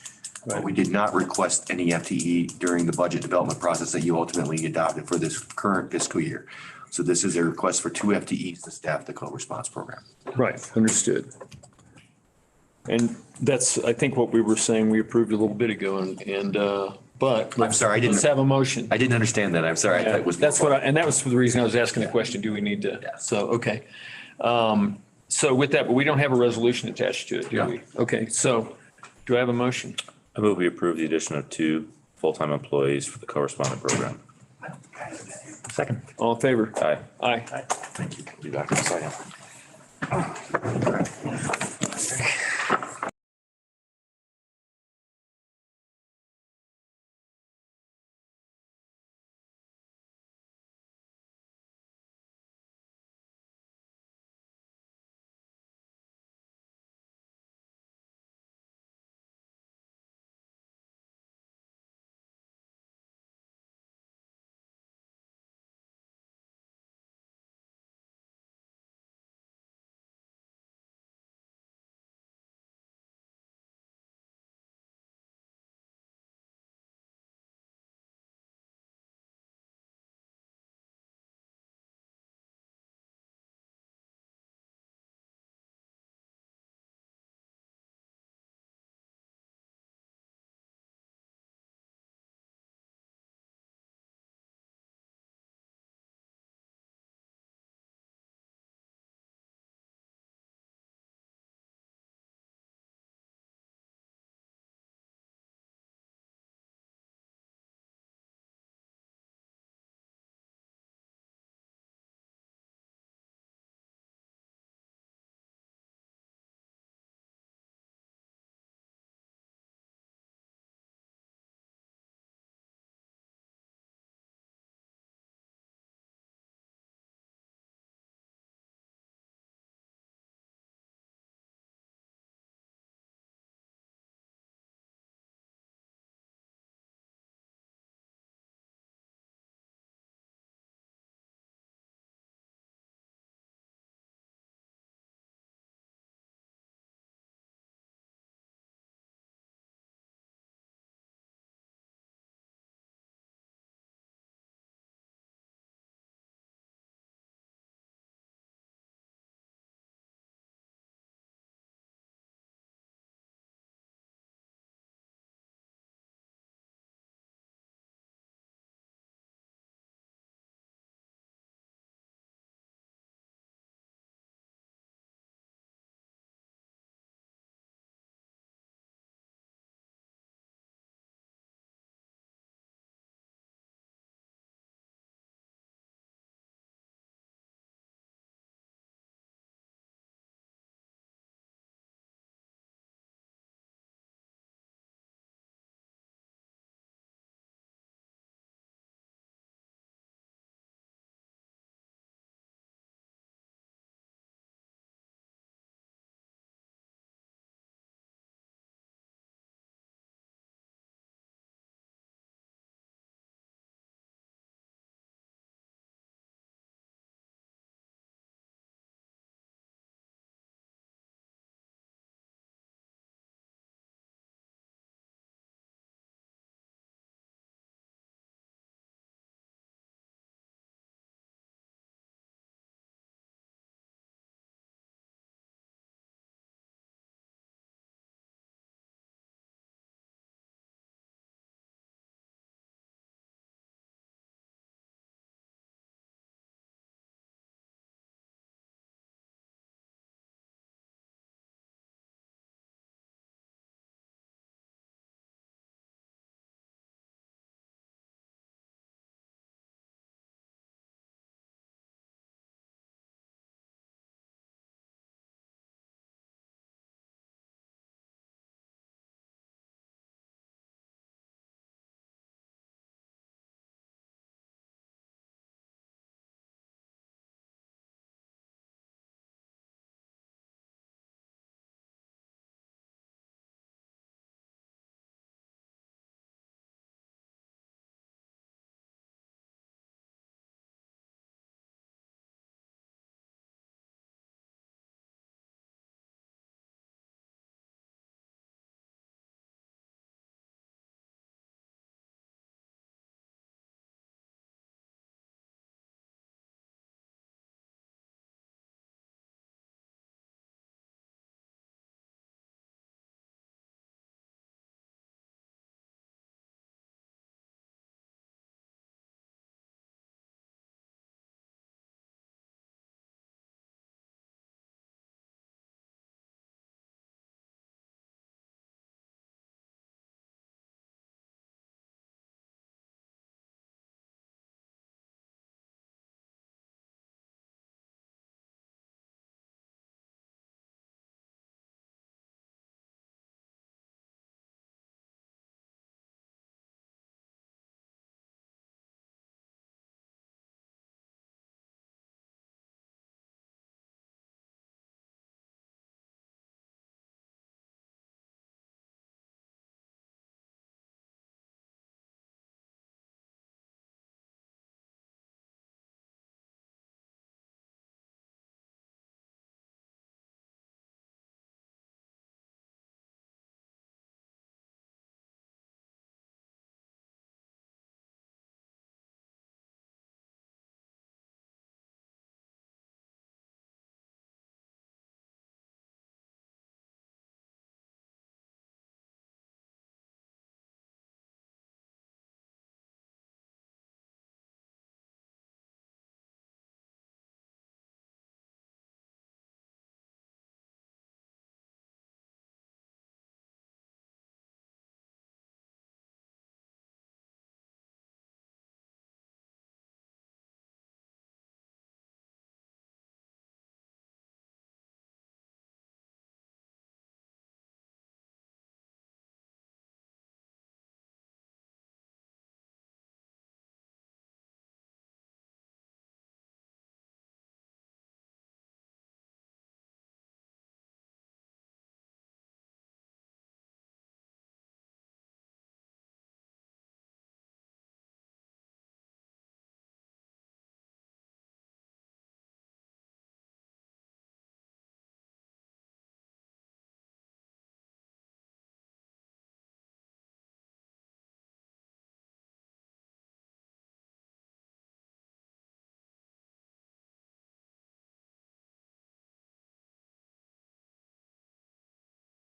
But we did not request any FTE during the budget development process that you ultimately adopted for this current fiscal year. So this is a request for 2 FTEs to staff the co-response program. Right, understood. And that's, I think, what we were saying, we approved a little bit ago, but. I'm sorry, Let's have a motion. I didn't understand that. I'm sorry. I thought it was. That's and that was the reason I was asking the question, do we need to? So, okay. So with that, but we don't have a resolution attached to it, do we? Okay, so do I have a motion? I move we approve the addition of 2 full-time employees for the co-respondent program. Second. All in favor? Aye. Aye. Thank you. Be back in a second.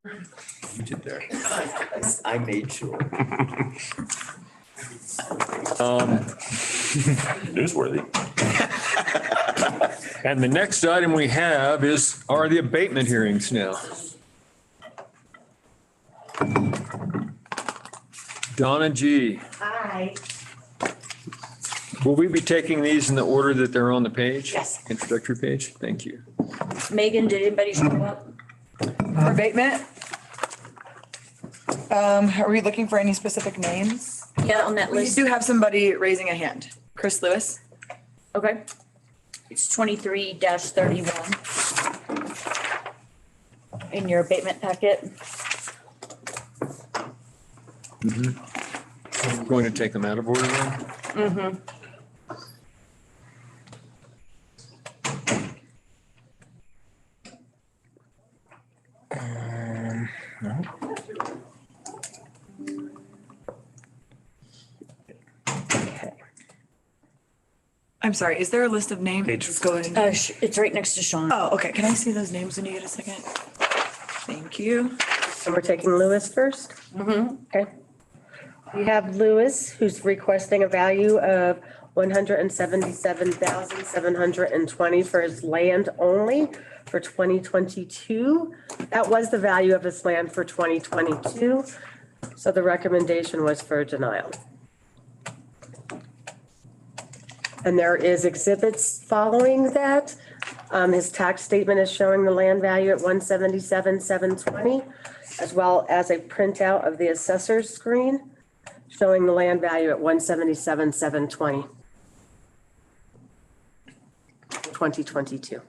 You did there. I made sure. Newsworthy. And the next item we have are the abatement hearings now. Donna G. Hi. Will we be taking these in the order that they're on the page? Yes. Introductory page? Thank you. Megan, did anybody show up? For abatement? Are we looking for any specific names? Yeah, on that We list. do have somebody raising a hand. Chris Lewis. Okay. It's 23-31 in your abatement packet. I'm going to take them out of order then. Mm-hmm. No. I'm sorry, is there a list of names? Just go ahead. It's right next to Sean. Oh, okay. Can I see those names when you get a second? Thank you. So we're taking Lewis first? Mm-hmm. Okay. We have Lewis, who's requesting a value of $177,720 for his land only for 2022. That was the value of his land for 2022. So the recommendation was for denial. And there is exhibits following that. His tax statement is showing the land value at 177,720, as well as a printout of the assessor's screen showing the land value at 177,720. 2022.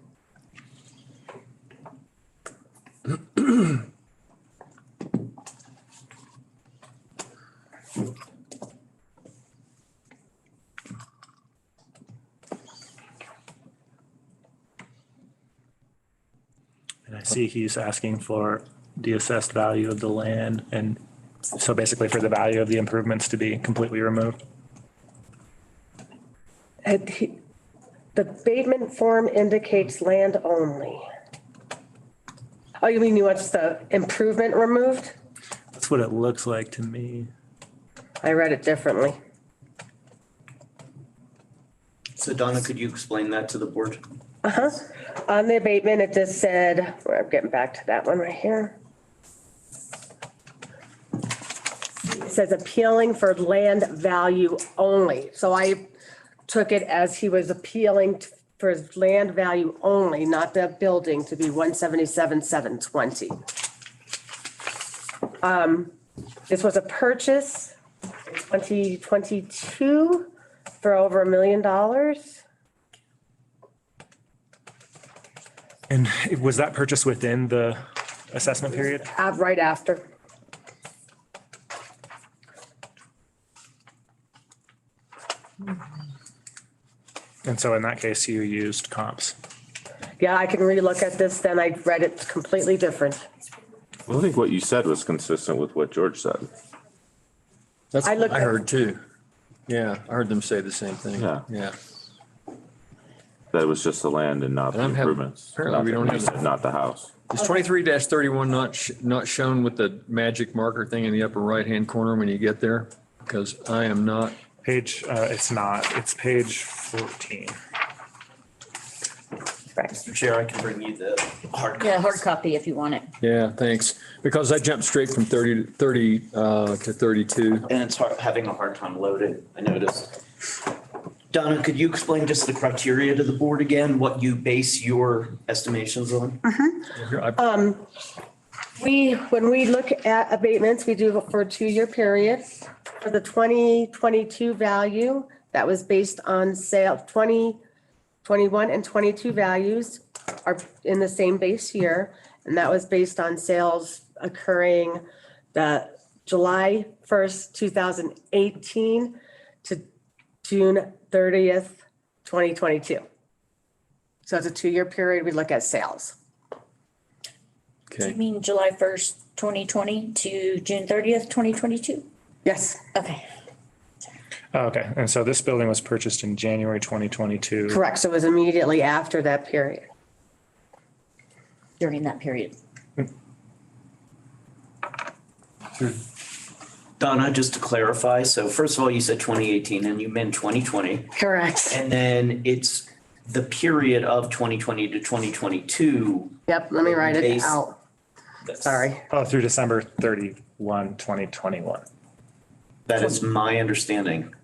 And I see he's asking for the assessed value of the land, and so basically for the value of the improvements to be completely removed. The abatement form indicates land only. Oh, you mean you want the improvement removed? That's what it looks like to me. I read it differently. So Donna, could you explain that to the board? Uh-huh. On the abatement, it just said, I'm getting back to that one right here. It says appealing for land value only. So I took it as he was appealing for his land value only, not the building, to be 177,720. This was a purchase in 2022 for over $1 million. And was that purchase within the assessment period? Right after. And so in that case, you used comps. Yeah, I can relook at this, then I read it completely different. Well, I think what you said was consistent with what George said. That's I what looked I at- heard too. Yeah, I heard them say the same thing. Yeah. Yeah. That it was just the land and not the And I'm having- improvements. apparently we Not don't the- have you the- said Not the house. Is 23-31 not shown with the magic marker thing in the upper right-hand corner when you get there? Because I am not. Page, it's not, it's page 14. Mr. Chair, I can bring you the hard copy. Yeah, hard copy if you want it. Yeah, thanks. Because I jumped straight from 30 to 32. And it's having a hard time loading, I noticed. Donna, could you explain just the criteria to the board again, what you base your estimations on? When we look at abatements, we do for a 2-year period. For the 2022 value, that was based on sale, 2021 and 22 values are in the same base year. And that was based on sales occurring the July 1st, 2018 to June 30th, 2022. So it's a 2-year period. We look at sales. Do you mean July 1st, 2020 to June 30th, 2022? Yes. Okay. Oh, okay, and so this building was purchased in January 2022. Correct. So it was immediately after that period. During that period. Donna, just to clarify, so first of all, you said 2018 and you meant 2020. Correct. And then it's the period of 2020 to 2022. Yep, let me write it Base- out. Sorry. Oh, through December 31, 2021. That is my understanding.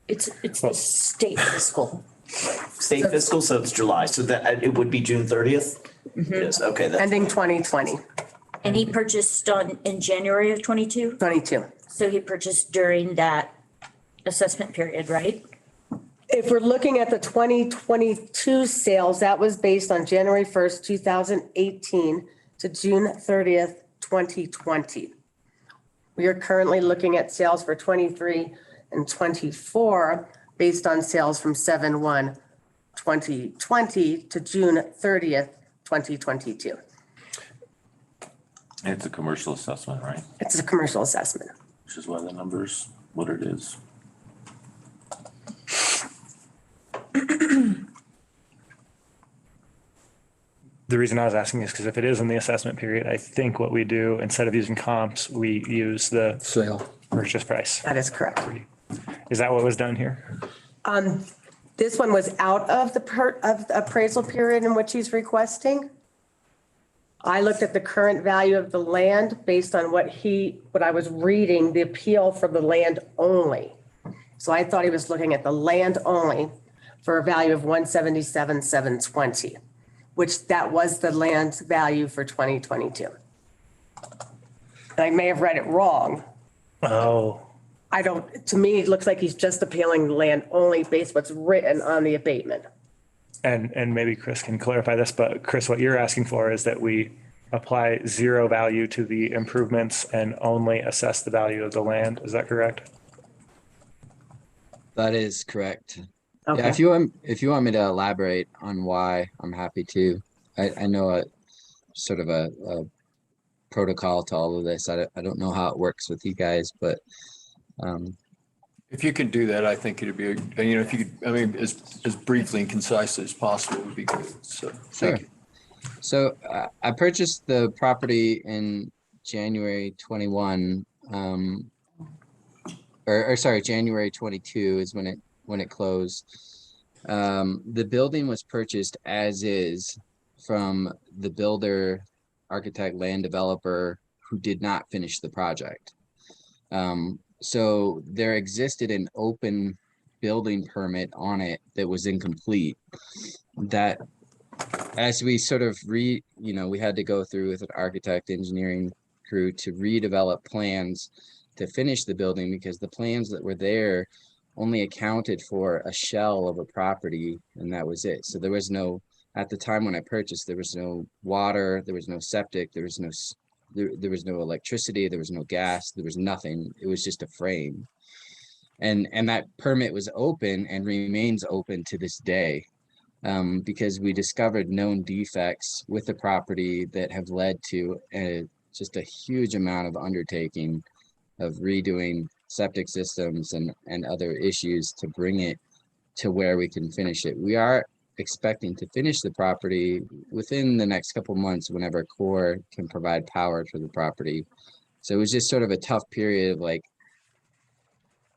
It's the state fiscal. State fiscal, so it's July, so that it would be June 30th? Yes, okay. Ending 2020. And he purchased in January of 22? 22. So he purchased during that assessment period, right? If we're looking at the 2022 sales, that was based on January 1st, 2018 to June 30th, 2020. We are currently looking at sales for 23 and 24 based on sales from 7/1/2020 to June 30th, 2022. It's a commercial assessment, right? It's a commercial assessment. Which is why the number's what it is. The reason I was asking is because if it is in the assessment period, I think what we do, instead of using comps, we use the sale purchase price. That is correct. Is that what was done here? This one was out of the appraisal period in which he's requesting. I looked at the current value of the land based on what I was reading, the appeal for the land only. So I thought he was looking at the land only for a value of 177,720, which that was the land value for 2022. And I may have read it wrong. Oh. To me, it looks like he's just appealing the land only based what's written on the abatement. And maybe Chris can clarify this, but Chris, what you're asking for is that we apply zero value to the improvements and only assess the value of the land. Is that correct? That is correct. Okay. Yeah, if you want me to elaborate on why, I'm happy to. I know a sort of a protocol to all of this. I don't know how it works with you guys, but if you can do that, I think it'd be, if you could, as briefly and concisely as possible would be good. So, thank you. So I purchased the property in January 21, sorry, January 22 is when it closed. The building was purchased as is from the builder, architect, land developer who did not finish the project. So there existed an open building permit on it that was incomplete. That as we sort of we had to go through with an architect engineering crew to redevelop plans to finish the building because the plans that were there only accounted for a shell of a property and that was it. So there was no, at the time when I purchased, there was no water, there was no septic, there was no electricity, there was no gas, there was nothing. It was just a frame. And that permit was open and remains open to this day because we discovered known defects with the property that have led to just a huge amount of undertaking of redoing septic systems and other issues to bring it to where we can finish it. We are expecting to finish the property within the next couple months whenever Core can provide power for the property. So it was just sort of a tough period of like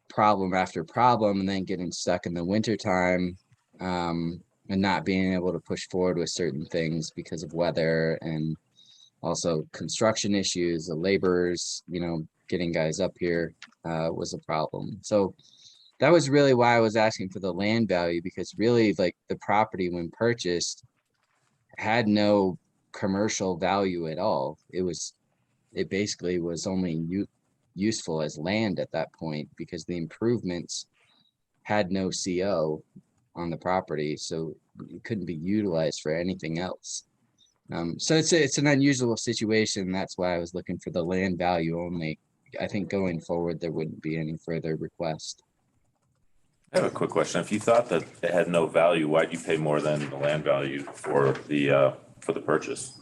problem after problem and then getting stuck in the winter time and not being able to push forward with certain things because of weather and also construction issues, the laborers, getting guys up here was a problem. So that was really why I was asking for the land value, because really like the property when purchased had no commercial value at all. It basically was only useful as land at that point because the improvements had no CO on the property. So it couldn't be utilized for anything else. So it's an unusual situation. That's why I was looking for the land value only. I think going forward, there wouldn't be any further request. I have a quick question. If you thought that it had no value, why'd you pay more than the land value for the purchase?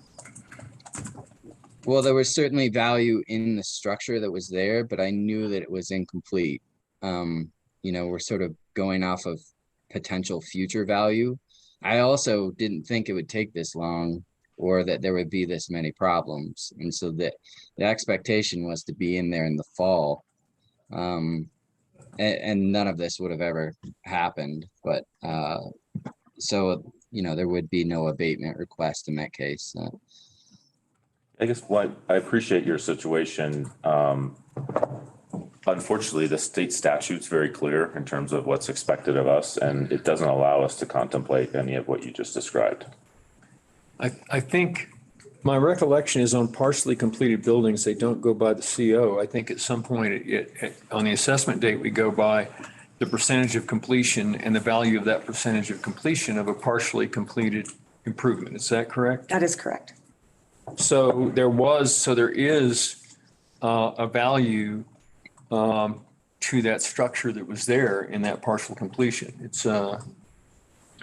Well, there was certainly value in the structure that was there, but I knew that it was incomplete. We're sort of going off of potential future value. I also didn't think it would take this long or that there would be this many problems. And so the expectation was to be in there in the fall. And none of this would have ever happened. But so, there would be no abatement request in that case. I guess I appreciate your situation. Unfortunately, the state statute's very clear in terms of what's expected of us, and it doesn't allow us to contemplate any of what you just described. I think my recollection is on partially completed buildings, they don't go by the CO. I think at some point on the assessment date, we go by the percentage of completion and the value of that percentage of completion of a partially completed improvement. Is that correct? That is correct. So there is a value to that structure that was there in that partial completion. It's a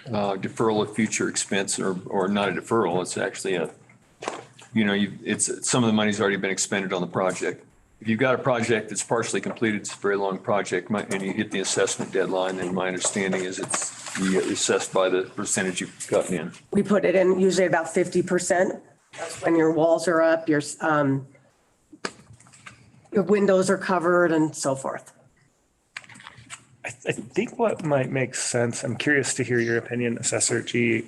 deferral of future expense or not a deferral. It's actually some of the money's already been expended on the project. If you've got a project that's partially completed, it's a very long project, and you hit the assessment deadline, then my understanding is you get assessed by the percentage you've gotten in. We put it in usually about 50%. That's when your walls are up, your windows are covered and so forth. I think what might make sense, I'm curious to hear your opinion, Assessor G.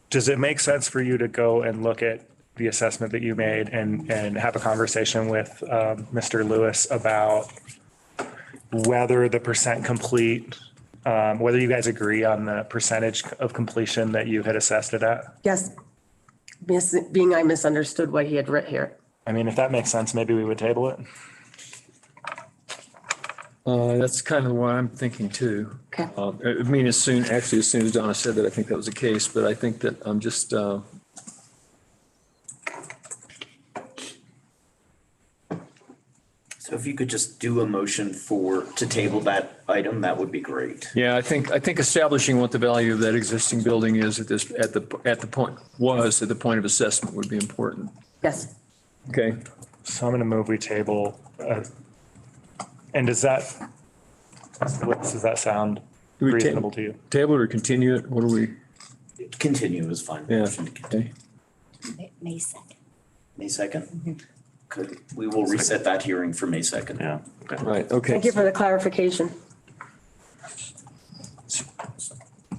Does it make sense for you to go and look at the assessment that you made and have a conversation with Mr. Lewis about whether the percent complete, whether you guys agree on the percentage of completion that you had assessed it at? Yes. I misunderstood what he had written here. I mean, if that makes sense, maybe we would table it. That's kind of what I'm thinking too. Okay. I mean, as soon as Donna said that, I think that was the case, but I think that I'm just, So if you could just do a motion to table that item, that would be great. yeah, I think establishing what the value of that existing building is at the point of assessment would be important. Yes. Okay. So I'm going to move we table. And does that sound reasonable to you? Table it or continue it? What do we? Continue is fine. Yeah. Okay. May 2nd. May 2nd? Good. We will reset that hearing for May 2nd. Yeah. Okay. Right. Okay. Thank you for the clarification.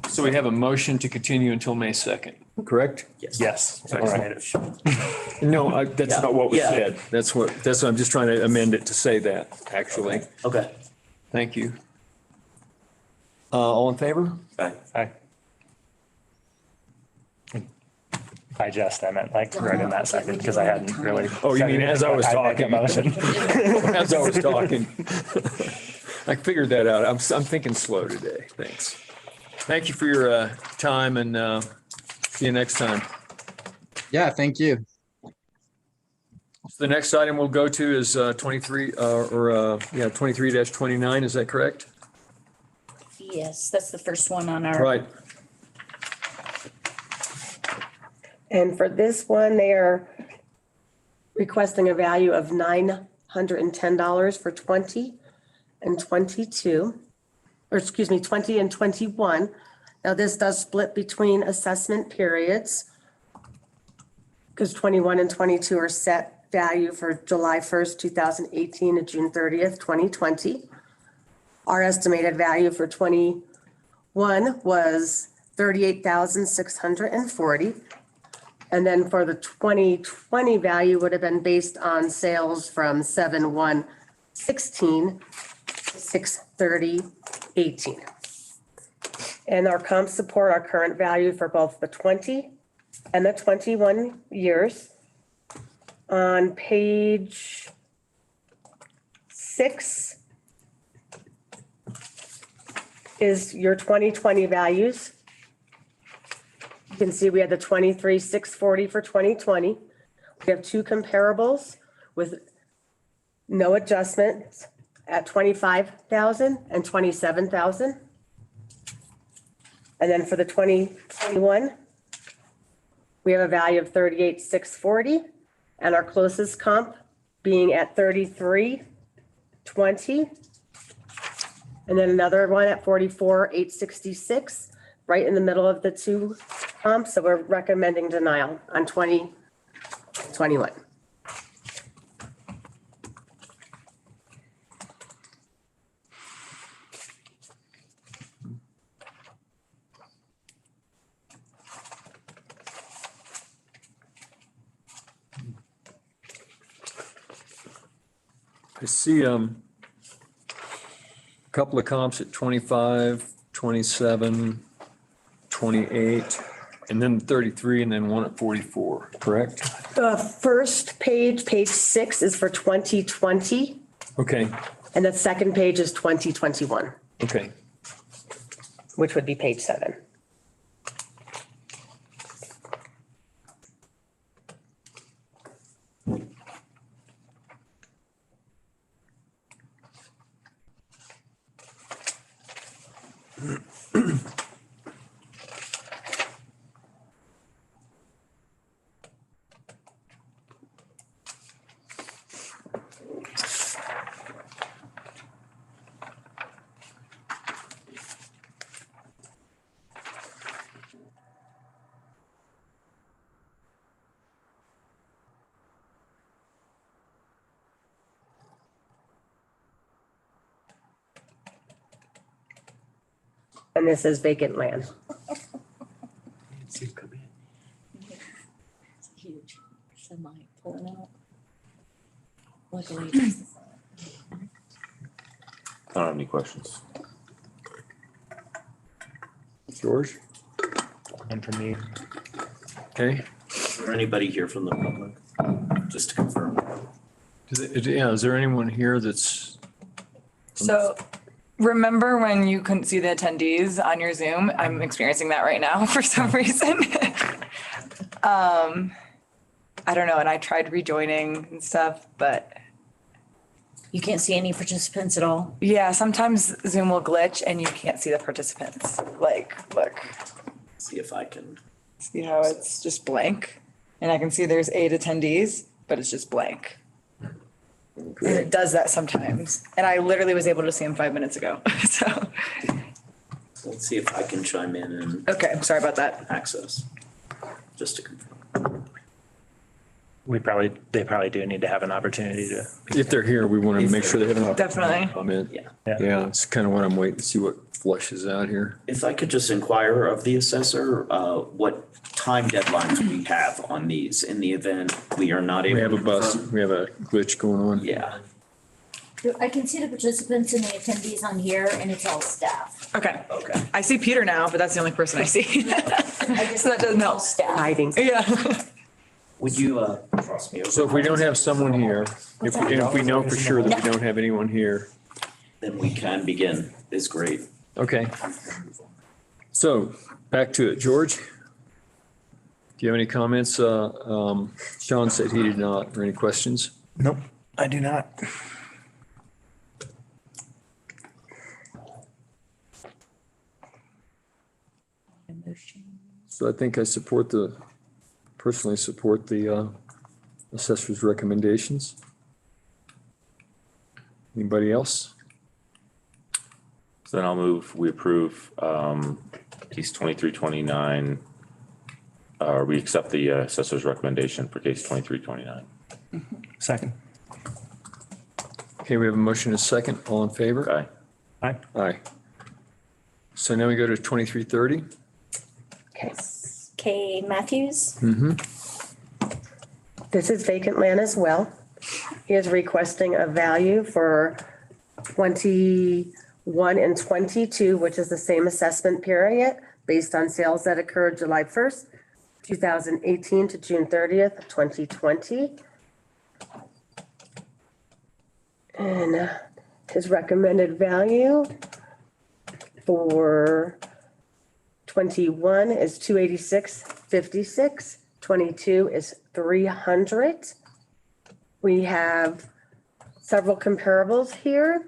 So we have a motion to continue until May 2nd, correct? Yes. All right. No, that's not what was said. That's what I'm just trying to amend it to say that, actually. Okay. Thank you. All in favor? Aye. I meant like right in that second because I hadn't really. Oh, you mean as I was talking? As I was talking. I figured that out. I'm thinking slow today. Thanks. Thank you for your time and see you next time. Yeah, thank you. So the next item we'll go to is 23-29. Is that correct? Yes, that's the first one on our. Right. And for this one, they are requesting a value of $910 for 20 and 22, or excuse me, 20 and 21. Now this does split between assessment periods because 21 and 22 are set value for July 1st, 2018 to June 30th, 2020. Our estimated value for 21 was $38,640. And then for the 2020 value would have been based on sales from 7/1/16 to 6/30/18. And our comps support our current value for both the 20 and the 21 years. On page 6 is your 2020 values. You can see we had the 23,640 for 2020. We have two comparables with no adjustments at 25,000 and 27,000. And then for the 2021, we have a value of 38,640 and our closest comp being at 33,20. And then another one at 44,866. right in the middle of the two comps, so we're recommending denial on 2021. I see a couple of comps at 25, 27, 28, and then 33, and then one at 44, correct? The first page, page 6, is for 2020, Okay, and the second page is 2021, okay. which would be page 7. And this is vacant land. It's huge semi pulling out. Luckily. I don't have any questions. George? And for me, Okay. Is there anybody here from the public? Just to confirm. Yeah, is there anyone here that's, So remember when you couldn't see the attendees on your Zoom? I'm experiencing that right now for some reason. I don't know, and I tried rejoining and stuff, but You can't see any participants at all? yeah, sometimes Zoom will glitch and you can't see the participants. Like, look, See if I can. see how it's just blank? And I can see there's 8 attendees, but it's just blank. And it does that sometimes. And I literally was able to see him 5 minutes ago, so. Let's see if I can chime in and Okay, I'm sorry about that. access. Just to confirm. they probably do need to have an opportunity to. if they're here, we want to make sure they have an opportunity Definitely. to comment. Yeah. Yeah, it's kind of what I'm waiting to see what flushes out here. If I could just inquire of the assessor, what time deadlines we have on these in the event we are not able. We have a to bus, confirm? we have a glitch going on. Yeah. I can see the participants and the attendees on here and it's all staff. Okay. Okay. I see Peter now, but that's the only person I see. So that doesn't help. Staff. Hiding. Yeah. Would you, cross me over? So if we don't have someone here, if we know for sure that we don't have anyone here, Then we can begin. Is great. okay. So back to it. George? Do you have any comments? Sean said he did not, or any questions? Nope, I do not. So I think I personally support the assessor's recommendations. Anybody else? So then I'll move, we approve, case 2329. We accept the assessor's recommendation for case 2329. Second. Okay, we have a motion and a second. All in favor? Aye. Aye. Aye. So now we go to 2330. Okay. Kay Matthews? Mm-hmm. This is vacant land as well. He is requesting a value for 21 and 22, which is the same assessment period based on sales that occurred July 1st, 2018 to June 30th, 2020. And his recommended value for 21 is 286.56. 22 is 300. We have several comparables here.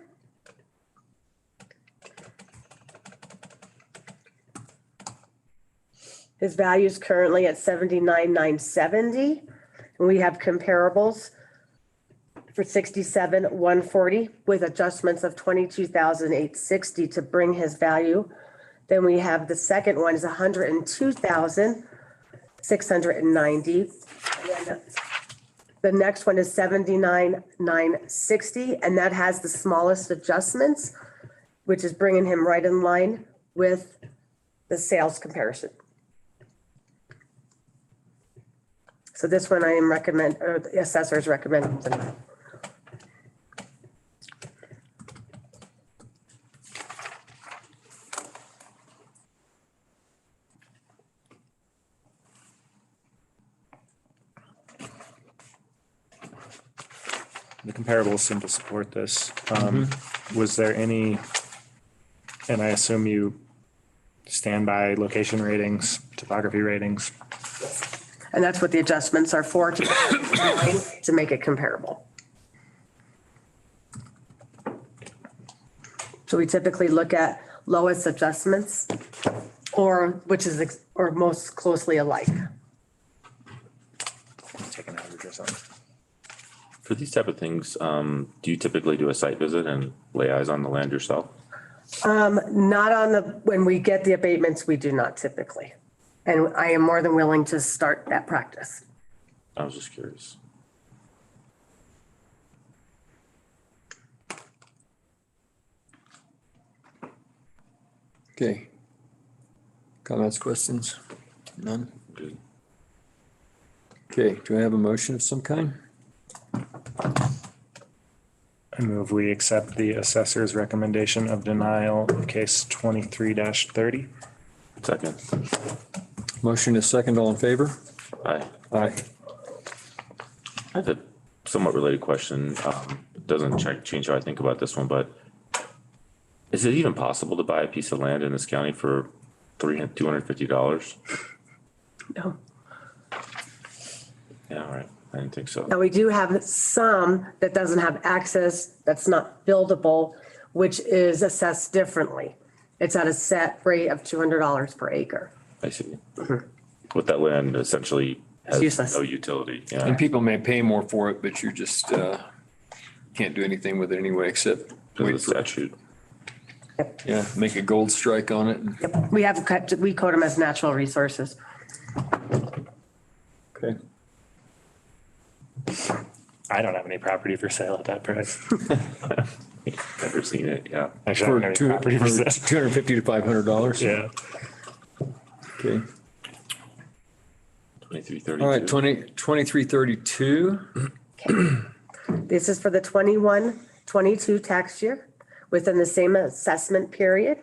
His value is currently at 79,970. And we have comparables for 67,140 with adjustments of 22,860 to bring his value Then we have the second one is 102,690. And then the next one is 79,960, and that has the smallest adjustments, which is bringing him right in line with the sales comparison. So this one I am or the assessors recommend tonight. The comparables seem to support this. Was there any, and I assume you stand by location ratings, topography ratings? And that's what the adjustments are for, to make it comparable. So we typically look at lowest adjustments or or most closely alike. Take an average or something. For these type of things, do you typically do a site visit and lay eyes on the land yourself? Not when we get the abatements, we do not typically. And I am more than willing to start that practice. I was just curious. Okay. Comments, questions? None? Good. Okay, do I have a motion of some kind? I move we accept the assessor's recommendation of denial of case 23-30. Second. Motion is second, all in favor? Aye. Aye. I have a somewhat related question. It doesn't change how I think about this one, but is it even possible to buy a piece of land in this county for $250? No. Yeah, all right. I didn't think so. Now, we do have some that doesn't have access, that's not buildable, which is assessed differently. It's at a set rate of $200 per acre. I see. With that land essentially has useless. no utility. Yeah. And people may pay more for it, but you just can't do anything with it anyway, except Because of the statute. yeah, make a gold strike on it. Yep. We code them as natural resources. Okay. I don't have any property for sale at that price. Never seen it, yeah. Actually, I don't have any property for sale. $250 to $500. Yeah. Okay. 2332. All right, 2332. This is for the 21-22 tax year within the same assessment period.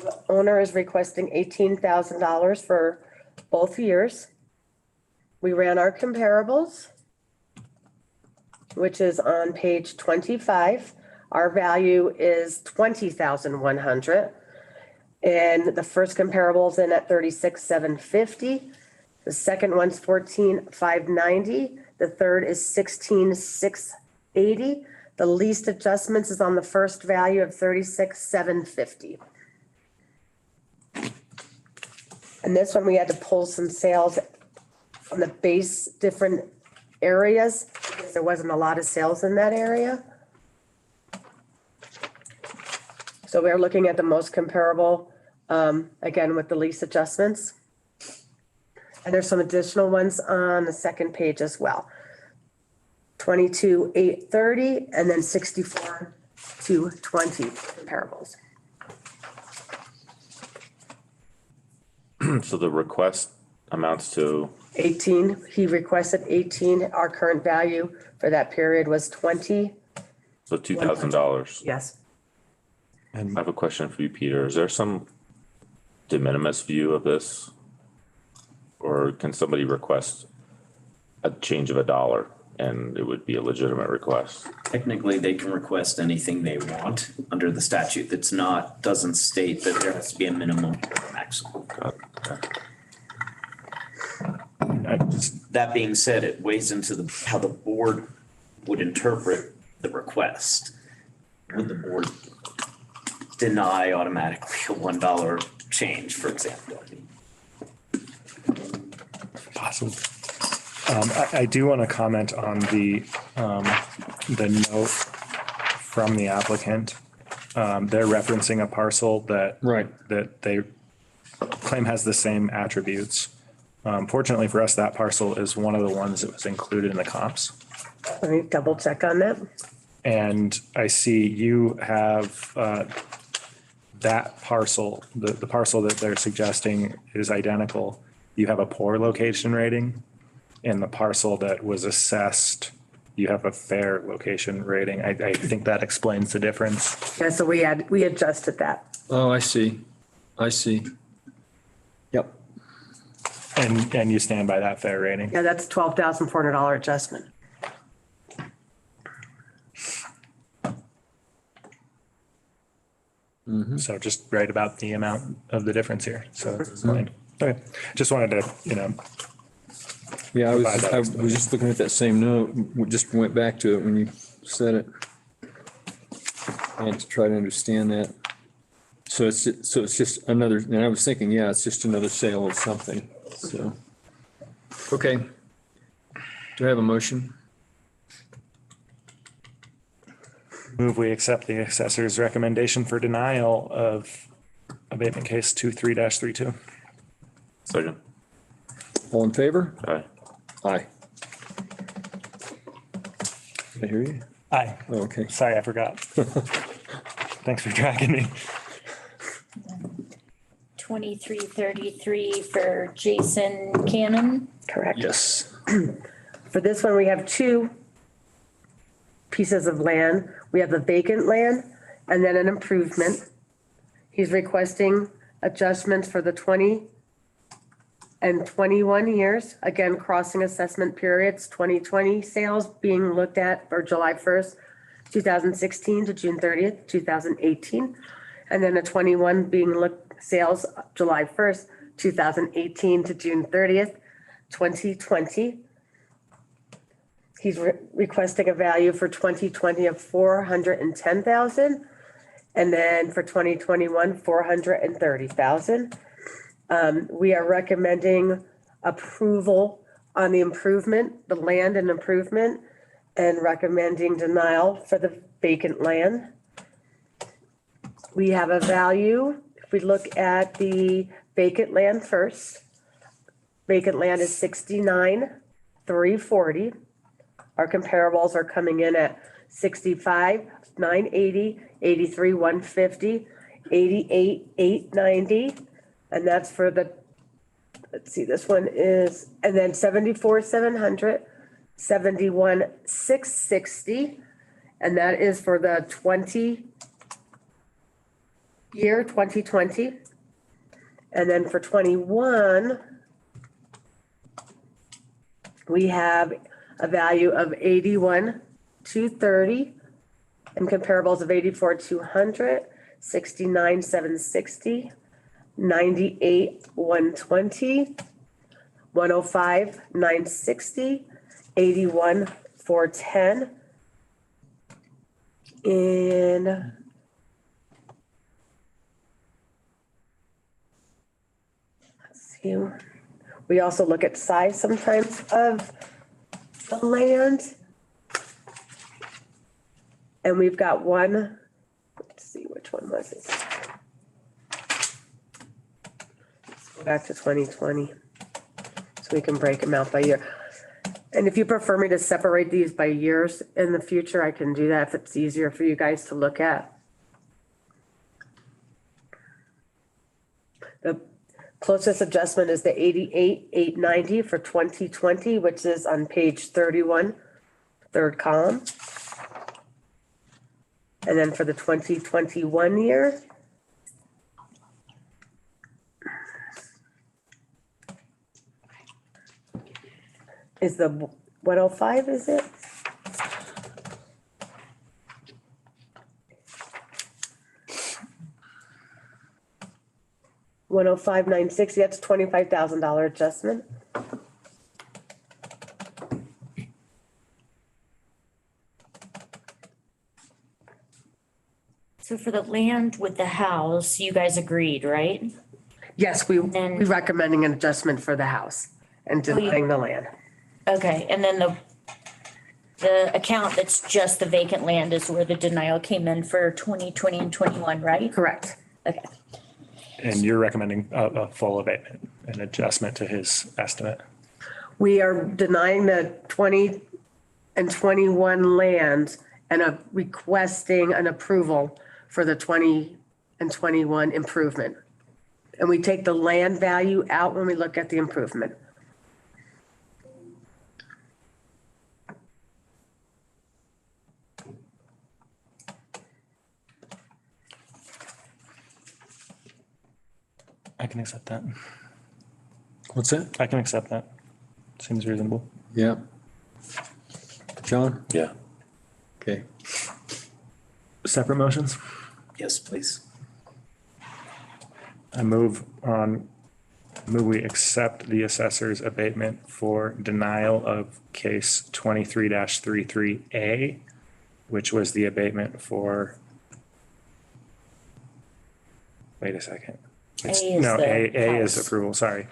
The owner is requesting $18,000 for both years. We ran our comparables, which is on page 25. Our value is 20,100. And the first comparable is in at 36,750. The second one's 14,590. The third is 16,680. The least adjustments is on the first value of 36,750. And this one, we had to pull some sales from the base different areas because there wasn't a lot of sales in that area. So we're looking at the most comparable, again, with the lease adjustments. And there's some additional ones on the second page as well. 22,830 and then 64,220 comparables. So the request amounts to 18, he requested 18. Our current value for that period was 20. so $2,000. Yes. And I have a question for you, Peter. Is there some de minimis view of this? Or can somebody request a change of $1 and it would be a legitimate request? Technically, they can request anything they want under the statute. That's not, doesn't state that there has to be a minimum or a maximum. That being said, it weighs into how the board would interpret the request. Would the board deny automatically a $1 change, for example? Possible. I do want to comment on the note from the applicant. They're referencing a parcel that. Right. That they claim has the same attributes. Fortunately for us, that parcel is one of the ones that was included in the comps. Let me double check on that. And I see you have that parcel, the parcel that they're suggesting is identical. You have a poor location rating. And the parcel that was assessed, you have a fair location rating. I think that explains the difference. Yeah, so we adjusted that. Oh, I see. I see. Yep. And you stand by that fair rating? Yeah, that's $12,400 adjustment. So just right about the amount of the difference here. So it's fine. Okay, just wanted to, Yeah, provide that I was just looking at that same note. We just went back to it when you said it. I had to try to understand that. So it's just another, and I was thinking, yeah, it's just another sale of something. So, okay. Do I have a motion? Move we accept the assessor's recommendation for denial of abatement case 23-32. Second. All in favor? Aye. Aye. Did I hear you? Aye. Oh, okay. Sorry, I forgot. Thanks for tracking me. 2333 for Jason Cannon. Correct. Yes. For this one, we have two pieces of land. We have the vacant land and then an improvement. He's requesting adjustments for the 20 and 21 years, again, crossing assessment periods, 2020 sales being looked at for July 1st, 2016 to June 30th, 2018. And then a 21 being looked sales July 1st, 2018 to June 30th, 2020. He's requesting a value for 2020 of 410,000. And then for 2021, 430,000. We are recommending approval on the improvement, the land and improvement, and recommending denial for the vacant land. We have a value, if we look at the vacant land first, vacant land is 69,340. Our comparables are coming in at 65,980, 83,150, 88,890. And that's for the, let's see, this one is, and then 74,700, 71,660. And that is for the 2020. And then for 21, we have a value of 81,230 and comparables of 84,200, 69,760, 98,120, 105,960, 81,410. And let's see, we also look at size sometimes of the land. And we've got one, let's see, which one was it? Let's go back to 2020. So we can break them out by year. And if you prefer me to separate these by years in the future, I can do that if it's easier for you guys to look at. The closest adjustment is the 88,890 for 2020, which is on page 31, third column. And then for the 2021 year, is the 105, is it? $105,960, that's $25,000 adjustment. So for the land with the house, you guys agreed, right? Yes, we're recommending an adjustment for the house and denying the land. Okay, and then the account that's just the vacant land is where the denial came in for 2020 and 21, right? Correct. Okay. And you're recommending a full abatement, an adjustment to his estimate. We are denying the 20 and 21 land and requesting an approval for the 20 and 21 improvement. And we take the land value out when we look at the improvement. I can accept that. What's that? I can accept that. Seems reasonable. Yeah. John? Yeah. Okay. Separate motions? Yes, please. I move we accept the assessor's abatement for denial of case 23-33A, which was the abatement for, wait a second. A is No, the A is house. approval, sorry.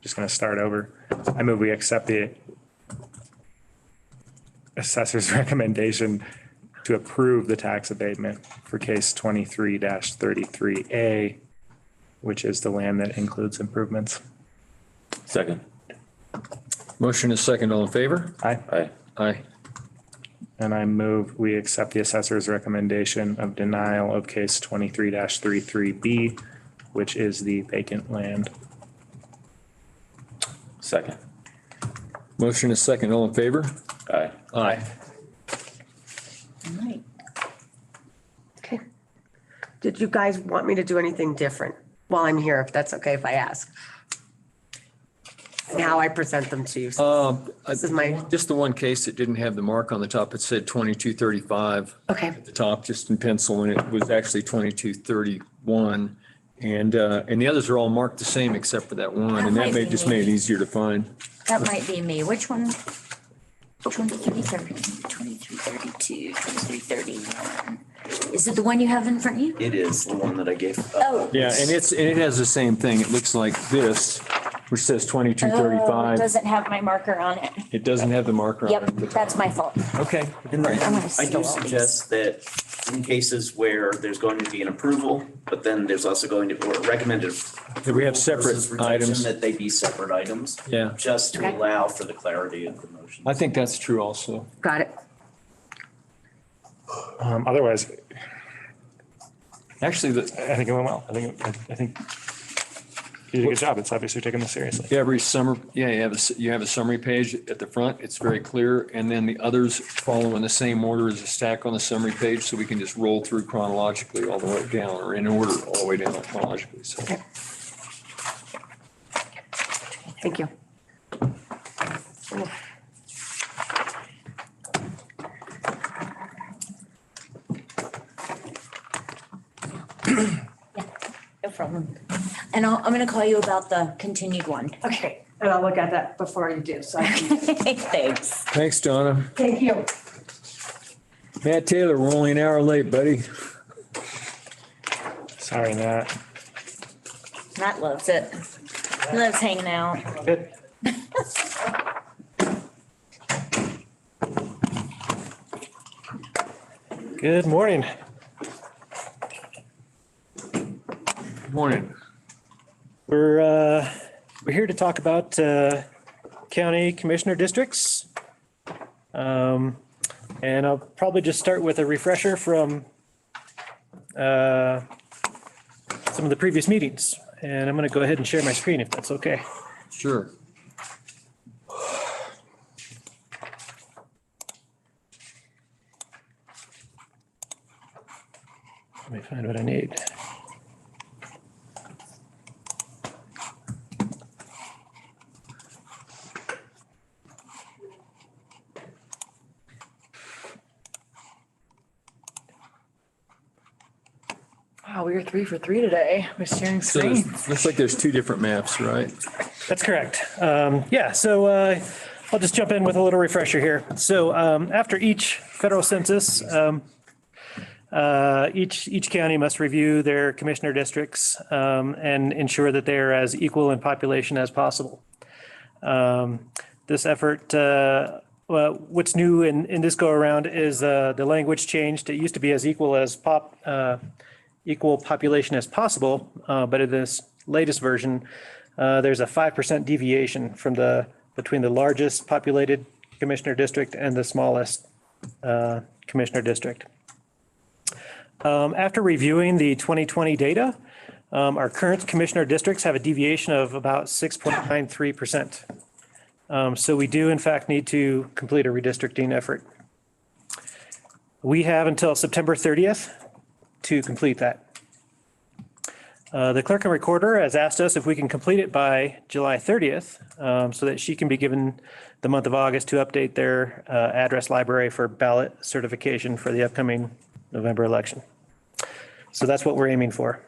Just gonna start over. I move we accept the assessor's recommendation to approve the tax abatement for case 23-33A, which is the land that includes improvements. Second. Motion is second. All in favor? Aye. Aye. Aye. And I move we accept the assessor's recommendation of denial of case 23-33B, which is the vacant land. Second. Motion is second. All in favor? Aye. Aye. All right. Okay. Did you guys want me to do anything different while I'm here, if that's okay if I ask? And how I present them to you. This is my, Just the one case that didn't have the mark on the top. It said 2235 okay. at the top, just in pencil, and it was actually 2231. And the others are all marked the same except for that one, That and might that be just made it me. easier to find. That might be me. Which one? 2330, 2332, 2331. Is it the one you have in front of you? It is the one that I gave. Oh. Yeah, and it has the same thing. It looks like this, which says Oh, it 2235. doesn't have my marker on it. It doesn't have the marker on Yep, it. that's my fault. Okay. And Right. I'm gonna I steal do all these. suggest that in cases where there's going to be an approval, but then there's also going to, or recommended. That we have separate versus rejection, items. That they be separate items. Yeah. Just to Okay. allow for the clarity of the motion. I think that's true also. Got it. Otherwise, Actually, I think it went well. I think you did a good job. It's obviously taking this seriously. every summer, yeah, you have a summary page at the front. It's very clear. And then the others follow in the same order as a stack on the summary page. So we can just roll through chronologically all the way down, or in order all the way down chronologically. So Okay. Thank you. No problem. And I'm gonna call you about the continued one. Okay. And I'll look at that before you do. So I can, Thanks. thanks, Donna. thank you. Matt Taylor, we're only an hour late, buddy. Sorry, Matt. Matt loves it. He loves hanging out. Good. Good morning. Good morning. We're here to talk about county commissioner districts. And I'll probably just start with a refresher from some of the previous meetings. And I'm going to go ahead and share my screen if that's okay. Sure. Let me find what I need. Wow, we were 3 for 3 today with sharing So screen. looks like there's two different maps, right? That's correct. Yeah, so I'll just jump in with a little refresher here. So after each federal census, each county must review their commissioner districts and ensure that they are as equal in population as possible. This effort what's new in this go around is the language changed. It used to be as equal population as possible, but in this latest version, there's a 5% deviation between the largest populated commissioner district and the smallest commissioner district. After reviewing the 2020 data, our current commissioner districts have a deviation of about 6.93%. So we do in fact need to complete a redistricting effort. We have until September 30th to complete that. The clerk and recorder has asked us if we can complete it by July 30th so that she can be given the month of August to update their address library for ballot certification for the upcoming November election. So that's what we're aiming for.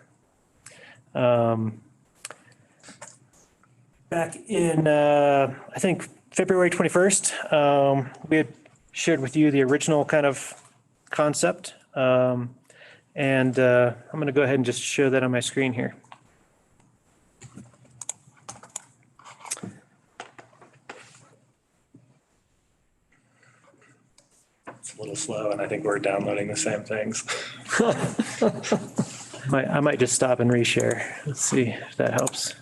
Back in, I think, February 21st, we had shared with you the original kind of concept. I'm going to go ahead and just show that on my screen here. It's a little slow, and I think we're downloading the same things. I might just stop and reshare. Let's see if that helps.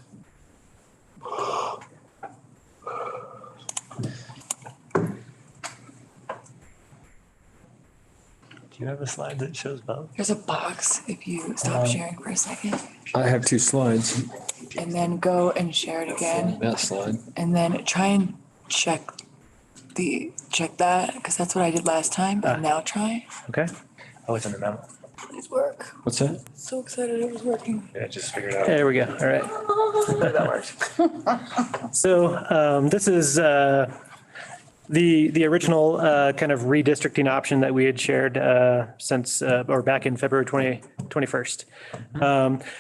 Do you have a slide that shows both? There's a box if you stop sharing for a second. I have 2 slides. And then go and share it again. That slide. And then try and check that, because that's what I did last time. And now try. Okay. Oh, it's in the memo. Please work. What's that? So excited it was working. Yeah, just figured out. There we go. All right. That works. So this is the original kind of redistricting option that we had shared since or back in February 21st.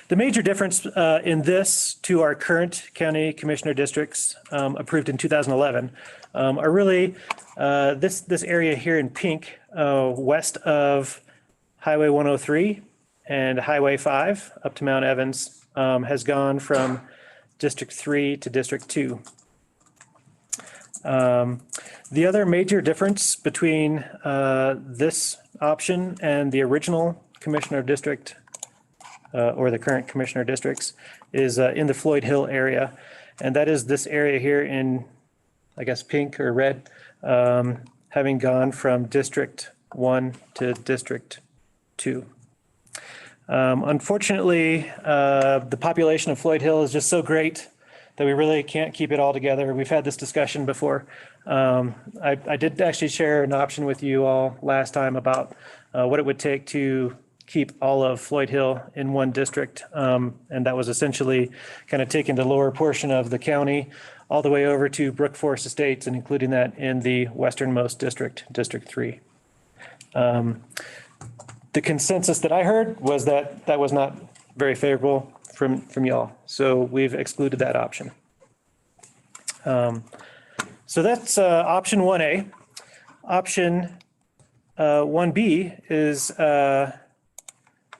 The major difference in this to our current county commissioner districts approved in 2011 are really this area here in pink west of Highway 103 and Highway 5 up to Mount Evans has gone from District 3 to District 2. The other major difference between this option and the original commissioner district or the current commissioner districts is in the Floyd Hill area. And that is this area here in, I guess, pink or red, having gone from District 1 to District 2. Unfortunately, the population of Floyd Hill is just so great that we really can't keep it all together. We've had this discussion before. I did actually share an option with you all last time about what it would take to keep all of Floyd Hill in one district. And that was essentially kind of taking the lower portion of the county all the way over to Brook Forest Estates and including that in the westernmost district, District 3. The consensus that I heard was that that was not very favorable from y'all. So we've excluded that option. So that's option 1A. Option 1B is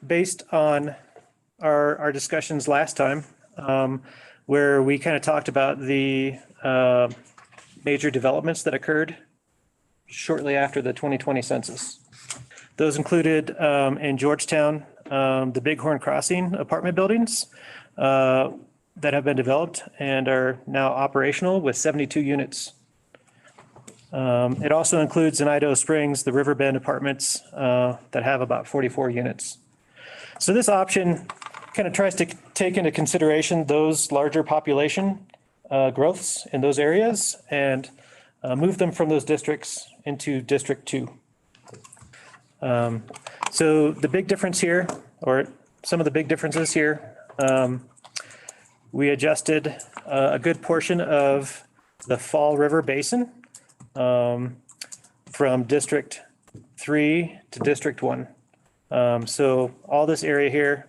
based on our discussions last time, where we kind of talked about the major developments that occurred shortly after the 2020 census. Those included in Georgetown, the Bighorn Crossing apartment buildings that have been developed and are now operational with 72 units. It also includes in Idaho Springs, the Riverbend apartments that have about 44 units. So this option kind of tries to take into consideration those larger population growths in those areas and move them from those districts into District 2. So the big difference here, or some of the big differences here, we adjusted a good portion of the Fall River Basin from District 3 to District 1. So all this area here,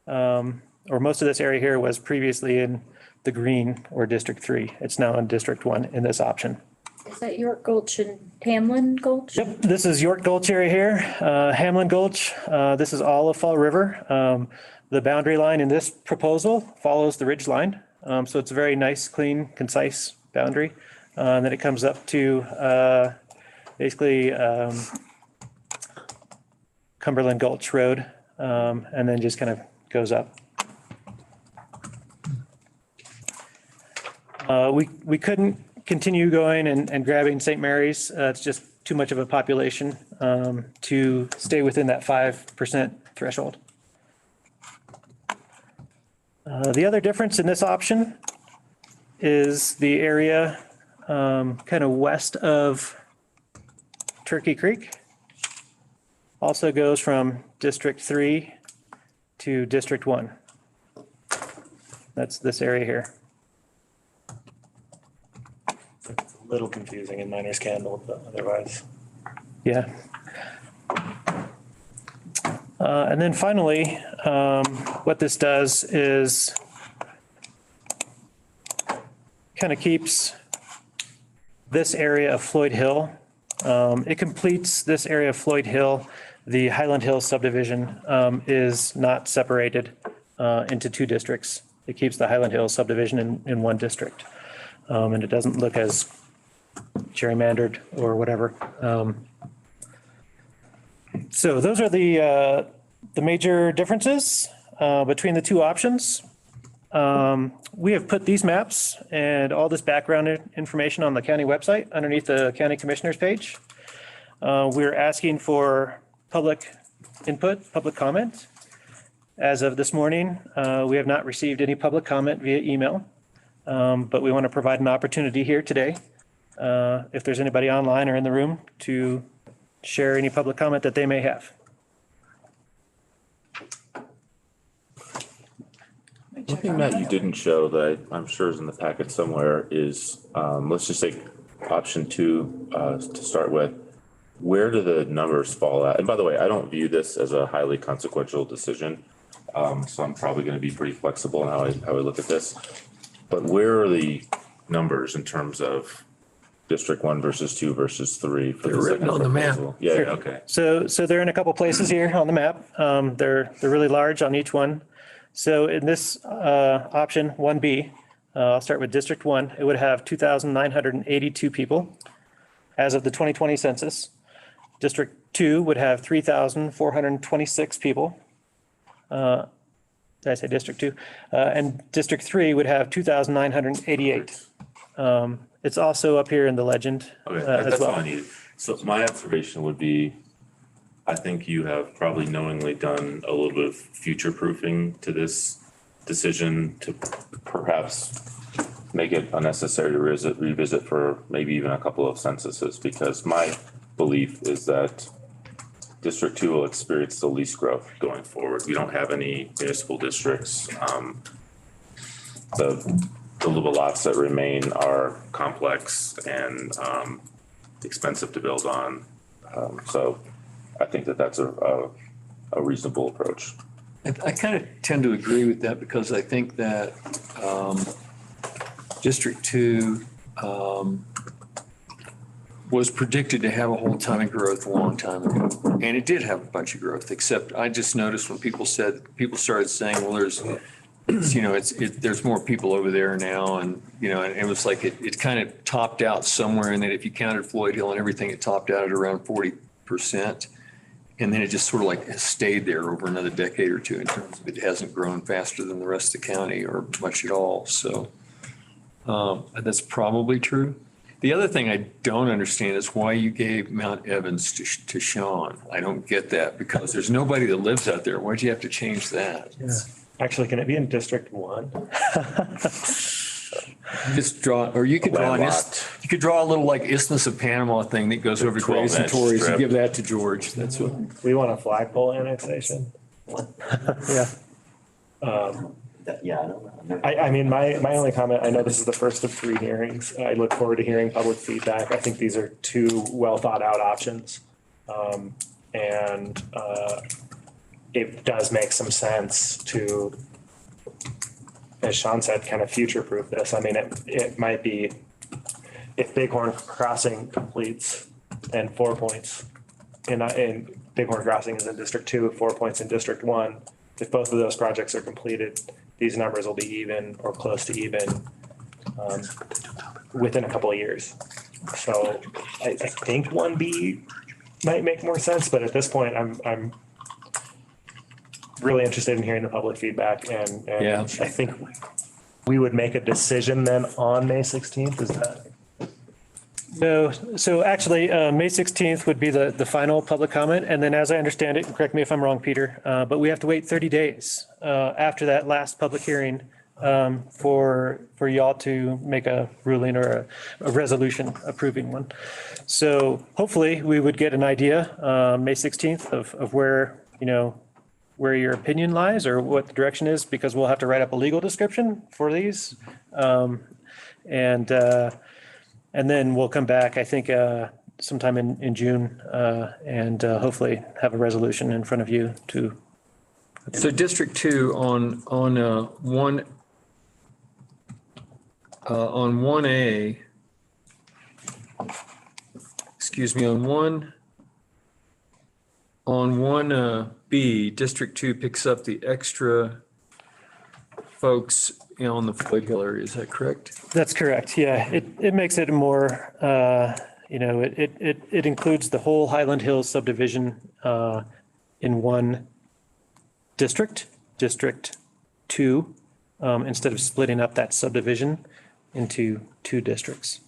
or most of this area here was previously in the green or District 3. It's now in District 1 in this option. Is that York Gulch and Hamlin Gulch? Yep, this is York Gulch area here, Hamlin Gulch. This is all of Fall River. The boundary line in this proposal follows the ridge line. So it's a very nice, clean, concise boundary. And then it comes up to basically Cumberland Gulch Road, and then just kind of goes up. We couldn't continue going and grabbing St. Mary's. It's just too much of a population to stay within that 5% threshold. The other difference in this option is the area kind of west of Turkey Creek. Also goes from District 3 to District 1. That's this area here. It's a little confusing in Miners Candle, but otherwise. Yeah. And then finally, what this does is kind of keeps this area of Floyd Hill. It completes this area of Floyd Hill. The Highland Hill subdivision is not separated into two districts. It keeps the Highland Hill subdivision in one district. And it doesn't look as gerrymandered or whatever. So those are the major differences between the two options. We have put these maps and all this background information on the county website underneath the county commissioners page. We're asking for public input, public comment. As of this morning, we have not received any public comment via email, but we want to provide an opportunity here today. If there's anybody online or in the room to share any public comment that they may have. One thing that you didn't show that I'm sure is in the packet somewhere is, let's just say option 2 to start with. Where do the numbers fall at? And by the way, I don't view this as a highly consequential decision. So I'm probably going to be pretty flexible in how I look at this. But where are the numbers in terms of District 1 versus 2 versus 3? They're written on the map. Yeah, Sure. okay. So they're in a couple places here on the map. They're really large on each one. So in this option 1B, I'll start with District 1. It would have 2,982 people as of the 2020 census. District 2 would have 3,426 people. Did I say District 2? And District 3 would have 2,988. It's also up here in the legend Okay, as that's all well. I needed. So my observation would be, I think you have probably knowingly done a little bit of future proofing to this decision to perhaps make it unnecessary to revisit for maybe even a couple of censuses, because my belief is that District 2 will experience the least growth going forward. We don't have any municipal districts. The little lots that remain are complex and expensive to build on. So I think that that's a reasonable approach. I kind of tend to agree with that because I think that District 2 was predicted to have a whole ton of growth a long time ago. And it did have a bunch of growth, except I just noticed when people started saying, well, there's more people over there now. And, and it was like it kind of topped out somewhere. And then if you counted Floyd Hill and everything, it topped out at around 40%. And then it just sort of like has stayed there over another decade or two in terms of it hasn't grown faster than the rest of the county or much at all. So that's probably true. The other thing I don't understand is why you gave Mount Evans to Sean. I don't get that because there's nobody that lives out there. Why'd you have to change that? Yeah. Actually, can it be in District 1? Just draw, or you could draw you could draw a little like Isthmus of Panama thing that goes over Grays and Torreys and give that to George. That's what. We want a flagpole annexation. Yeah. Yeah, I don't know. I mean, my only comment, I know this is the first of 3 hearings. I look forward to hearing public feedback. I think these are 2 well thought out options. And it does make some sense to, as Sean said, kind of future-proof this. I mean, it might be, if Bighorn Crossing completes and 4 points, in Bighorn Crossing is in District 2, 4 points in District 1, if both of those projects are completed, these numbers will be even or close to even. within a couple of years. So I think 1B might make more sense, but at this point, I'm really interested in hearing the public feedback and Yeah. I think we would make a decision then on May 16th. Is that? No, so actually, May 16th would be the final public comment. And then as I understand it, correct me if I'm wrong, Peter, but we have to wait 30 days after that last public hearing for y'all to make a ruling or a resolution approving one. So hopefully we would get an idea, May 16th of where, where your opinion lies or what the direction is, because we'll have to write up a legal description for these. And then we'll come back, I think, sometime in June, and hopefully have a resolution in front of you to. So District 2 on 1A, excuse me, on 1B, District 2 picks up the extra folks on the Floyd Hill area. Is that correct? That's correct. Yeah, it makes it more, it includes the whole Highland Hills subdivision in one district, District 2, instead of splitting up that subdivision into two districts.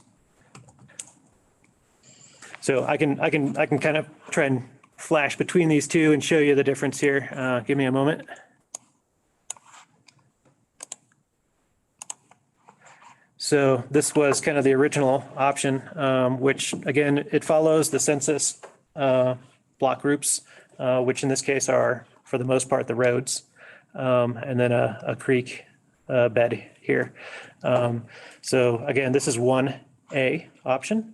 So I can kind of try and flash between these two and show you the difference here. Give me a moment. So this was kind of the original option, which again, it follows the census block groups, which in this case are, for the most part, the roads, and then a creek bed here. So again, this is 1A option.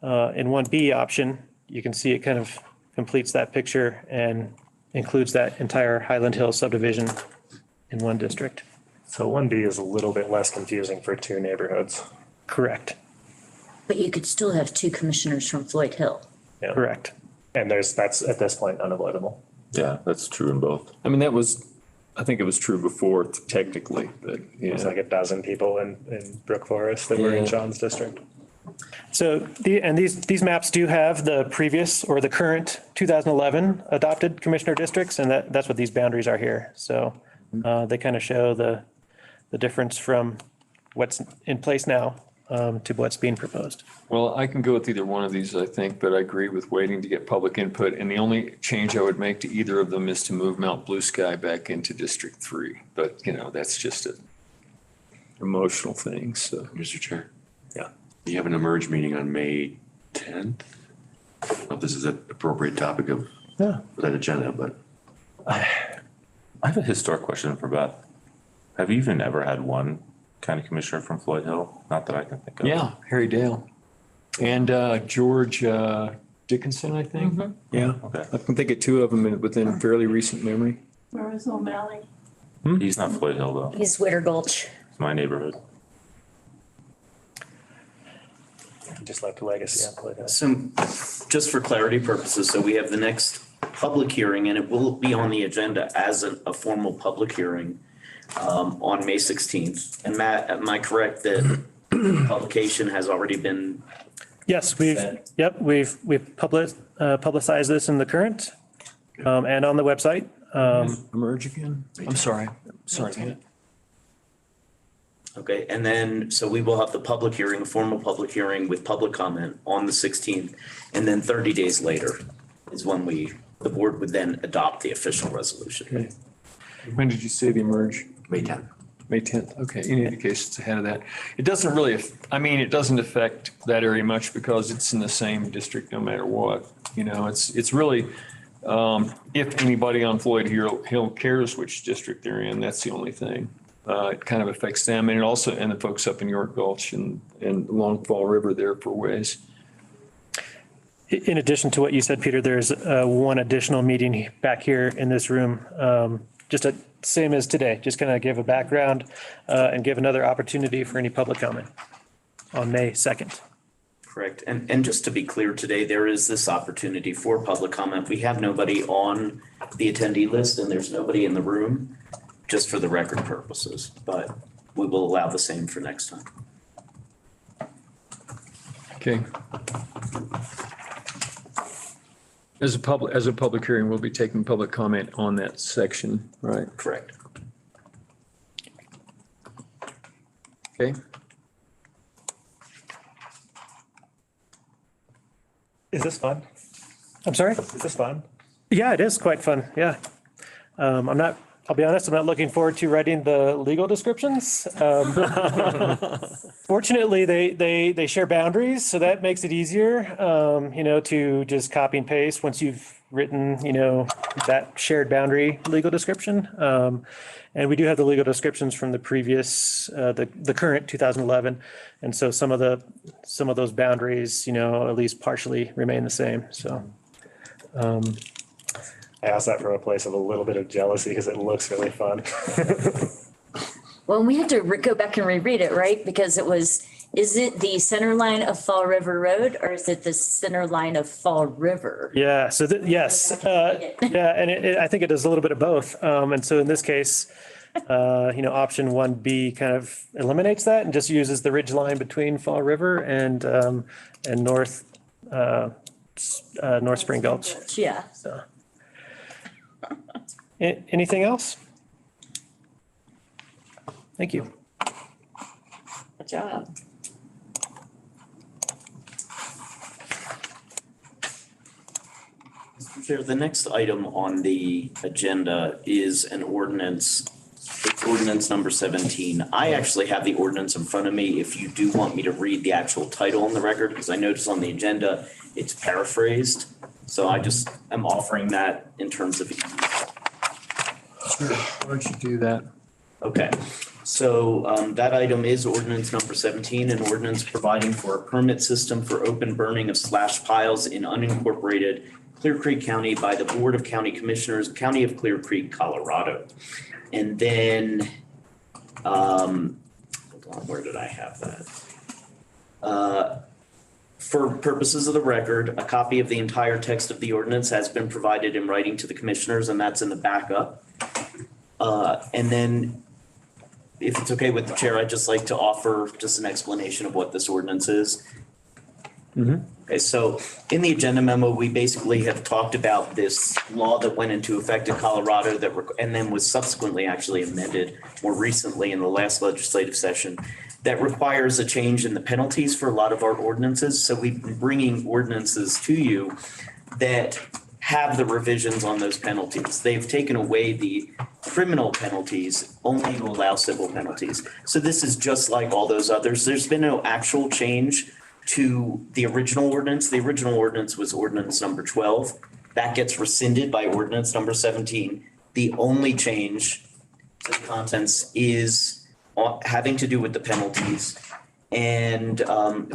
In 1B option, you can see it kind of completes that picture and includes that entire Highland Hills subdivision in one district. So 1B is a little bit less confusing for two neighborhoods. Correct. But you could still have two commissioners from Floyd Hill. Yeah. Correct. And that's at this point unavoidable. Yeah, that's true in both. I mean, I think it was true before technically, but yeah. It's like a dozen people in Brook Forest that were in Sean's district. So these maps do have the previous or the current 2011 adopted commissioner districts, and that's what these boundaries are here. So they kind of show the difference from what's in place now to what's being proposed. Well, I can go with either one of these, I think, but I agree with waiting to get public input. And the only change I would make to either of them is to move Mount Blue Sky back into District 3. But, that's just an emotional thing, so. Mr. Chair. Yeah. You have an emerge meeting on May 10th. I don't know if this is an appropriate topic for that agenda, but. I have a historic question for Beth. Have you even ever had one county commissioner from Floyd Hill? Not that I can think of. Yeah, Harry Dale. And George Dickinson, I think. Mm-hmm. Yeah. Okay. I can think of two of them within fairly recent memory. Where is O'Malley? He's not Floyd Hill though. He's Witter Gulch. It's my neighborhood. Just left a legacy on Floyd Hill. So just for clarity purposes, so we have the next public hearing and it will be on the agenda as a formal public hearing on May 16th. And Matt, am I correct that publication has already been? Yes, we've publicized this in the current and on the website. Emerge again? I'm sorry. Sorry. Okay, and then, so we will have the public hearing, a formal public hearing with public comment on the 16th. And then 30 days later is when the board would then adopt the official resolution. Okay. When did you say the emerge? May 10th. May 10th. Okay. In any case, it's ahead of that. It doesn't really, it doesn't affect that area much because it's in the same district no matter what. It's really, if anybody on Floyd Hill cares which district they're in, that's the only thing. It kind of affects them and the folks up in York Gulch and Long Fall River there for ways. In addition to what you said, Peter, there's one additional meeting back here in this room, same as today, just kind of give a background and give another opportunity for any public comment on May 2nd. Correct. And just to be clear today, there is this opportunity for public comment. We have nobody on the attendee list and there's nobody in the room, just for the record purposes, but we will allow the same for next time. Okay. As a public hearing, we'll be taking public comment on that section, right? Correct. Okay. Is this fun? I'm sorry? Is this fun? Yeah, it is quite fun. Yeah. I'll be honest, I'm not looking forward to writing the legal descriptions. Fortunately, they share boundaries, so that makes it easier, to just copy and paste once you've written, that shared boundary legal description. And we do have the legal descriptions from the previous, the current 2011. And so some of those boundaries, at least partially remain the same. So, I asked that from a place of a little bit of jealousy because it looks really fun. Well, we had to go back and reread it, right? Because is it the center line of Fall River Road or is it the center line of Fall River? yeah, so yes, yeah, and I think it does a little bit of both. And so in this case, option 1B kind of eliminates that and just uses the ridge line between Fall River and North Spring Gulch. Yeah. So. Anything else? Thank you. Good job. Mr. Chair, the next item on the agenda is an ordinance. It's ordinance number 17. I actually have the ordinance in front of me if you do want me to read the actual title on the record, because I noticed on the agenda it's paraphrased. So I just am offering that in terms of. Sure. Why don't you do that? Okay, so that item is ordinance number 17, an ordinance providing for a permit system for open burning of slash piles in unincorporated Clear Creek County by the Board of County Commissioners, County of Clear Creek, Colorado. And then, hold on, where did I have that? For purposes of the record, a copy of the entire text of the ordinance has been provided in writing to the commissioners, and that's in the backup. And then, if it's okay with the chair, I'd just like to offer just an explanation of what this ordinance is. Mm-hmm. Okay, so in the agenda memo, we basically have talked about this law that went into effect in Colorado and then was subsequently actually amended more recently in the last legislative session that requires a change in the penalties for a lot of our ordinances. So we've been bringing ordinances to you that have the revisions on those penalties. They've taken away the criminal penalties only to allow civil penalties. So this is just like all those others. There's been no actual change to the original ordinance. The original ordinance was ordinance number 12. That gets rescinded by ordinance number 17. The only change to the contents is having to do with the penalties. And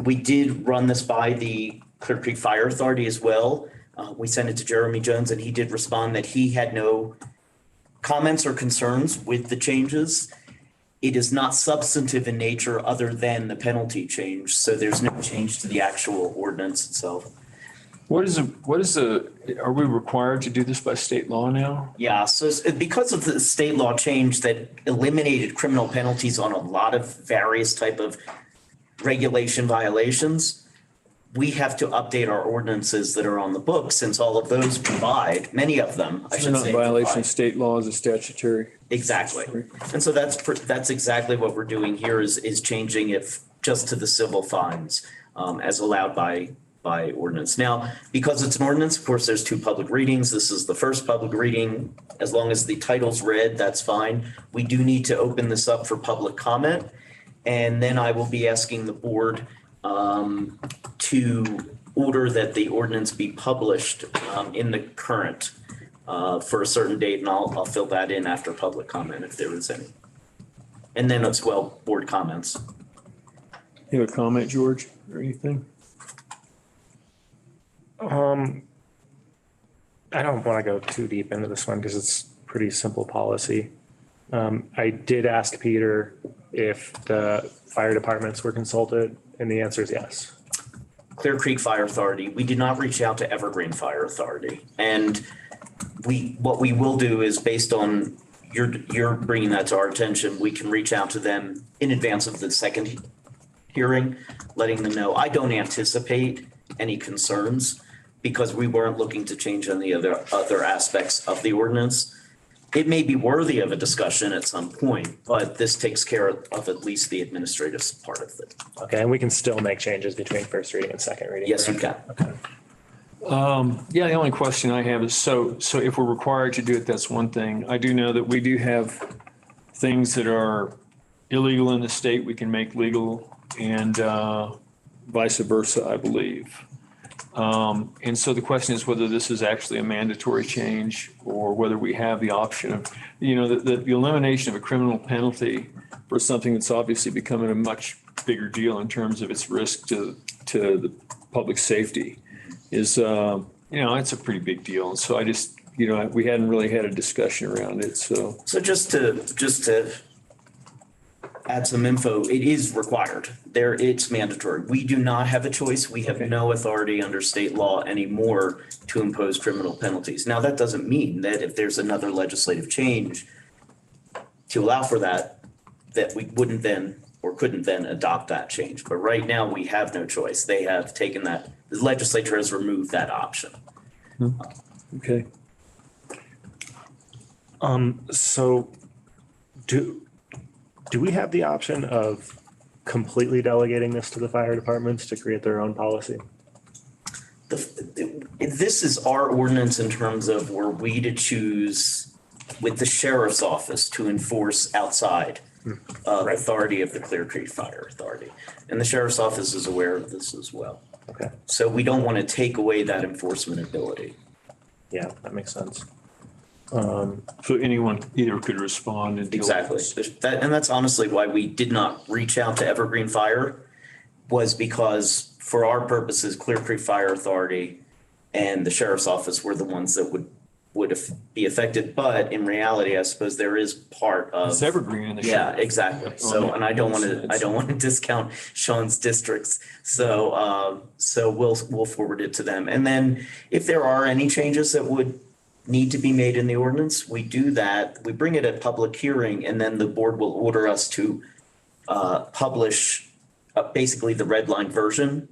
we did run this by the Clear Creek Fire Authority as well. We sent it to Jeremy Jones and he did respond that he had no comments or concerns with the changes. It is not substantive in nature other than the penalty change. So there's no change to the actual ordinance itself. Are we required to do this by state law now? Yeah, so because of the state law change that eliminated criminal penalties on a lot of various type of regulation violations, we have to update our ordinances that are on the book since all of those provide, many of them, I should say. Not violation of state law is a statutory. Exactly. And so that's exactly what we're doing here is changing it just to the civil fines as allowed by ordinance. Now, because it's an ordinance, of course, there's 2 public readings. This is the first public reading. As long as the title's read, that's fine. We do need to open this up for public comment. And then I will be asking the board to order that the ordinance be published in the current for a certain date, and I'll fill that in after public comment if there is any. And then as well, board comments. You have a comment, George, or anything? I don't want to go too deep into this one because it's pretty simple policy. I did ask Peter if the fire departments were consulted, and the answer is yes. Clear Creek Fire Authority. We did not reach out to Evergreen Fire Authority. And what we will do is based on your bringing that to our attention, we can reach out to them in advance of the second hearing, letting them know. I don't anticipate any concerns because we weren't looking to change any other aspects of the ordinance. It may be worthy of a discussion at some point, but this takes care of at least the administrative part of it. Okay, and we can still make changes between first reading and second reading? Yes, you correct? can. Okay. Yeah, the only question I have is, so if we're required to do it, that's one thing. I do know that we do have things that are illegal in the state we can make legal, and vice versa, I believe. And so the question is whether this is actually a mandatory change or whether we have the option of, the elimination of a criminal penalty for something that's obviously becoming a much bigger deal in terms of its risk to the public safety is, it's a pretty big deal. And so I just, we hadn't really had a discussion around it, so. So just to add some info, it is required. It's mandatory. We do not have a choice. We have no authority under state law anymore to impose criminal penalties. Now, that doesn't mean that if there's another legislative change to allow for that we wouldn't then or couldn't then adopt that change. But right now, we have no choice. They have taken that, the legislature has removed that option. Okay. So do we have the option of completely delegating this to the fire departments to create their own policy? This is our ordinance in terms of were we to choose with the sheriff's office to enforce outside authority of the Clear Creek Fire Authority. And the sheriff's office is aware of this as well. Okay. So we don't want to take away that enforcement ability. Yeah, that makes sense. So anyone either could respond and deal with Exactly. this. And that's honestly why we did not reach out to Evergreen Fire, was because for our purposes, Clear Creek Fire Authority and the sheriff's office were the ones that would be affected. But in reality, I suppose there is part of. It's Evergreen in the Yeah, sheriff. exactly. So, and I don't want to discount Sean's districts. So, we'll forward it to them. And then if there are any changes that would need to be made in the ordinance, we do that. We bring it at public hearing, and then the board will order us to publish basically the red line version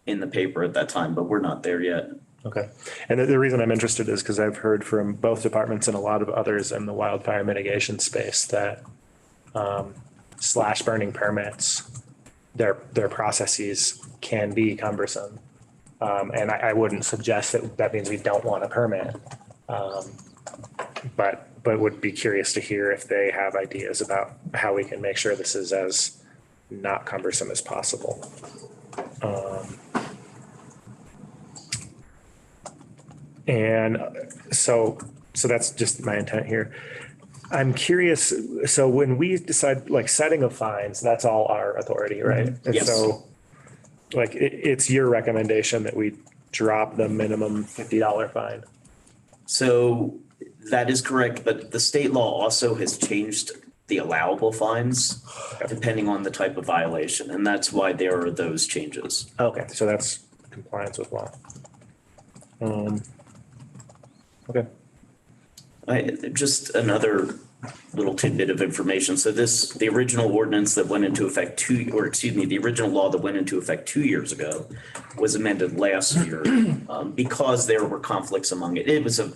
in the paper at that time, but we're not there yet. Okay. And the reason I'm interested is because I've heard from both departments and a lot of others in the wildfire mitigation space that slash burning permits, their processes can be cumbersome. And I wouldn't suggest that means we don't want a permit. But would be curious to hear if they have ideas about how we can make sure this is as not cumbersome as possible. And so that's just my intent here. I'm curious, so when we decide, like, setting of fines, that's all our authority, right? And Yes. so, like, it's your recommendation that we drop the minimum $50 fine? So that is correct, but the state law also has changed the allowable fines depending on the type of violation, and that's why there are those changes. Okay, so that's compliance with law. Okay. Just another little tidbit of information. So the original ordinance that went into effect the original law that went into effect 2 years ago was amended last year because there were conflicts among it. It was a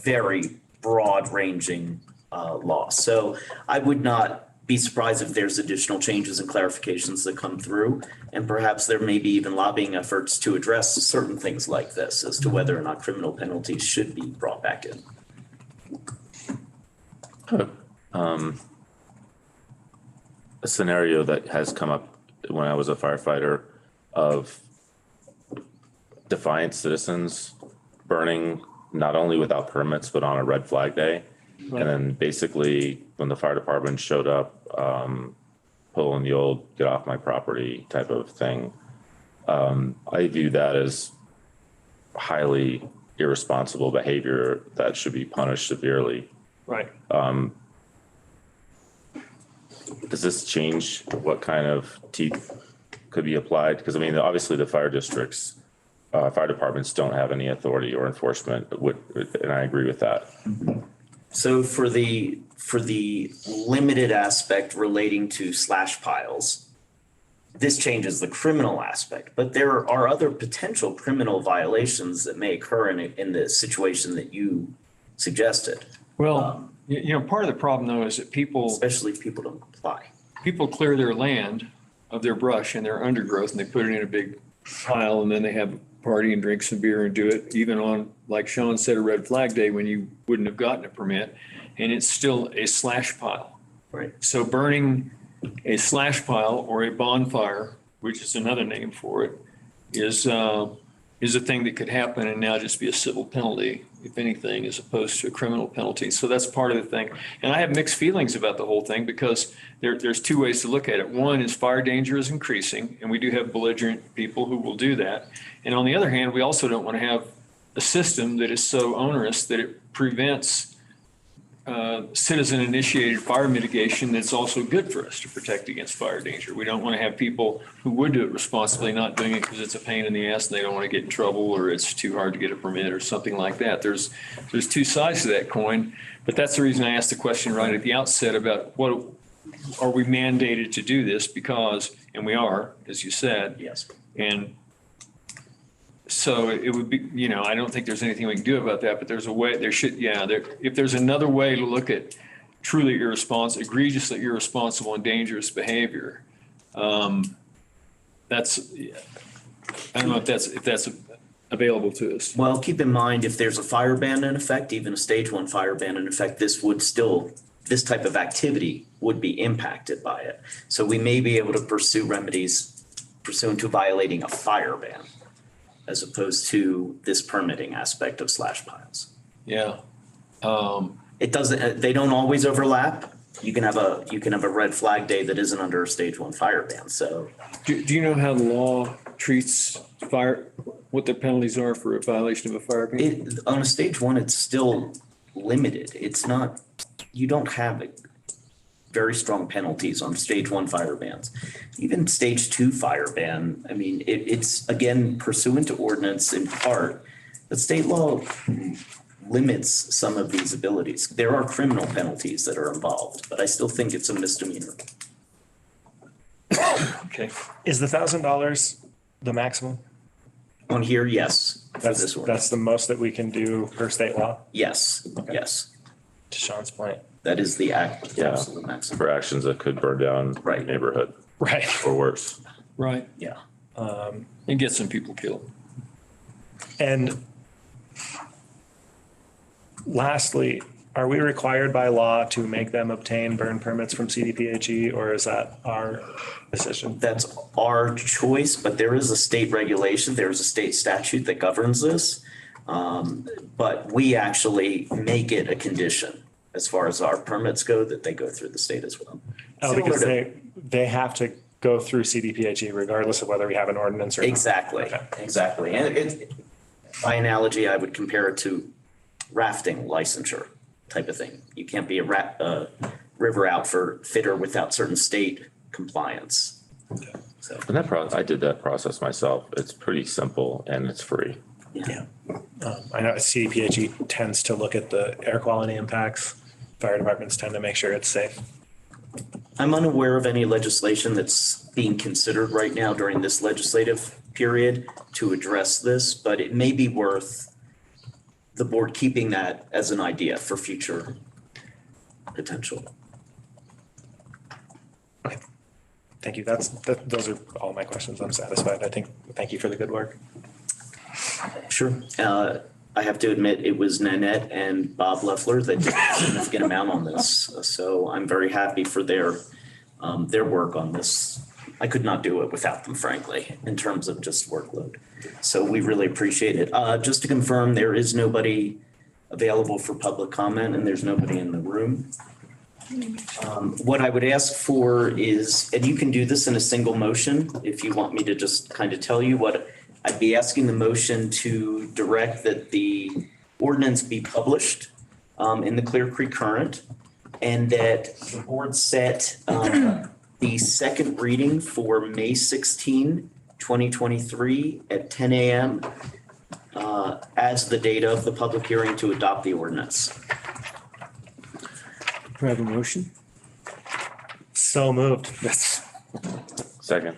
very broad ranging law. So I would not be surprised if there's additional changes and clarifications that come through. And perhaps there may be even lobbying efforts to address certain things like this as to whether or not criminal penalties should be brought back in. A scenario that has come up when I was a firefighter of defiant citizens burning not only without permits, but on a red flag day. And then basically when the fire department showed up, pulling the old get off my property type of thing. I view that as highly irresponsible behavior that should be punished severely. Right. Does this change what kind of teeth could be applied? Because I mean, obviously the fire districts, fire departments don't have any authority or enforcement, and I agree with that. So for the limited aspect relating to slash piles, this changes the criminal aspect, but there are other potential criminal violations that may occur in the situation that you suggested. Well, part of the problem though is that people, especially if people don't comply. People clear their land of their brush and their undergrowth and they put it in a big pile and then they have a party and drink some beer and do it even on, like Sean said, a red flag day when you wouldn't have gotten a permit, and it's still a slash pile. Right. So burning a slash pile or a bonfire, which is another name for it, is a thing that could happen and now just be a civil penalty, if anything, as opposed to a criminal penalty. So that's part of the thing. And I have mixed feelings about the whole thing because there's two ways to look at it. One is fire danger is increasing, and we do have belligerent people who will do that. And on the other hand, we also don't want to have a system that is so onerous that it prevents citizen-initiated fire mitigation that's also good for us to protect against fire danger. We don't want to have people who would do it responsibly not doing it because it's a pain in the ass and they don't want to get in trouble or it's too hard to get a permit or something like that. There's two sides to that coin, but that's the reason I asked the question right at the outset about what are we mandated to do this because, and we are, as you said. Yes. And so it would be, I don't think there's anything we can do about that, but there's a way, if there's another way to look at truly egregiously irresponsible and dangerous behavior, I don't know if that's available to us. Well, keep in mind, if there's a fire ban in effect, even a stage 1 fire ban in effect, this type of activity would be impacted by it. So we may be able to pursue remedies pursuant to violating a fire ban, as opposed to this permitting aspect of slash piles. Yeah. They don't always overlap. You can have a red flag day that isn't under a stage 1 fire ban, so. Do you know how the law treats what the penalties are for a violation of a fire ban? On a stage 1, it's still limited. It's not, you don't have very strong penalties on stage 1 fire bans. Even stage 2 fire ban, I mean, it's again pursuant to ordinance in part, but state law limits some of these abilities. There are criminal penalties that are involved, but I still think it's a misdemeanor. Okay. Is the $1,000 the maximum? On here, yes. That's the most that we can do per state law? Yes, yes. To Sean's point. That is the absolute maximum. For actions that could burn down a neighborhood. Right. Or worse. Right. Yeah. And get some people killed. And lastly, are we required by law to make them obtain burn permits from CDPHE, or is that our decision? That's our choice, but there is a state regulation. There's a state statute that governs this. But we actually make it a condition as far as our permits go, that they go through the state as well. Oh, because they have to go through CDPHE regardless of whether we have an ordinance or not. Exactly, okay. Exactly. And by analogy, I would compare it to rafting licensure type of thing. You can't be a river outfitter without certain state compliance. Okay. So. And I did that process myself. It's pretty simple and it's free. Yeah. I know CDPHE tends to look at the air quality impacts. Fire departments tend to make sure it's safe. I'm unaware of any legislation that's being considered right now during this legislative period to address this, but it may be worth the board keeping that as an idea for future potential. Okay. Thank you. Those are all my questions. I'm satisfied. Thank you for the good work. Sure. I have to admit, it was Nanette and Bob Leffler that did a significant amount on this. So I'm very happy for their work on this. I could not do it without them, frankly, in terms of just workload. So we really appreciate it. Just to confirm, there is nobody available for public comment and there's nobody in the room. What I would ask for is, and you can do this in a single motion if you want me to just kind of tell you what I'd be asking the motion to direct that the ordinance be published in the Clear Creek Current, and that the board set the second reading for May 16, 2023 at 10 a.m. As the date of the public hearing to adopt the ordinance. Do I have a motion? So moved. Second.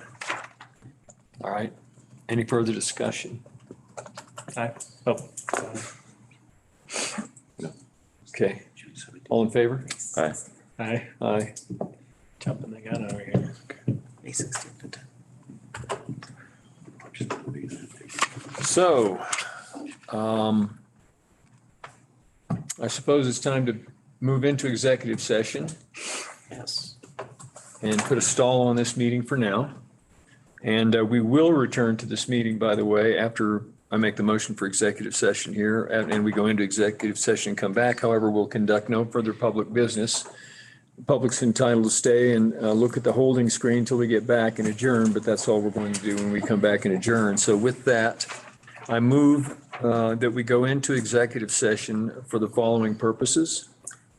All right. Any further discussion? Aye. Oh, Okay. All in favor? Aye. aye. Aye. Jumping the gun over here. May 16th. So, I suppose it's time to move into executive session Yes. and put a stall on this meeting for now. And we will return to this meeting, by the way, after I make the motion for executive session here and we go into executive session and come back. However, we'll conduct no further public business. The public's entitled to stay and look at the holding screen until we get back and adjourn, but that's all we're going to do when we come back and adjourn. So with that, I move that we go into executive session for the following purposes.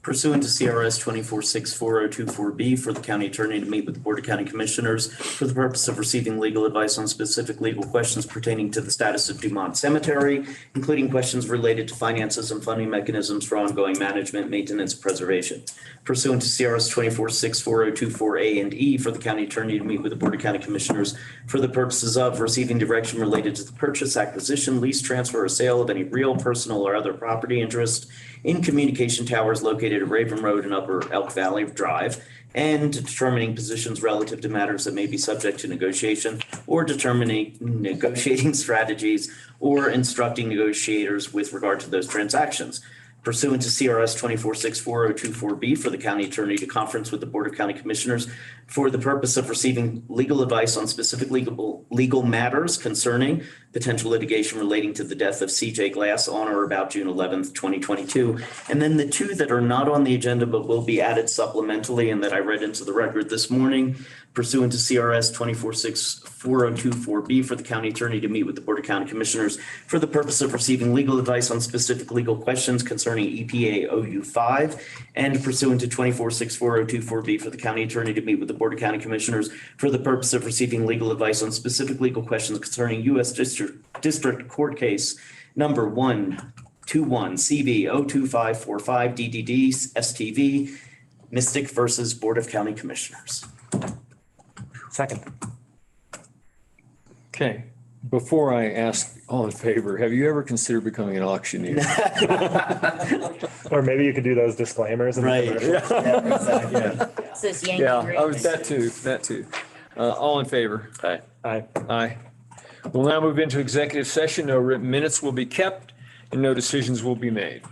Pursuant to CRS 24640224B for the county attorney to meet with the Board of County Commissioners for the purpose of receiving legal advice on specific legal questions pertaining to the status of Dumont Cemetery, including questions related to finances and funding mechanisms for ongoing management, maintenance, and preservation. Pursuant to CRS 24640224A and E for the county attorney to meet with the Board of County Commissioners for the purposes of receiving direction related to the purchase, acquisition, lease, transfer, or sale of any real, personal, or other property interest in communication towers located at Raven Road and Upper Elk Valley Drive, and determining positions relative to matters that may be subject to negotiation, or determining negotiating strategies, or instructing negotiators with regard to those transactions. Pursuant to CRS 24640224B for the county attorney to conference with the Board of County Commissioners for the purpose of receiving legal advice on specific legal matters concerning potential litigation relating to the death of CJ Glass on or about June 11th, 2022. And then the two that are not on the agenda but will be added supplementally and that I read into the record this morning, pursuant to CRS 24640224B for the county attorney to meet with the Board of County Commissioners for the purpose of receiving legal advice on specific legal questions concerning EPA OU5, and pursuant to 24640224B for the county attorney to meet with the Board of County Commissioners for the purpose of receiving legal advice on specific legal questions concerning U.S. District Court Case number 121 CB 02545 DDD STV Mystic versus Board of County Commissioners. Second. Okay. Before I ask all in favor, have you ever considered becoming an auctioneer? Or maybe you could do those disclaimers. In Right. The commercial. Yeah, exactly. Yeah. Says Yankee. Yeah, I was Roots. that too. All in favor? Aye. Aye. Aye. We'll now move into executive session. No written minutes will be kept and no decisions will be made.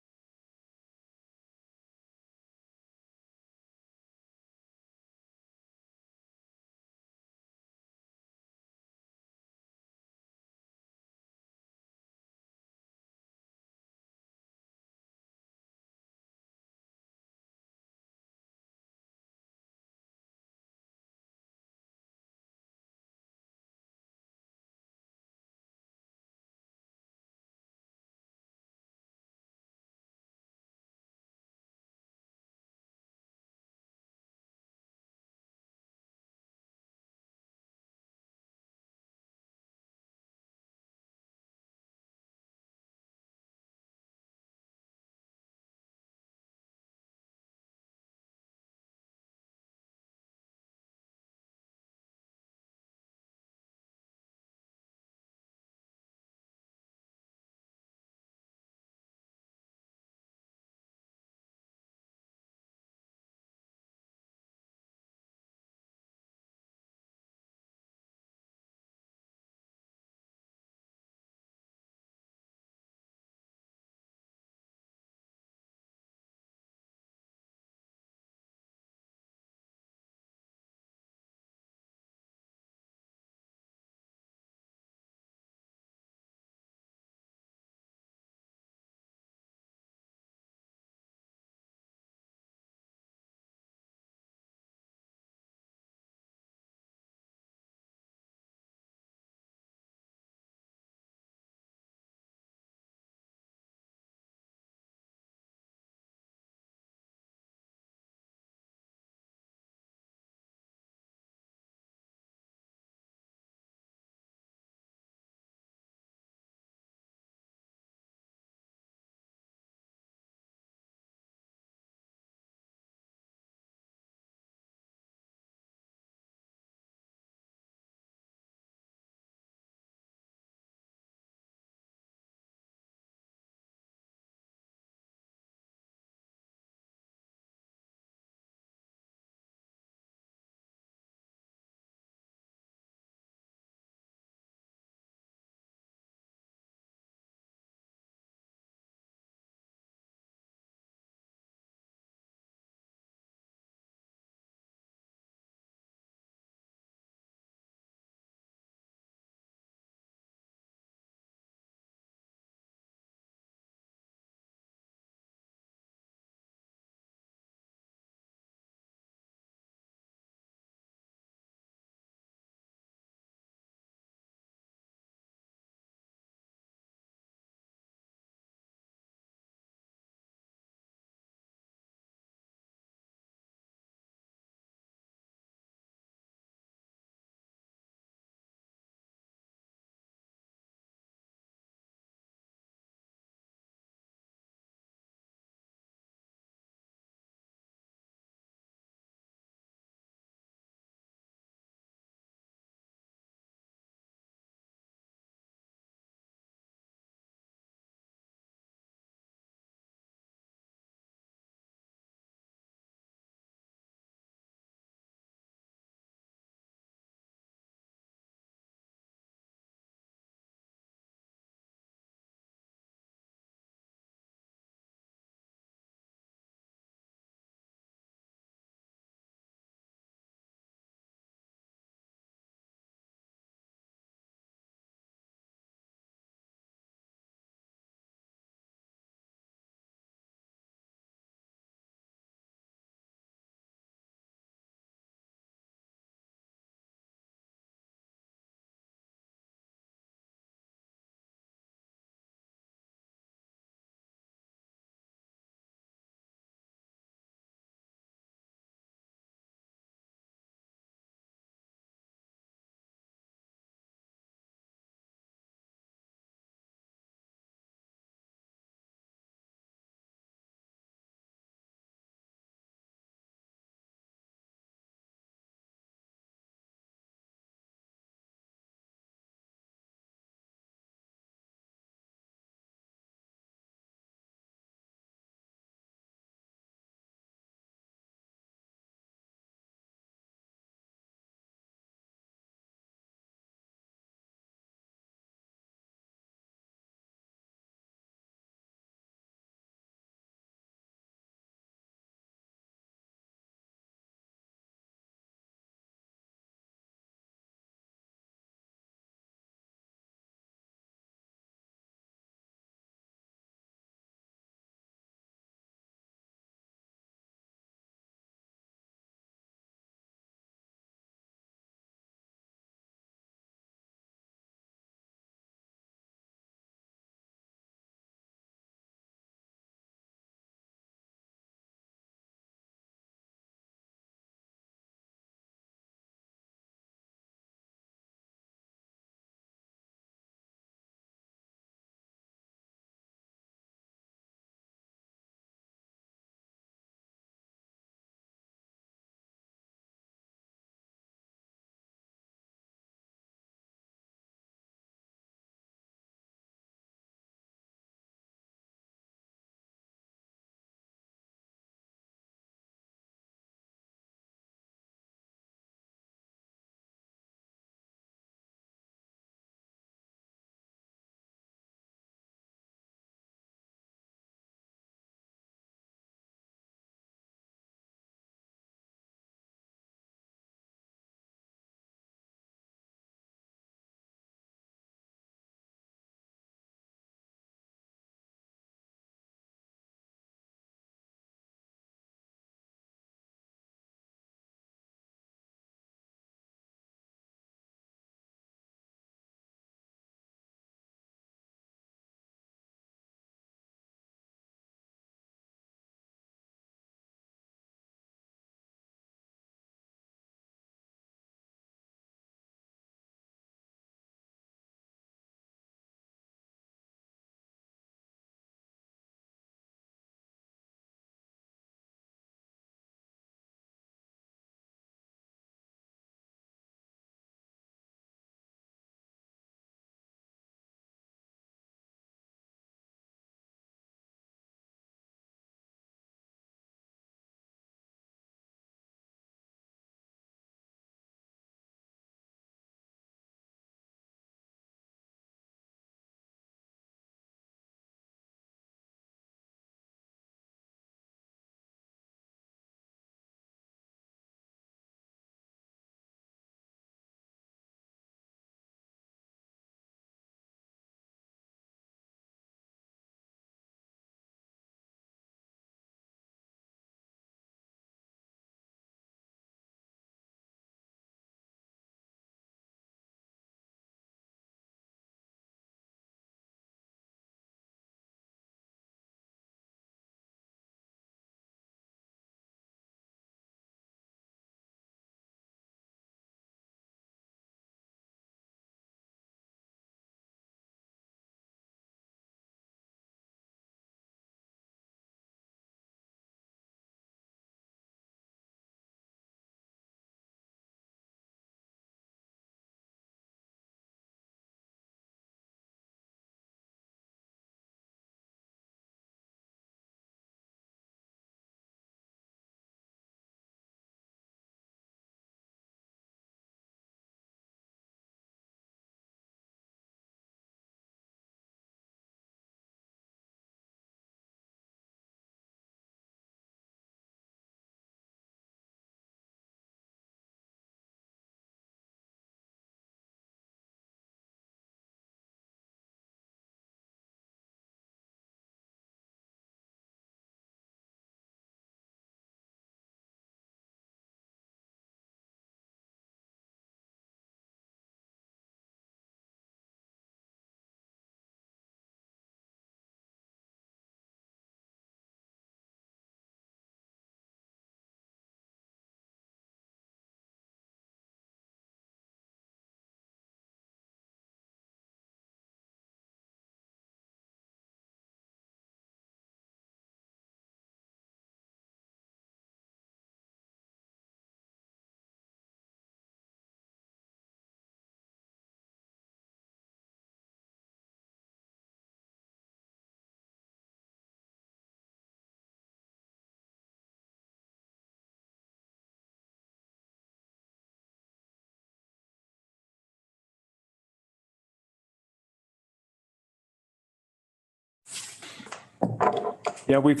Yeah, we've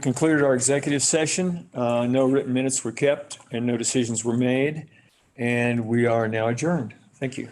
concluded our executive session. No written minutes were kept and no decisions were made. And we are now adjourned. Thank you.